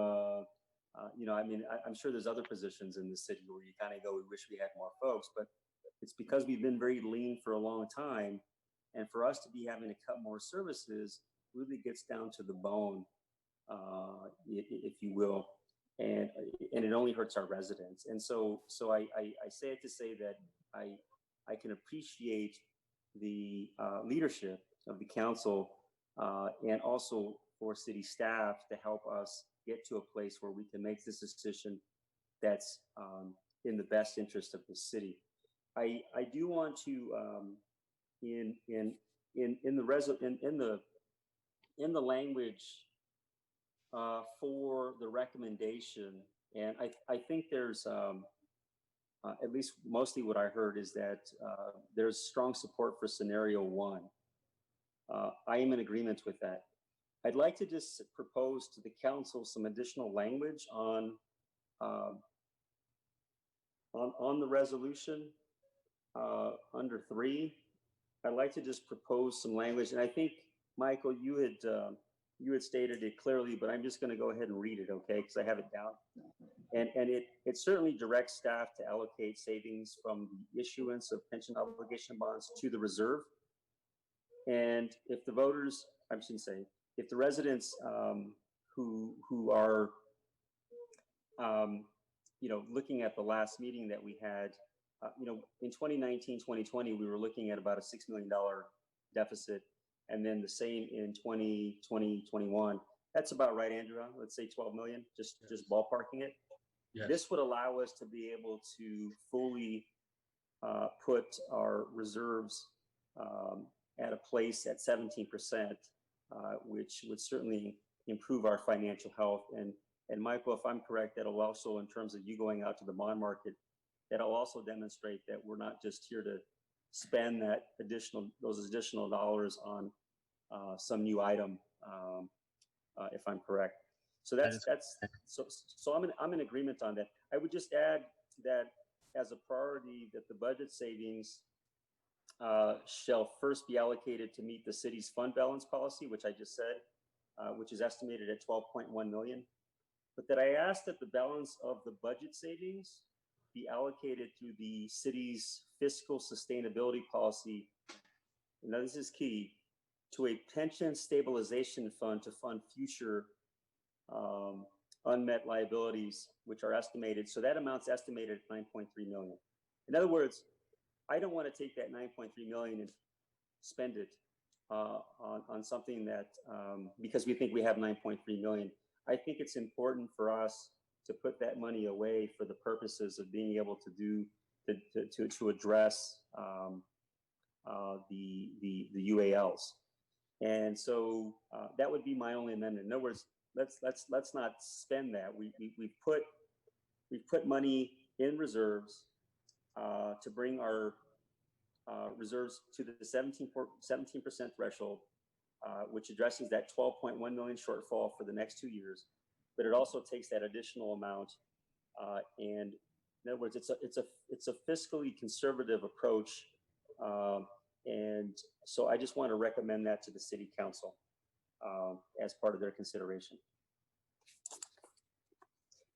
Speaker 1: I mean, I'm sure there's other positions in the city where you kind of go, we wish we had more folks, but it's because we've been very lean for a long time. And for us to be having to cut more services really gets down to the bone, if you will. And it only hurts our residents. And so I say it to say that I can appreciate the leadership of the council and also for city staff to help us get to a place where we can make this decision that's in the best interest of the city. I do want to in the language for the recommendation, and I think there's at least mostly what I heard is that there's strong support for scenario one. I am in agreement with that. I'd like to just propose to the council some additional language on the resolution under 3. I'd like to just propose some language, and I think Michael, you had stated it clearly, but I'm just going to go ahead and read it, okay? Because I have it down, and it certainly directs staff to allocate savings from the issuance of pension obligation bonds to the reserve, and if the voters, I shouldn't say, if the residents who are looking at the last meeting that we had, in 2019, 2020, we were looking at about a $6 million deficit, and then the same in 2020, 21. That's about right, Andrea. Let's say 12 million, just ballparking it.
Speaker 14: Yes.
Speaker 1: This would allow us to be able to fully put our reserves at a place at 17%, which would certainly improve our financial health. And Michael, if I'm correct, that'll also, in terms of you going out to the bond market, that'll also demonstrate that we're not just here to spend those additional dollars on some new item, if I'm correct. So I'm in agreement on that. I would just add that as a priority, that the budget savings shall first be allocated to meet the city's fund balance policy, which I just said, which is estimated at 12.1 million. But that I asked that the balance of the budget savings be allocated through the city's fiscal sustainability policy. Now this is key, to a pension stabilization fund to fund future unmet liabilities, which are estimated. So that amount's estimated at 9.3 million. In other words, I don't want to take that 9.3 million and spend it on something that, because we think we have 9.3 million. I think it's important for us to put that money away for the purposes of being able to do, to address the UALs. And so that would be my only amendment. In other words, let's not spend that. We've put money in reserves to bring our reserves to the 17% threshold, which addresses that 12.1 million shortfall for the next 2 years. But it also takes that additional amount, and in other words, it's a fiscally conservative approach, and so I just want to recommend that to the city council as part of their consideration.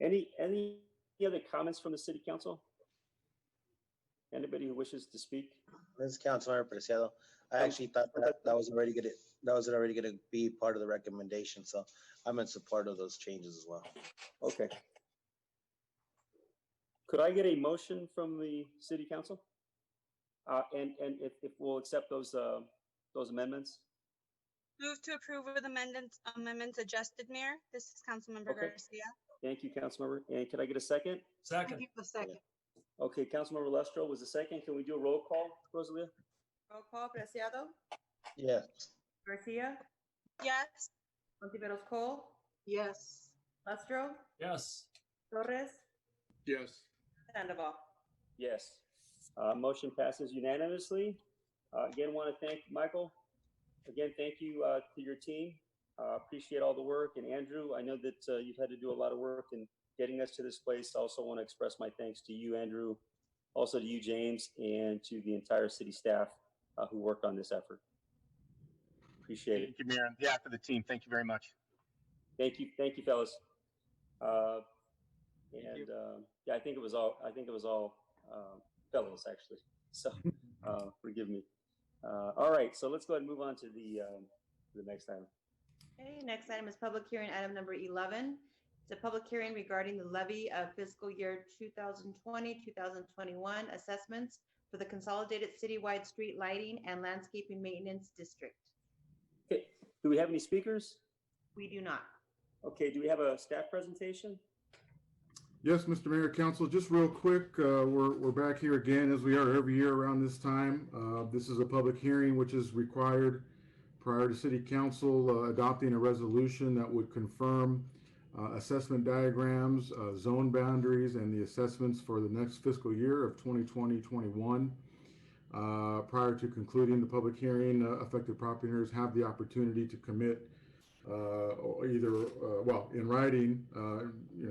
Speaker 1: Any other comments from the city council? Anybody who wishes to speak?
Speaker 4: This is Councilmember Preciado. I actually thought that was already gonna be part of the recommendation, so I'm in support of those changes as well.
Speaker 1: Okay. Could I get a motion from the city council? And if we'll accept those amendments?
Speaker 5: Move to approve with amendments adjusted, Mayor. This is Councilmember
Speaker 1: Okay.
Speaker 5: Garcia.
Speaker 1: Thank you, Councilmember. And can I get a second?
Speaker 7: Second.
Speaker 13: Give a second.
Speaker 1: Okay, Councilmember Lestro was the second. Can we do a roll call, Rosalia?
Speaker 3: Roll call, Preciado,
Speaker 4: Yes.
Speaker 3: Garcia,
Speaker 5: Yes.
Speaker 3: Ontiveros Cole,
Speaker 13: Yes.
Speaker 3: Lustro,
Speaker 7: Yes.
Speaker 3: Torres,
Speaker 8: Yes.
Speaker 3: Sandoval.
Speaker 1: Yes. Motion passes unanimously. Again, want to thank Michael. Again, thank you to your team. Appreciate all the work. And Andrew, I know that you've had to do a lot of work in getting us to this place. I also want to express my thanks to you, Andrew, also to you, James, and to the entire city staff who worked on this effort. Appreciate it.
Speaker 15: Thank you, Mayor. On behalf of the team, thank you very much.
Speaker 1: Thank you, fellas. And yeah, I think it was all fellows actually. So forgive me. All right, so let's go ahead and move on to the next item.
Speaker 3: Okay, next item is public hearing, item number 11. It's a public hearing regarding the levy of fiscal year 2020-2021 assessments for the Consolidated Citywide Street Lighting and Landscaping Maintenance District.
Speaker 1: Okay, do we have any speakers?
Speaker 3: We do not.
Speaker 1: Okay, do we have a staff presentation?
Speaker 18: Yes, Mr. Mayor, Council, just real quick, we're back here again as we are every year around this time. This is a public hearing which is required prior to City Council adopting a resolution that would confirm assessment diagrams, zone boundaries, and the assessments for the next fiscal year of 2020-21. Prior to concluding the public hearing, affected property owners have the opportunity to commit either, well, in writing,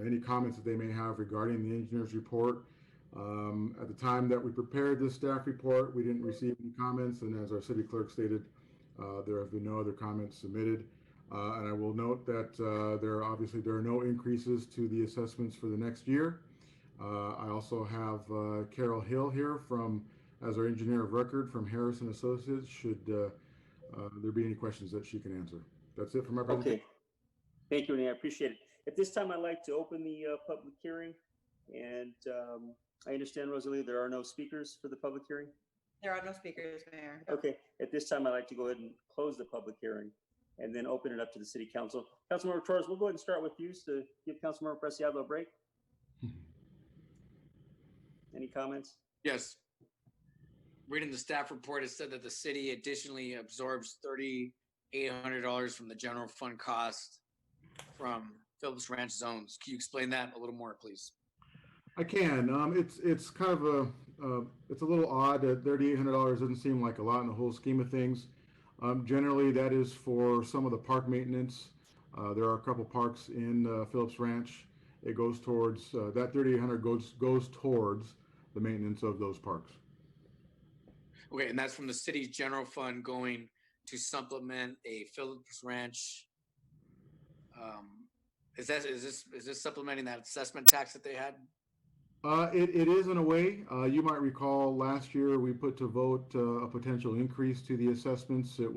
Speaker 18: any comments that they may have regarding the engineer's report. At the time that we prepared this staff report, we didn't receive any comments, and as our city clerk stated, there have been no other comments submitted. And I will note that there are no increases to the assessments for the next year. I also have Carol Hill here as our engineer of record from Harrison Associates, should there be any questions that she can answer. That's it for my presentation.
Speaker 1: Okay, thank you, Renee, I appreciate it. At this time, I'd like to open the public hearing, and I understand, Rosalie, there are no speakers for the public hearing?
Speaker 3: There are no speakers, Mayor.
Speaker 1: Okay, at this time, I'd like to go ahead and close the public hearing and then open it up to the City Council. Councilmember Torres, we'll go ahead and start with you to give Councilmember Preciado a break. Any comments?
Speaker 8: Yes. Reading the staff report, it said that the city additionally absorbs $3,800 from the general fund cost from Phillips Ranch zones. Can you explain that a little more, please?
Speaker 18: I can. It's kind of it's a little odd that $3,800 doesn't seem like a lot in the whole scheme of things. Generally, that is for some of the park maintenance. There are a couple parks in Phillips Ranch. It goes towards that $3,800 goes towards the maintenance of those parks.
Speaker 8: Okay, and that's from the city's general fund going to supplement a Phillips Ranch. Is this supplementing that assessment tax that they had?
Speaker 18: It is in a way. You might recall last year we put to vote a potential increase to the assessments. It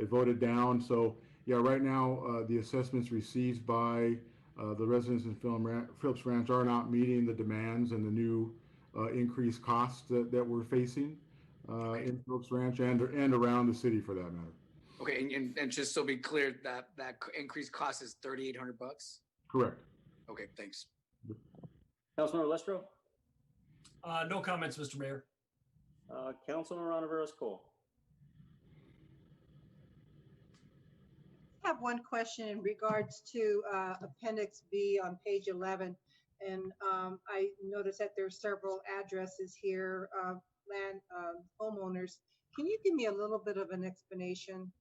Speaker 18: voted down. So yeah, right now the assessments received by the residents in Phillips Ranch are not meeting the demands and the new increased costs that we're facing in Phillips Ranch and around the city for that matter.
Speaker 8: Okay, and just so be clear, that increased cost is $3,800.
Speaker 18: Correct.
Speaker 8: Okay, thanks.
Speaker 1: Councilmember Lestro?
Speaker 7: No comments, Mr. Mayor.
Speaker 1: Councilmember Ranaveras-Cole.
Speaker 13: I have one question in regards to Appendix B on page 11. And I noticed that there's several addresses here of land homeowners. Can you give me a little bit of an explanation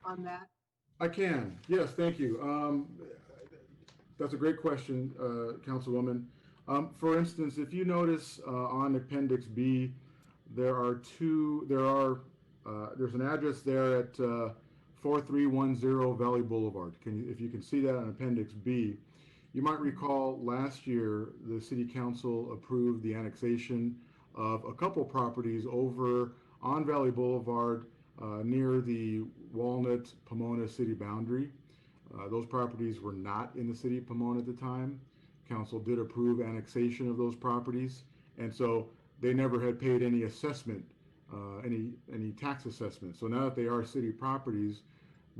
Speaker 13: on that?
Speaker 18: I can. Yes, thank you. That's a great question, Councilwoman. For instance, if you notice on Appendix B, there's an address there at 4310 Valley Boulevard. If you can see that on Appendix B, you might recall last year the City Council approved the annexation of a couple properties over on Valley Boulevard near the Walnut Pomona city boundary. Those properties were not in the city of Pomona at the time. Council did approve annexation of those properties, and so they never had paid any assessment, any tax assessment. So now that they are city properties,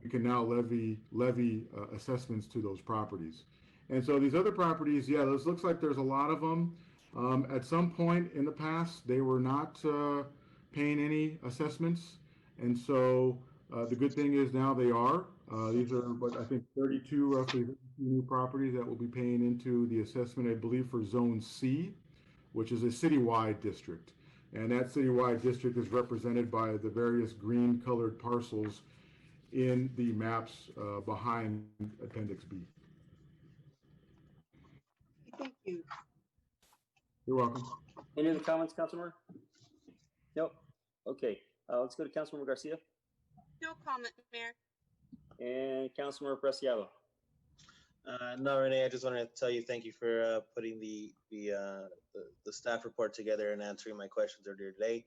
Speaker 18: we can now levy assessments to those properties. And so these other properties, yeah, those looks like there's a lot of them. At some point in the past, they were not paying any assessments, and so the good thing is now they are. These are, what I think, 32 roughly new properties that will be paying into the assessment, I believe, for Zone C, which is a citywide district. And that citywide district is represented by the various green colored parcels in the maps behind Appendix B.
Speaker 13: Thank you.
Speaker 18: You're welcome.
Speaker 1: Any other comments, Councilmember? Nope. Okay, let's go to Councilmember Garcia.
Speaker 5: No comment, Mayor.
Speaker 1: And Councilmember Preciado.
Speaker 4: No, Renee, I just wanted to tell you thank you for putting the staff report together and answering my questions earlier today.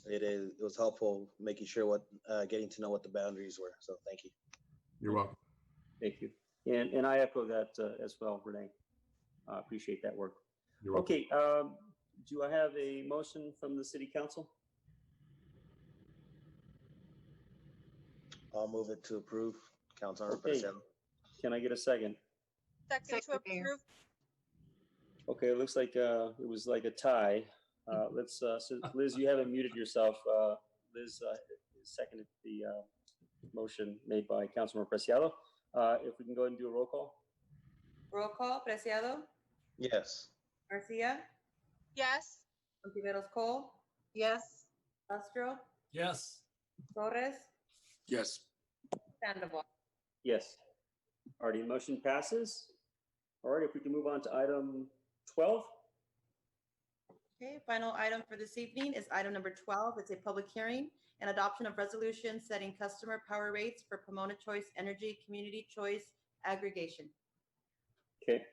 Speaker 4: It was helpful making sure getting to know what the boundaries were. So thank you.
Speaker 18: You're welcome.
Speaker 1: Thank you. And I echo that as well, Renee. I appreciate that work.
Speaker 18: You're welcome.
Speaker 1: Okay, do I have a motion from the city council?
Speaker 4: I'll move it to approve. Councilmember
Speaker 1: Okay.
Speaker 4: Preciado.
Speaker 1: Can I get a second?
Speaker 5: Second to approve.
Speaker 1: Okay, it looks like it was like a tie. Let's, so Liz, you haven't muted yourself. Liz seconded the motion made by Councilmember Preciado. If we can go ahead and do a roll call.
Speaker 3: Roll call, Preciado,
Speaker 4: Yes.
Speaker 3: Garcia,
Speaker 5: Yes.
Speaker 3: Ontiveros Cole,
Speaker 13: Yes.
Speaker 3: Lustro,
Speaker 7: Yes.
Speaker 3: Torres,
Speaker 8: Yes.
Speaker 3: Sandoval.
Speaker 1: Yes. Alrighty, motion passes. All right, if we can move on to item 12.
Speaker 3: Okay, final item for this evening is item number 12. It's a public hearing and adoption of resolution setting customer power rates for Pomona Choice Energy Community Choice Aggregation.
Speaker 1: Okay,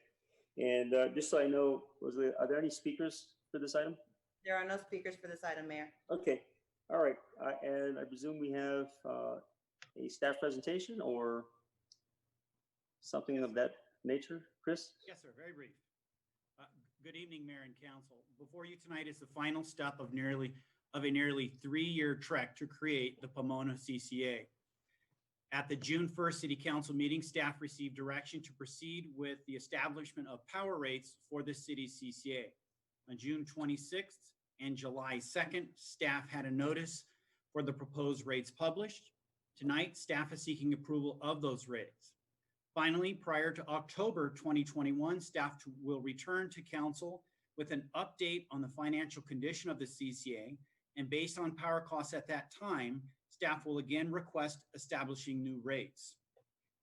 Speaker 1: and just so I know, are there any speakers for this item?
Speaker 3: There are no speakers for this item, Mayor.
Speaker 1: Okay, all right, and I presume we have a staff presentation or something of that nature, Chris?
Speaker 19: Yes, sir, very brief. Good evening, Mayor and Council. Before you tonight is the final step of a nearly 3-year trek to create the Pomona CCA. At the June 1st City Council meeting, staff received direction to proceed with the establishment of power rates for the city's CCA. On June 26th and July 2nd, staff had a notice for the proposed rates published. Tonight, staff is seeking approval of those rates. Finally, prior to October 2021, staff will return to council with an update on the financial condition of the CCA, and based on power costs at that time, staff will again request establishing new rates.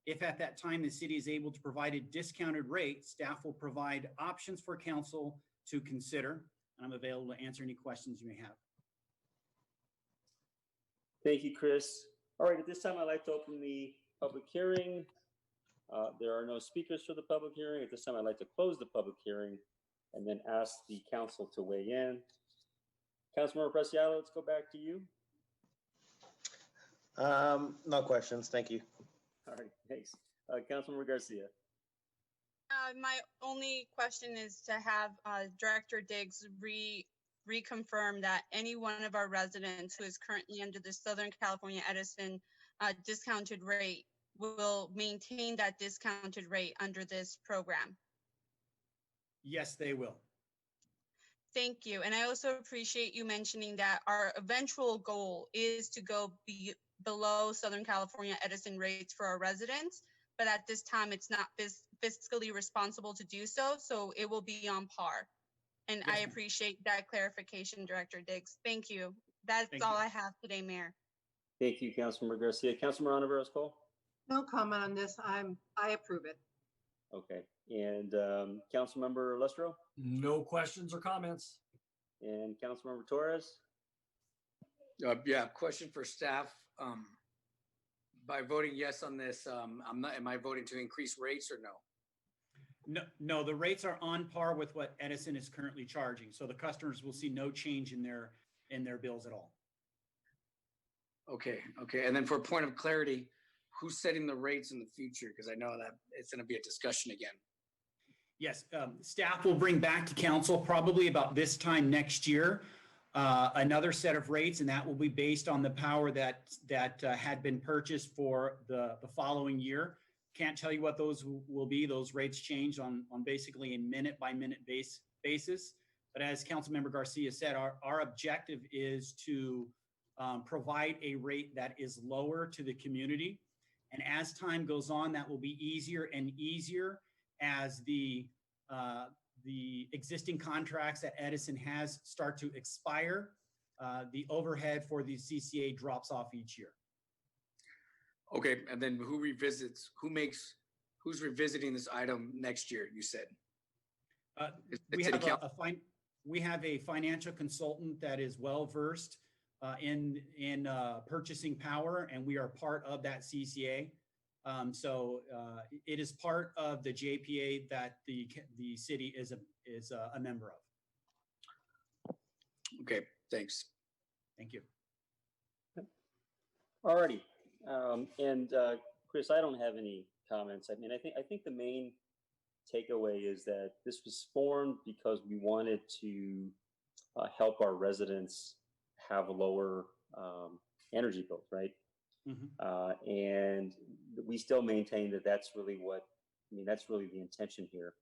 Speaker 19: If at that time the city is able to provide a discounted rate, staff will provide options for council to consider, and I'm available to answer any questions you may have.
Speaker 1: Thank you, Chris. All right, at this time, I'd like to open the public hearing. There are no speakers for the public hearing. At this time, I'd like to close the public hearing and then ask the council to weigh in. Councilmember Preciado, let's go back to you.
Speaker 4: No questions. Thank you.
Speaker 1: All right, thanks. Councilmember Garcia.
Speaker 5: My only question is to have Director Diggs reconfirm that any one of our residents who is currently under the Southern California Edison discounted rate will maintain that discounted rate under this program.
Speaker 19: Yes, they will.
Speaker 5: Thank you. And I also appreciate you mentioning that our eventual goal is to go below Southern California Edison rates for our residents, but at this time it's not fiscally responsible to do so, so it will be on par. And
Speaker 19: Yes,
Speaker 5: I appreciate that clarification, Director Diggs. Thank you. That's
Speaker 19: Thank
Speaker 5: all
Speaker 19: you.
Speaker 5: I have today, Mayor.
Speaker 1: Thank you, Councilmember Garcia. Councilmember Ontiveros Cole.
Speaker 13: No comment on this. I approve it.
Speaker 1: Okay, and Councilmember Lustro
Speaker 7: No questions or comments.
Speaker 1: and Councilmember Torres.
Speaker 8: Yeah, question for staff. By voting yes on this, am I voting to increase rates or no?
Speaker 19: No, the rates are on par with what Edison is currently charging. So the customers will see no change in their bills at all.
Speaker 8: Okay. And then for a point of clarity, who's setting the rates in the future? Because I know that it's going to be a discussion again.
Speaker 19: Yes, staff will bring back to council probably about this time next year another set of rates, and that will be based on the power that had been purchased for the following year. Can't tell you what those will be. Those rates change on basically a minute-by-minute basis. But as Councilmember Garcia said, our objective is to provide a rate that is lower to the community. And as time goes on, that will be easier and easier as the existing contracts that Edison has start to expire. The overhead for the CCA drops off each year.
Speaker 8: Okay, and then who's revisiting this item next year, you said?
Speaker 19: We have a financial consultant that is well-versed in purchasing power, and we are part of that CCA. It is part of the JPA that the city is a member of.
Speaker 8: Okay, thanks.
Speaker 19: Thank you.
Speaker 1: Alrighty. Chris, I don't have any comments. I mean, I think the main takeaway is that this was formed because we wanted to help our residents have lower energy bills, right? And we still maintain that that's really that's really the intention here.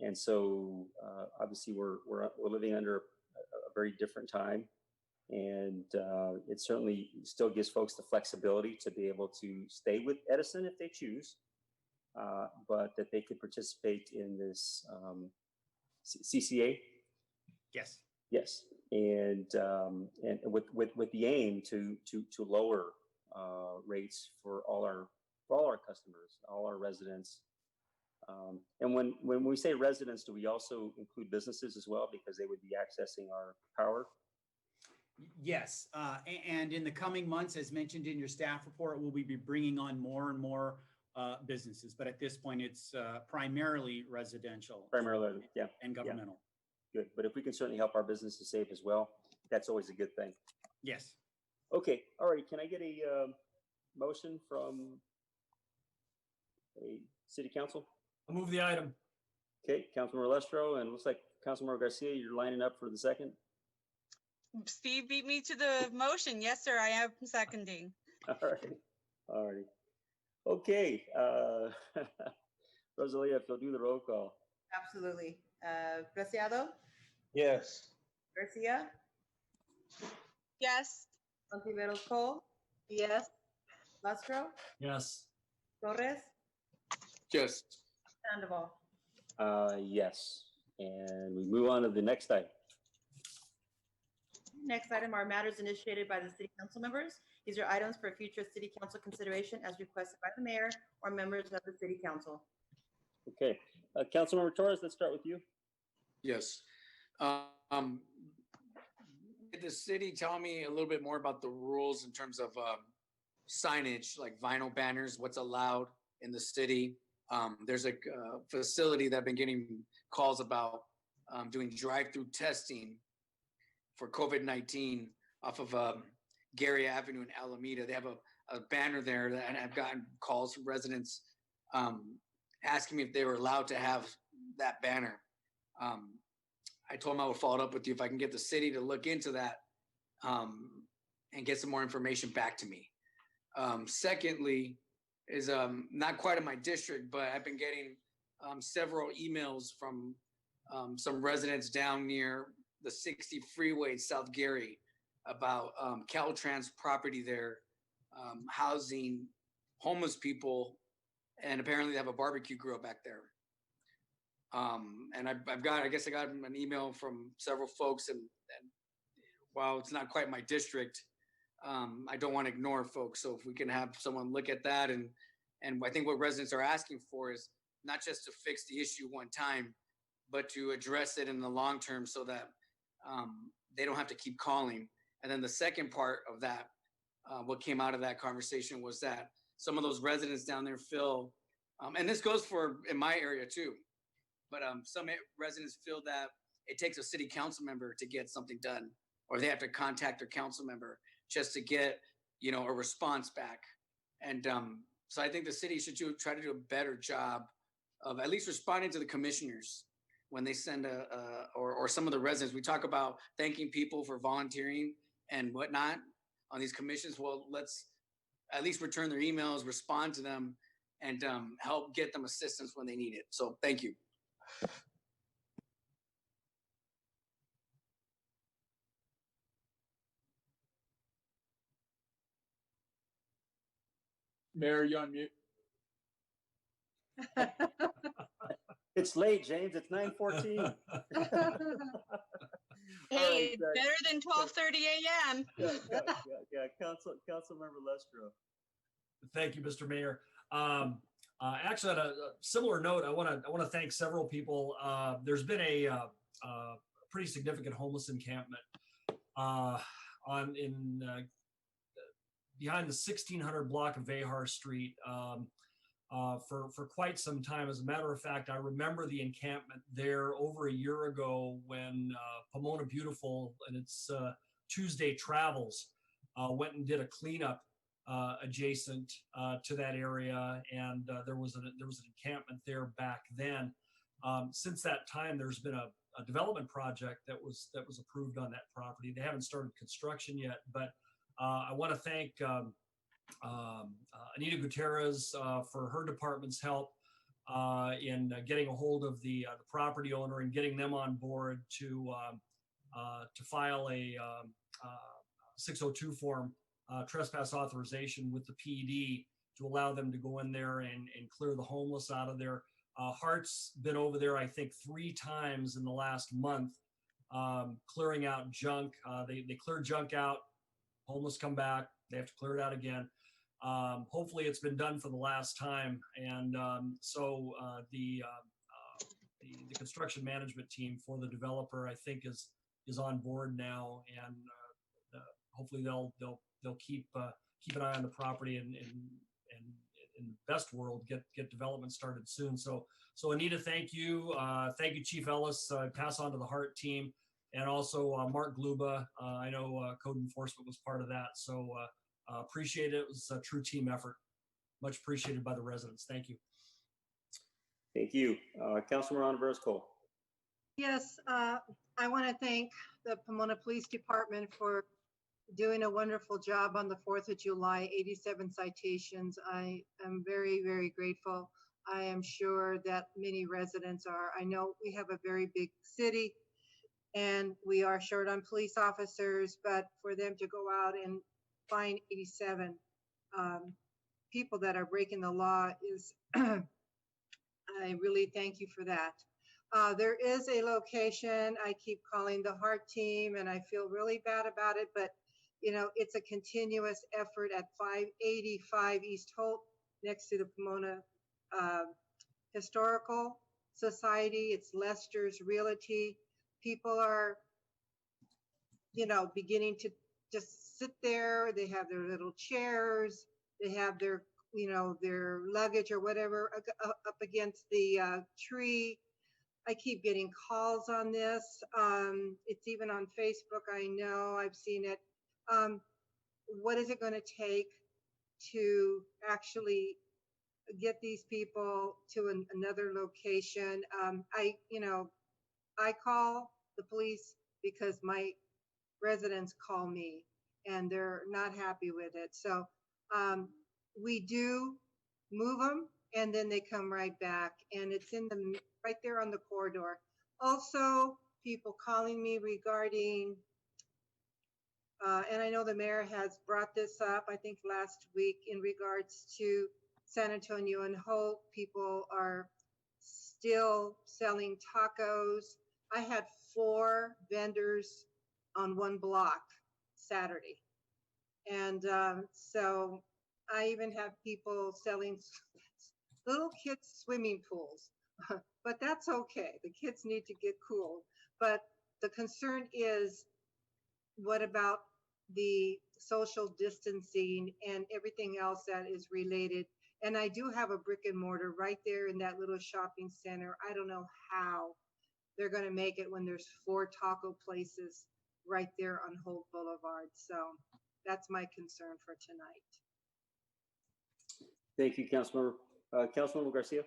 Speaker 1: And so obviously we're living under a very different time, and it certainly still gives folks the flexibility to be able to stay with Edison if they choose, but that they could participate in this CCA.
Speaker 19: Yes.
Speaker 1: Yes, and with the aim to lower rates for all our customers, all our residents. And when we say residents, do we also include businesses as well, because they would be accessing our power?
Speaker 19: Yes, and in the coming months, as mentioned in your staff report, we'll be bringing on more and more businesses. But at this point, it's primarily residential.
Speaker 1: Primarily, yeah.
Speaker 19: And governmental.
Speaker 1: Yeah. Good, but if we can certainly help our businesses save as well, that's always a good thing.
Speaker 19: Yes.
Speaker 1: Okay, all right. Can I get a motion from a city council?
Speaker 7: I'll move the item.
Speaker 1: Okay, Councilmember Lestro, and looks like Councilmember Garcia, you're lining up for the second.
Speaker 5: Steve beat me to the motion. Yes, sir, I am seconding.
Speaker 1: All right. Okay, Rosalia, if you'll do the roll call.
Speaker 3: Absolutely. Preciado,
Speaker 4: Yes.
Speaker 3: Garcia,
Speaker 5: Yes.
Speaker 3: Ontiveros Cole,
Speaker 13: Yes.
Speaker 3: Lastro,
Speaker 7: Yes.
Speaker 3: Torres,
Speaker 8: Yes.
Speaker 3: Sandoval.
Speaker 1: Yes, and we move on to the next item.
Speaker 3: Next item are matters initiated by the city council members. These are items for future city council consideration as requested by the mayor or members of the city council.
Speaker 1: Okay, Councilmember Torres, let's start with you.
Speaker 8: Yes. Did the city tell me a little bit more about the rules in terms of signage, like vinyl banners, what's allowed in the city? There's a facility that I've been getting calls about doing drive-through testing for COVID-19 off of Gary Avenue in Alameda. They have a banner there, and I've gotten calls from residents asking me if they were allowed to have that banner. I told them I would follow up with you if I can get the city to look into that and get some more information back to me. Secondly, is not quite in my district, but I've been getting several emails from some residents down near the 60 freeway, South Gary, about Caltrans property there, housing homeless people, and apparently they have a barbecue grill back there. And I guess I got an email from several folks, and while it's not quite my district, I don't want to ignore folks. So if we can have someone look at that, and I think what residents are asking for is not just to fix the issue one time, but to address it in the long term so that they don't have to keep calling. And then the second part of that, what came out of that conversation was that some of those residents down there feel, and this goes for in my area too, but some residents feel that it takes a city council member to get something done, or they have to contact their council member just to get, a response back. And so I think the city should try to do a better job of at least responding to the commissioners when they send or some of the residents. We talk about thanking people for volunteering and whatnot on these commissions. Well, let's at least return their emails, respond to them, and help get them assistance when they need it. So thank you.
Speaker 9: Mayor, you on mute.
Speaker 1: It's late, James. It's 9:14.
Speaker 5: Hey, it's better than 12:30 a.m.
Speaker 1: Yeah. Councilmember Lestro.
Speaker 7: Thank you, Mr. Mayor. Actually, on a similar note, I want to thank several people. There's been a pretty significant homeless encampment behind the 1600 block of Vahar Street for quite some time. As a matter of fact, I remember the encampment there over a year ago when Pomona Beautiful and its Tuesday Travels went and did a cleanup adjacent to that area, and there was an encampment there back then. Since that time, there's been a development project that was approved on that property. They haven't started construction yet, but I want to thank Anita Gutierrez for her department's help in getting a hold of the property owner and getting them on board to file a 602 form trespass authorization with the PD to allow them to go in there and clear the homeless out of there. Hart's been over there, I think, 3 times in the last month, clearing out junk. They clear junk out, homeless come back, they have to clear it out again. Hopefully it's been done for the last time. And so the construction management team for the developer, I think, is on board now, and hopefully they'll keep an eye on the property and in the best world get development started soon. So Anita, thank you. Thank you, Chief Ellis. Pass on to the Hart team, and also Mark Gluba. I know code enforcement was part of that. So appreciate it. It was a true team effort. Much appreciated by the residents. Thank you.
Speaker 1: Thank you. Councilman Rivera Cole.
Speaker 13: Yes, I want to thank the Pomona Police Department for doing a wonderful job on the 4th of July, 87 citations. I am very, very grateful. I am sure that many residents are. I know we have a very big city and we are short on police officers, but for them to go out and find 87 people that are breaking the law is, I really thank you for that. There is a location, I keep calling the Hart team, and I feel really bad about it, but you know, it's a continuous effort at 585 East Holt, next to the Pomona Historical Society. It's Lester's Realty. People are, you know, beginning to just sit there. They have their little chairs. They have their, you know, their luggage or whatever up against the tree. I keep getting calls on this. It's even on Facebook. I know, I've seen it. What is it going to take to actually get these people to another location? I call the police because my residents call me and they're not happy with it. So we do move them and then they come right back, and it's in the right there on the corridor. Also, people calling me regarding and I know the mayor has brought this up, I think last week, in regards to San Antonio and Hope. People are still selling tacos. I had 4 vendors on one block Saturday. And so I even have people selling little kids' swimming pools, but that's okay. The kids need to get cool. But the concern is, what about the social distancing and everything else that is related? And I do have a brick and mortar right there in that little shopping center. I don't know how they're going to make it when there's 4 taco places right there on Holt Boulevard. So that's my concern for tonight.
Speaker 1: Thank you, Councilmember. Councilmember Garcia.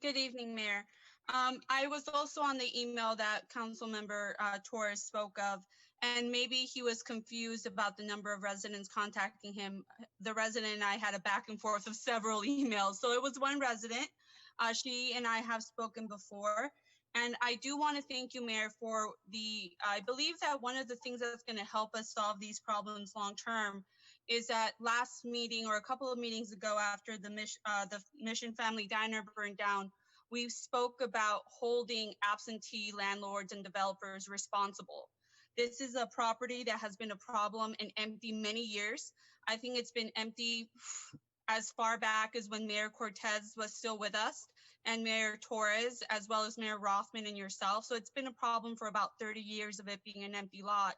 Speaker 5: Good evening, Mayor. I was also on the email that Councilmember Torres spoke of, and maybe he was confused about the number of residents contacting him. The resident and I had a back and forth of several emails. So it was one resident. She and I have spoken before. And I do want to thank you, Mayor, for I believe that one of the things that's going to help us solve these problems long term is that last meeting or a couple of meetings ago, after the Mission Family Diner burned down, we spoke about holding absentee landlords and developers responsible. This is a property that has been a problem and empty many years. I think it's been empty as far back as when Mayor Cortez was still with us, and Mayor Torres, as well as Mayor Rothman and yourself. So it's been a problem for about 30 years of it being an empty lot.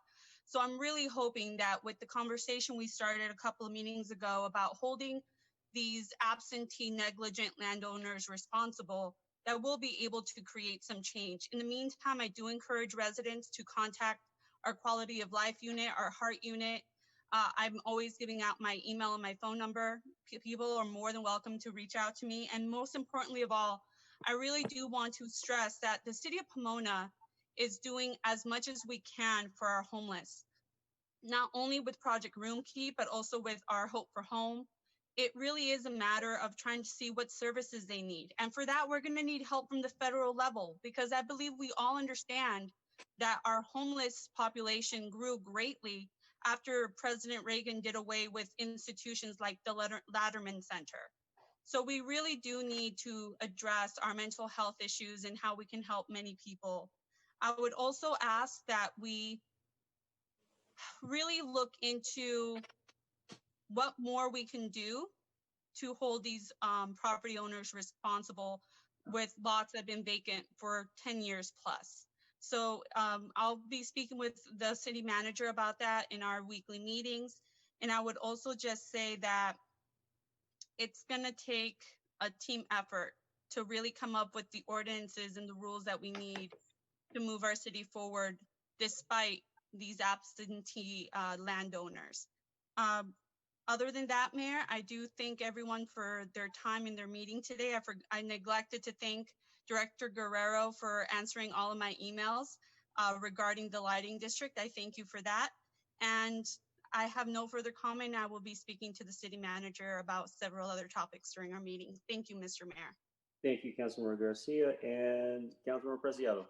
Speaker 5: So I'm really hoping that with the conversation we started a couple of meetings ago about holding these absentee negligent landowners responsible, that we'll be able to create some change. In the meantime, I do encourage residents to contact our quality of life unit, our heart unit. I'm always giving out my email and my phone number. People are more than welcome to reach out to me. And most importantly of all, I really do want to stress that the city of Pomona is doing as much as we can for our homeless, not only with Project Room Key, but also with our Hope for Home. It really is a matter of trying to see what services they need. And for that, we're gonna need help from the federal level, because I believe we all understand that our homeless population grew greatly after President Reagan did away with institutions like the Latterman Center. So we really do need to address our mental health issues and how we can help many people. I would also ask that we really look into what more we can do to hold these property owners responsible with lots that have been vacant for 10 years plus. So I'll be speaking with the city manager about that in our weekly meetings. And I would also just say that it's gonna take a team effort to really come up with the ordinances and the rules that we need to move our city forward despite these absentee landowners. Other than that, Mayor, I do thank everyone for their time in their meeting today. I neglected to thank Director Guerrero for answering all of my emails regarding the lighting district. I thank you for that. And I have no further comment. I will be speaking to the city manager about several other topics during our meeting. Thank you, Mr. Mayor.
Speaker 1: Thank you, Councilmember Garcia and Councilmember Preciado.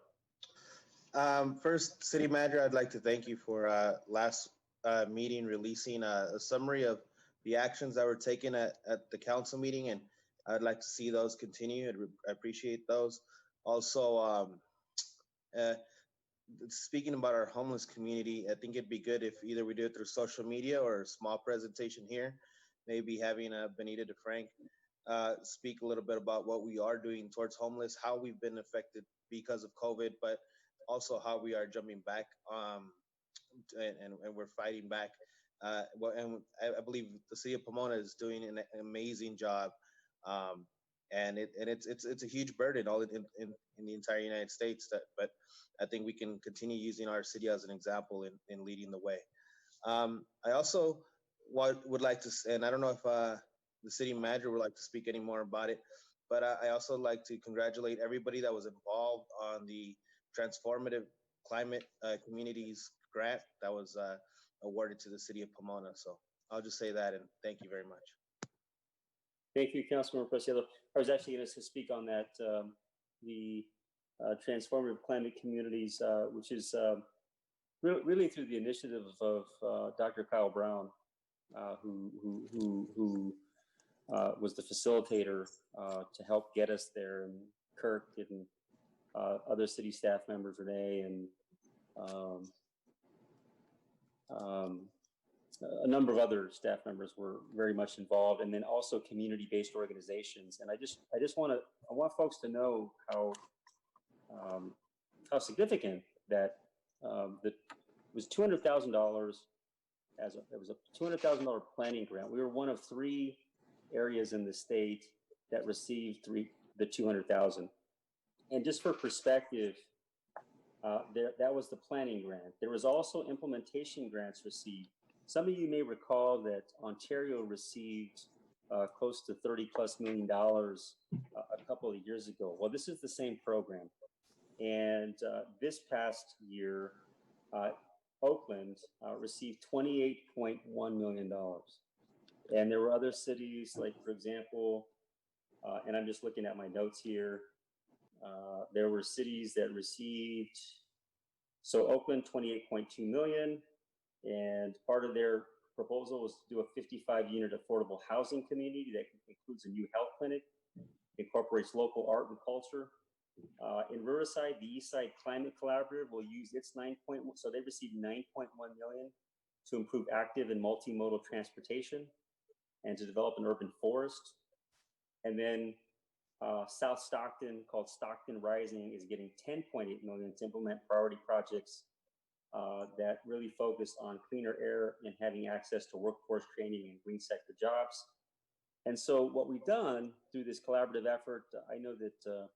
Speaker 4: First, City Manager, I'd like to thank you for last meeting releasing a summary of the actions that were taken at the council meeting, and I'd like to see those continue. I appreciate those. Also, speaking about our homeless community, I think it'd be good if either we do it through social media or a small presentation here, maybe having Benita DeFrank speak a little bit about what we are doing towards homeless, how we've been affected because of COVID, but also how we are jumping back and we're fighting back. And I believe the city of Pomona is doing an amazing job, and it's a huge burden all in the entire United States. But I think we can continue using our city as an example in leading the way. I also would like to, and I don't know if the city manager would like to speak any more about it, but I also like to congratulate everybody that was involved on the Transformative Climate Communities grant that was awarded to the city of Pomona. So I'll just say that, and thank you very much.
Speaker 1: Thank you, Councilmember Preciado. I was actually going to speak on that, the Transformative Climate Communities, which is really through the initiative of Dr. Kyle Brown, who was the facilitator to help get us there, and Kirk and other city staff members, Renee, and a number of other staff members were very much involved, and then also community-based organizations. And I want folks to know how significant that it was $200,000 it was a $200,000 planning grant. We were one of 3 areas in the state that received the $200,000. And just for perspective, that was the planning grant. There was also implementation grants received. Some of you may recall that Ontario received close to $30+ million a couple of years ago. Well, this is the same program. And this past year, Oakland received $28.1 million. And there were other cities, like, for example, and I'm just looking at my notes here, there were cities that received, so Oakland, 28.2 million, and part of their proposal was to do a 55-unit affordable housing community that includes a new health clinic, incorporates local art and culture. In Riverside, the Eastside Climate Collaborative will use its 9.1, so they received 9.1 million to improve active and multimodal transportation and to develop an urban forest. And then South Stockton, called Stockton Rising, is getting 10.8 million to implement priority projects that really focus on cleaner air and having access to workforce training and green sector jobs. And so what we've done through this collaborative effort, I know that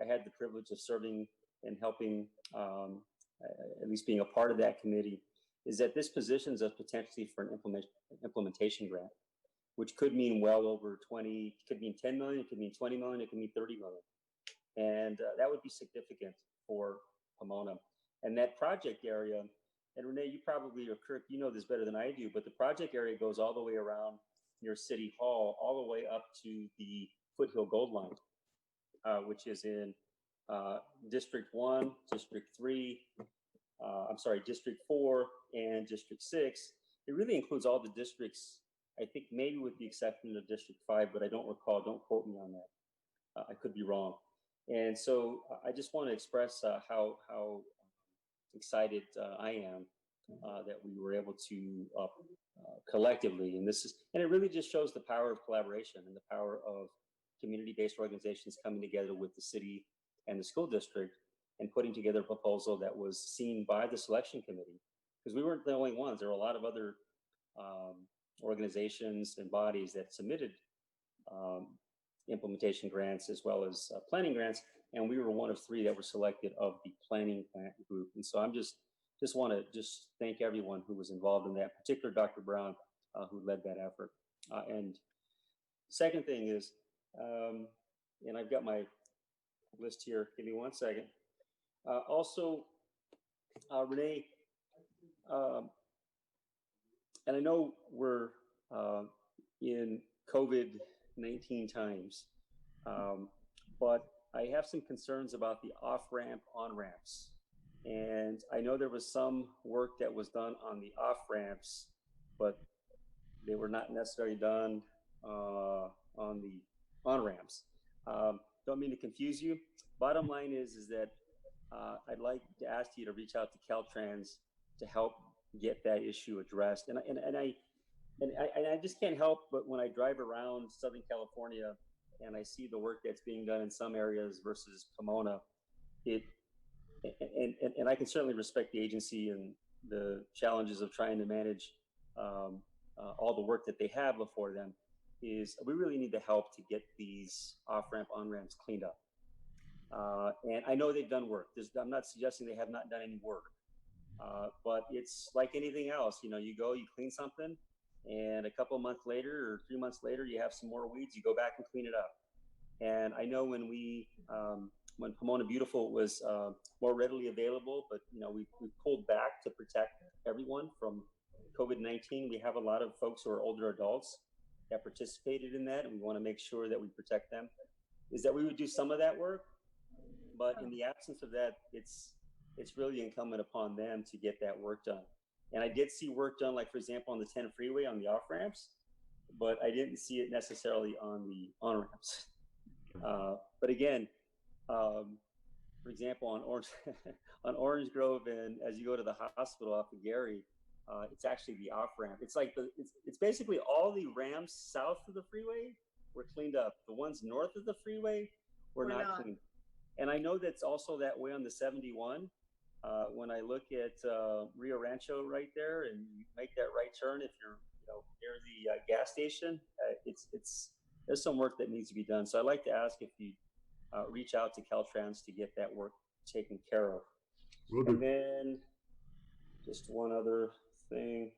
Speaker 1: I had the privilege of serving and helping, at least being a part of that committee, is that this positions us potentially for an implementation grant, which could mean well over 20, could mean 10 million, it could mean 20 million, it could mean 30 million. And that would be significant for Pomona. And that project area, and Renee, you probably, or Kirk, you know this better than I do, but the project area goes all the way around near City Hall, all the way up to the Foothill Gold Line, which is in District 1, District 3, District 4, and District 6. It really includes all the districts, I think maybe with the exception of District 5, but I don't recall, don't quote me on that. I could be wrong. And so I just want to express how excited I am that we were able to collectively, and it really just shows the power of collaboration and the power of community-based organizations coming together with the city and the school district and putting together a proposal that was seen by the selection committee, because we weren't the only ones. There were a lot of other organizations and bodies that submitted implementation grants as well as planning grants, and we were one of 3 that were selected of the planning grant group. And so I'm just want to thank everyone who was involved in that, particularly Dr. Brown, who led that effort. And second thing is, and I've got my list here, give me one second. Also, Renee, and I know we're in COVID-19 times, but I have some concerns about the off-ramp, on-ramps. And I know there was some work that was done on the off-ramps, but they were not necessarily done on the on-ramps. Don't mean to confuse you. Bottom line is that I'd like to ask you to reach out to Caltrans to help get that issue addressed. And I just can't help but when I drive around Southern California and I see the work that's being done in some areas versus Pomona, and I can certainly respect the agency and the challenges of trying to manage all the work that they have before them, is we really need the help to get these off-ramp, on-ramps cleaned up. And I know they've done work. I'm not suggesting they have not done any work, but it's like anything else. You know, you go, you clean something, and a couple of months later or 3 months later, you have some more weeds, you go back and clean it up. And I know when Pomona Beautiful was more readily available, but you know, we pulled back to protect everyone from COVID-19. We have a lot of folks who are older adults that participated in that, and we want to make sure that we protect them. Is that we would do some of that work, but in the absence of that, it's really incumbent upon them to get that work done. And I did see work done, like for example, on the 10 freeway on the off ramps, but I didn't see it necessarily on the on ramps. But again, for example, on on Orange Grove, and as you go to the hospital off of Gary, it's actually the off ramp. It's like it's basically all the ramps south of the freeway were cleaned up. The ones north of the freeway were not cleaned. And I know that's also that way on the 71. When I look at Rio Rancho right there, and you make that right turn if you're near the gas station, there's some work that needs to be done. So I'd like to ask if you reach out to Caltrans to get that work taken care of. And then just one other thing.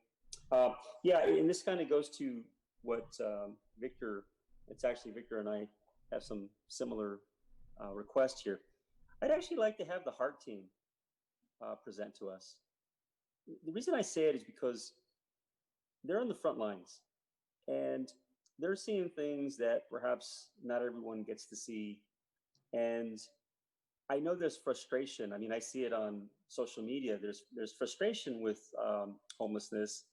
Speaker 1: Yeah, and this kind of goes to what Victor, it's actually Victor and I have some similar requests here. I'd actually like to have the HEART team present to us. The reason I say it is because they're on the front lines and they're seeing things that perhaps not everyone gets to see. And I know there's frustration. I mean, I see it on social media. There's frustration with homelessness.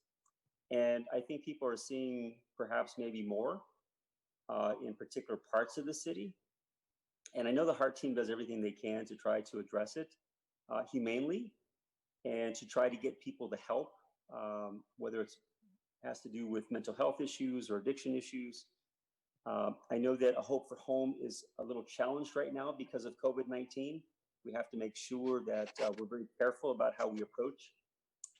Speaker 1: And I think people are seeing perhaps maybe more in particular parts of the city. And I know the HEART team does everything they can to try to address it humanely and to try to get people to help, whether it has to do with mental health issues or addiction issues. I know that A Hope for Home is a little challenged right now because of COVID-19. We have to make sure that we're very careful about how we approach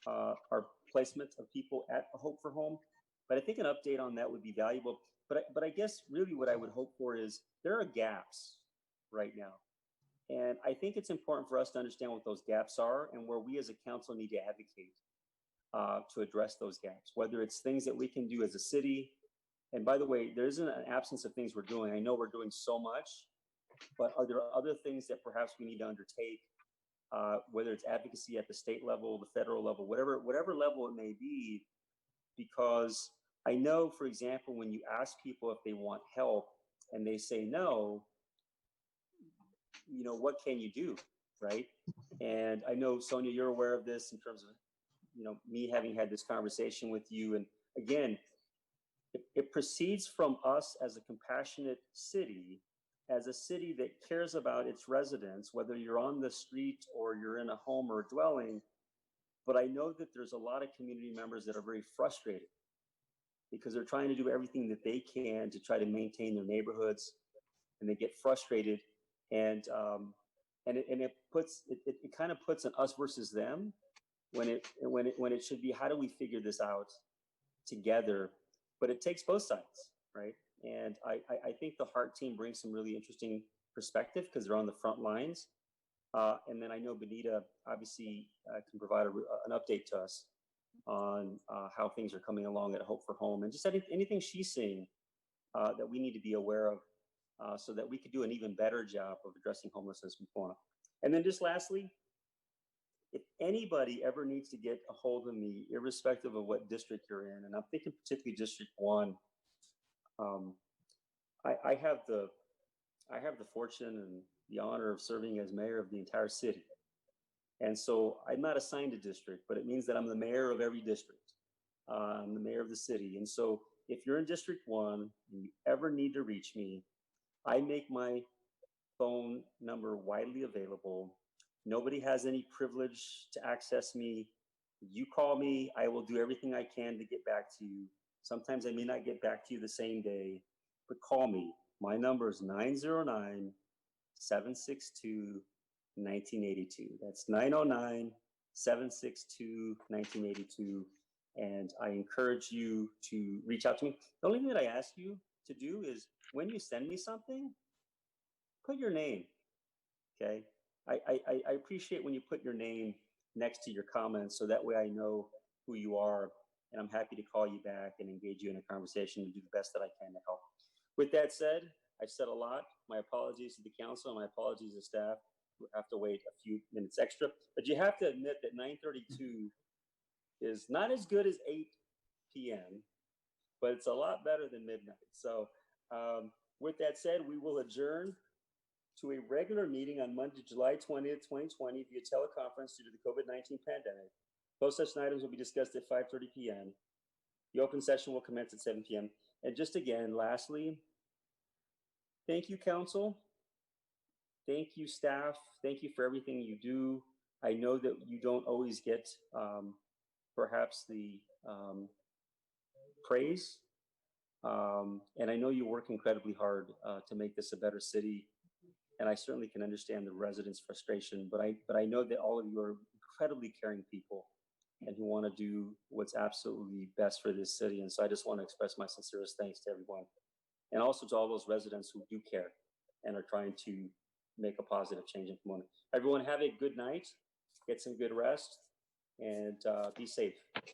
Speaker 1: our placement of people at Hope for Home. But I think an update on that would be valuable. But I guess really what I would hope for is there are gaps right now. And I think it's important for us to understand what those gaps are and where we as a council need to advocate to address those gaps, whether it's things that we can do as a city. And by the way, there isn't an absence of things we're doing. I know we're doing so much, but are there other things that perhaps we need to undertake, whether it's advocacy at the state level, the federal level, whatever level it may be? Because I know, for example, when you ask people if they want help and they say no, what can you do, right? And I know, Sonia, you're aware of this in terms of, me having had this conversation with you. And again, it proceeds from us as a compassionate city, as a city that cares about its residents, whether you're on the street or you're in a home or a dwelling. But I know that there's a lot of community members that are very frustrated because they're trying to do everything that they can to try to maintain their neighborhoods, and they get frustrated. And it kind of puts an us versus them when it should be, how do we figure this out together? But it takes both sides, right? And I think the Heart team brings some really interesting perspective because they're on the front lines. And then I know Benita obviously can provide an update to us on how things are coming along at Hope for Home, and just anything she's seeing that we need to be aware of so that we could do an even better job of addressing homelessness in Pomona. And then just lastly, if anybody ever needs to get a hold of me, irrespective of what district you're in, and I'm thinking particularly District 1, I have the fortune and the honor of serving as mayor of the entire city. And so I'm not assigned a district, but it means that I'm the mayor of every district. I'm the mayor of the city. And so if you're in District 1 and you ever need to reach me, I make my phone number widely available. Nobody has any privilege to access me. You call me, I will do everything I can to get back to you. Sometimes I may not get back to you the same day, but call me. My number is 909-762-1982. That's 909-762-1982. And I encourage you to reach out to me. The only thing that I ask you to do is when you send me something, put your name, okay? I appreciate when you put your name next to your comments, so that way I know who you are, and I'm happy to call you back and engage you in a conversation and do the best that I can to help. With that said, I've said a lot. My apologies to the council and my apologies to staff who have to wait a few minutes extra, but you have to admit that 9:32 is not as good as 8 p.m., but it's a lot better than midnight. So with that said, we will adjourn to a regular meeting on Monday, July 20th, 2020 via teleconference due to the COVID-19 pandemic. Closed session items will be discussed at 5:30 p.m. The open session will commence at 7 p.m. And just again, lastly, thank you, council. Thank you, staff. Thank you for everything you do. I know that you don't always get perhaps the praise. And I know you work incredibly hard to make this a better city. And I certainly can understand the residents' frustration, but I know that all of you are incredibly caring people and who want to do what's absolutely best for this city. And so I just want to express my sincerest thanks to everyone. And also to all those residents who do care and are trying to make a positive change in Pomona. Everyone have a good night, get some good rest, and be safe.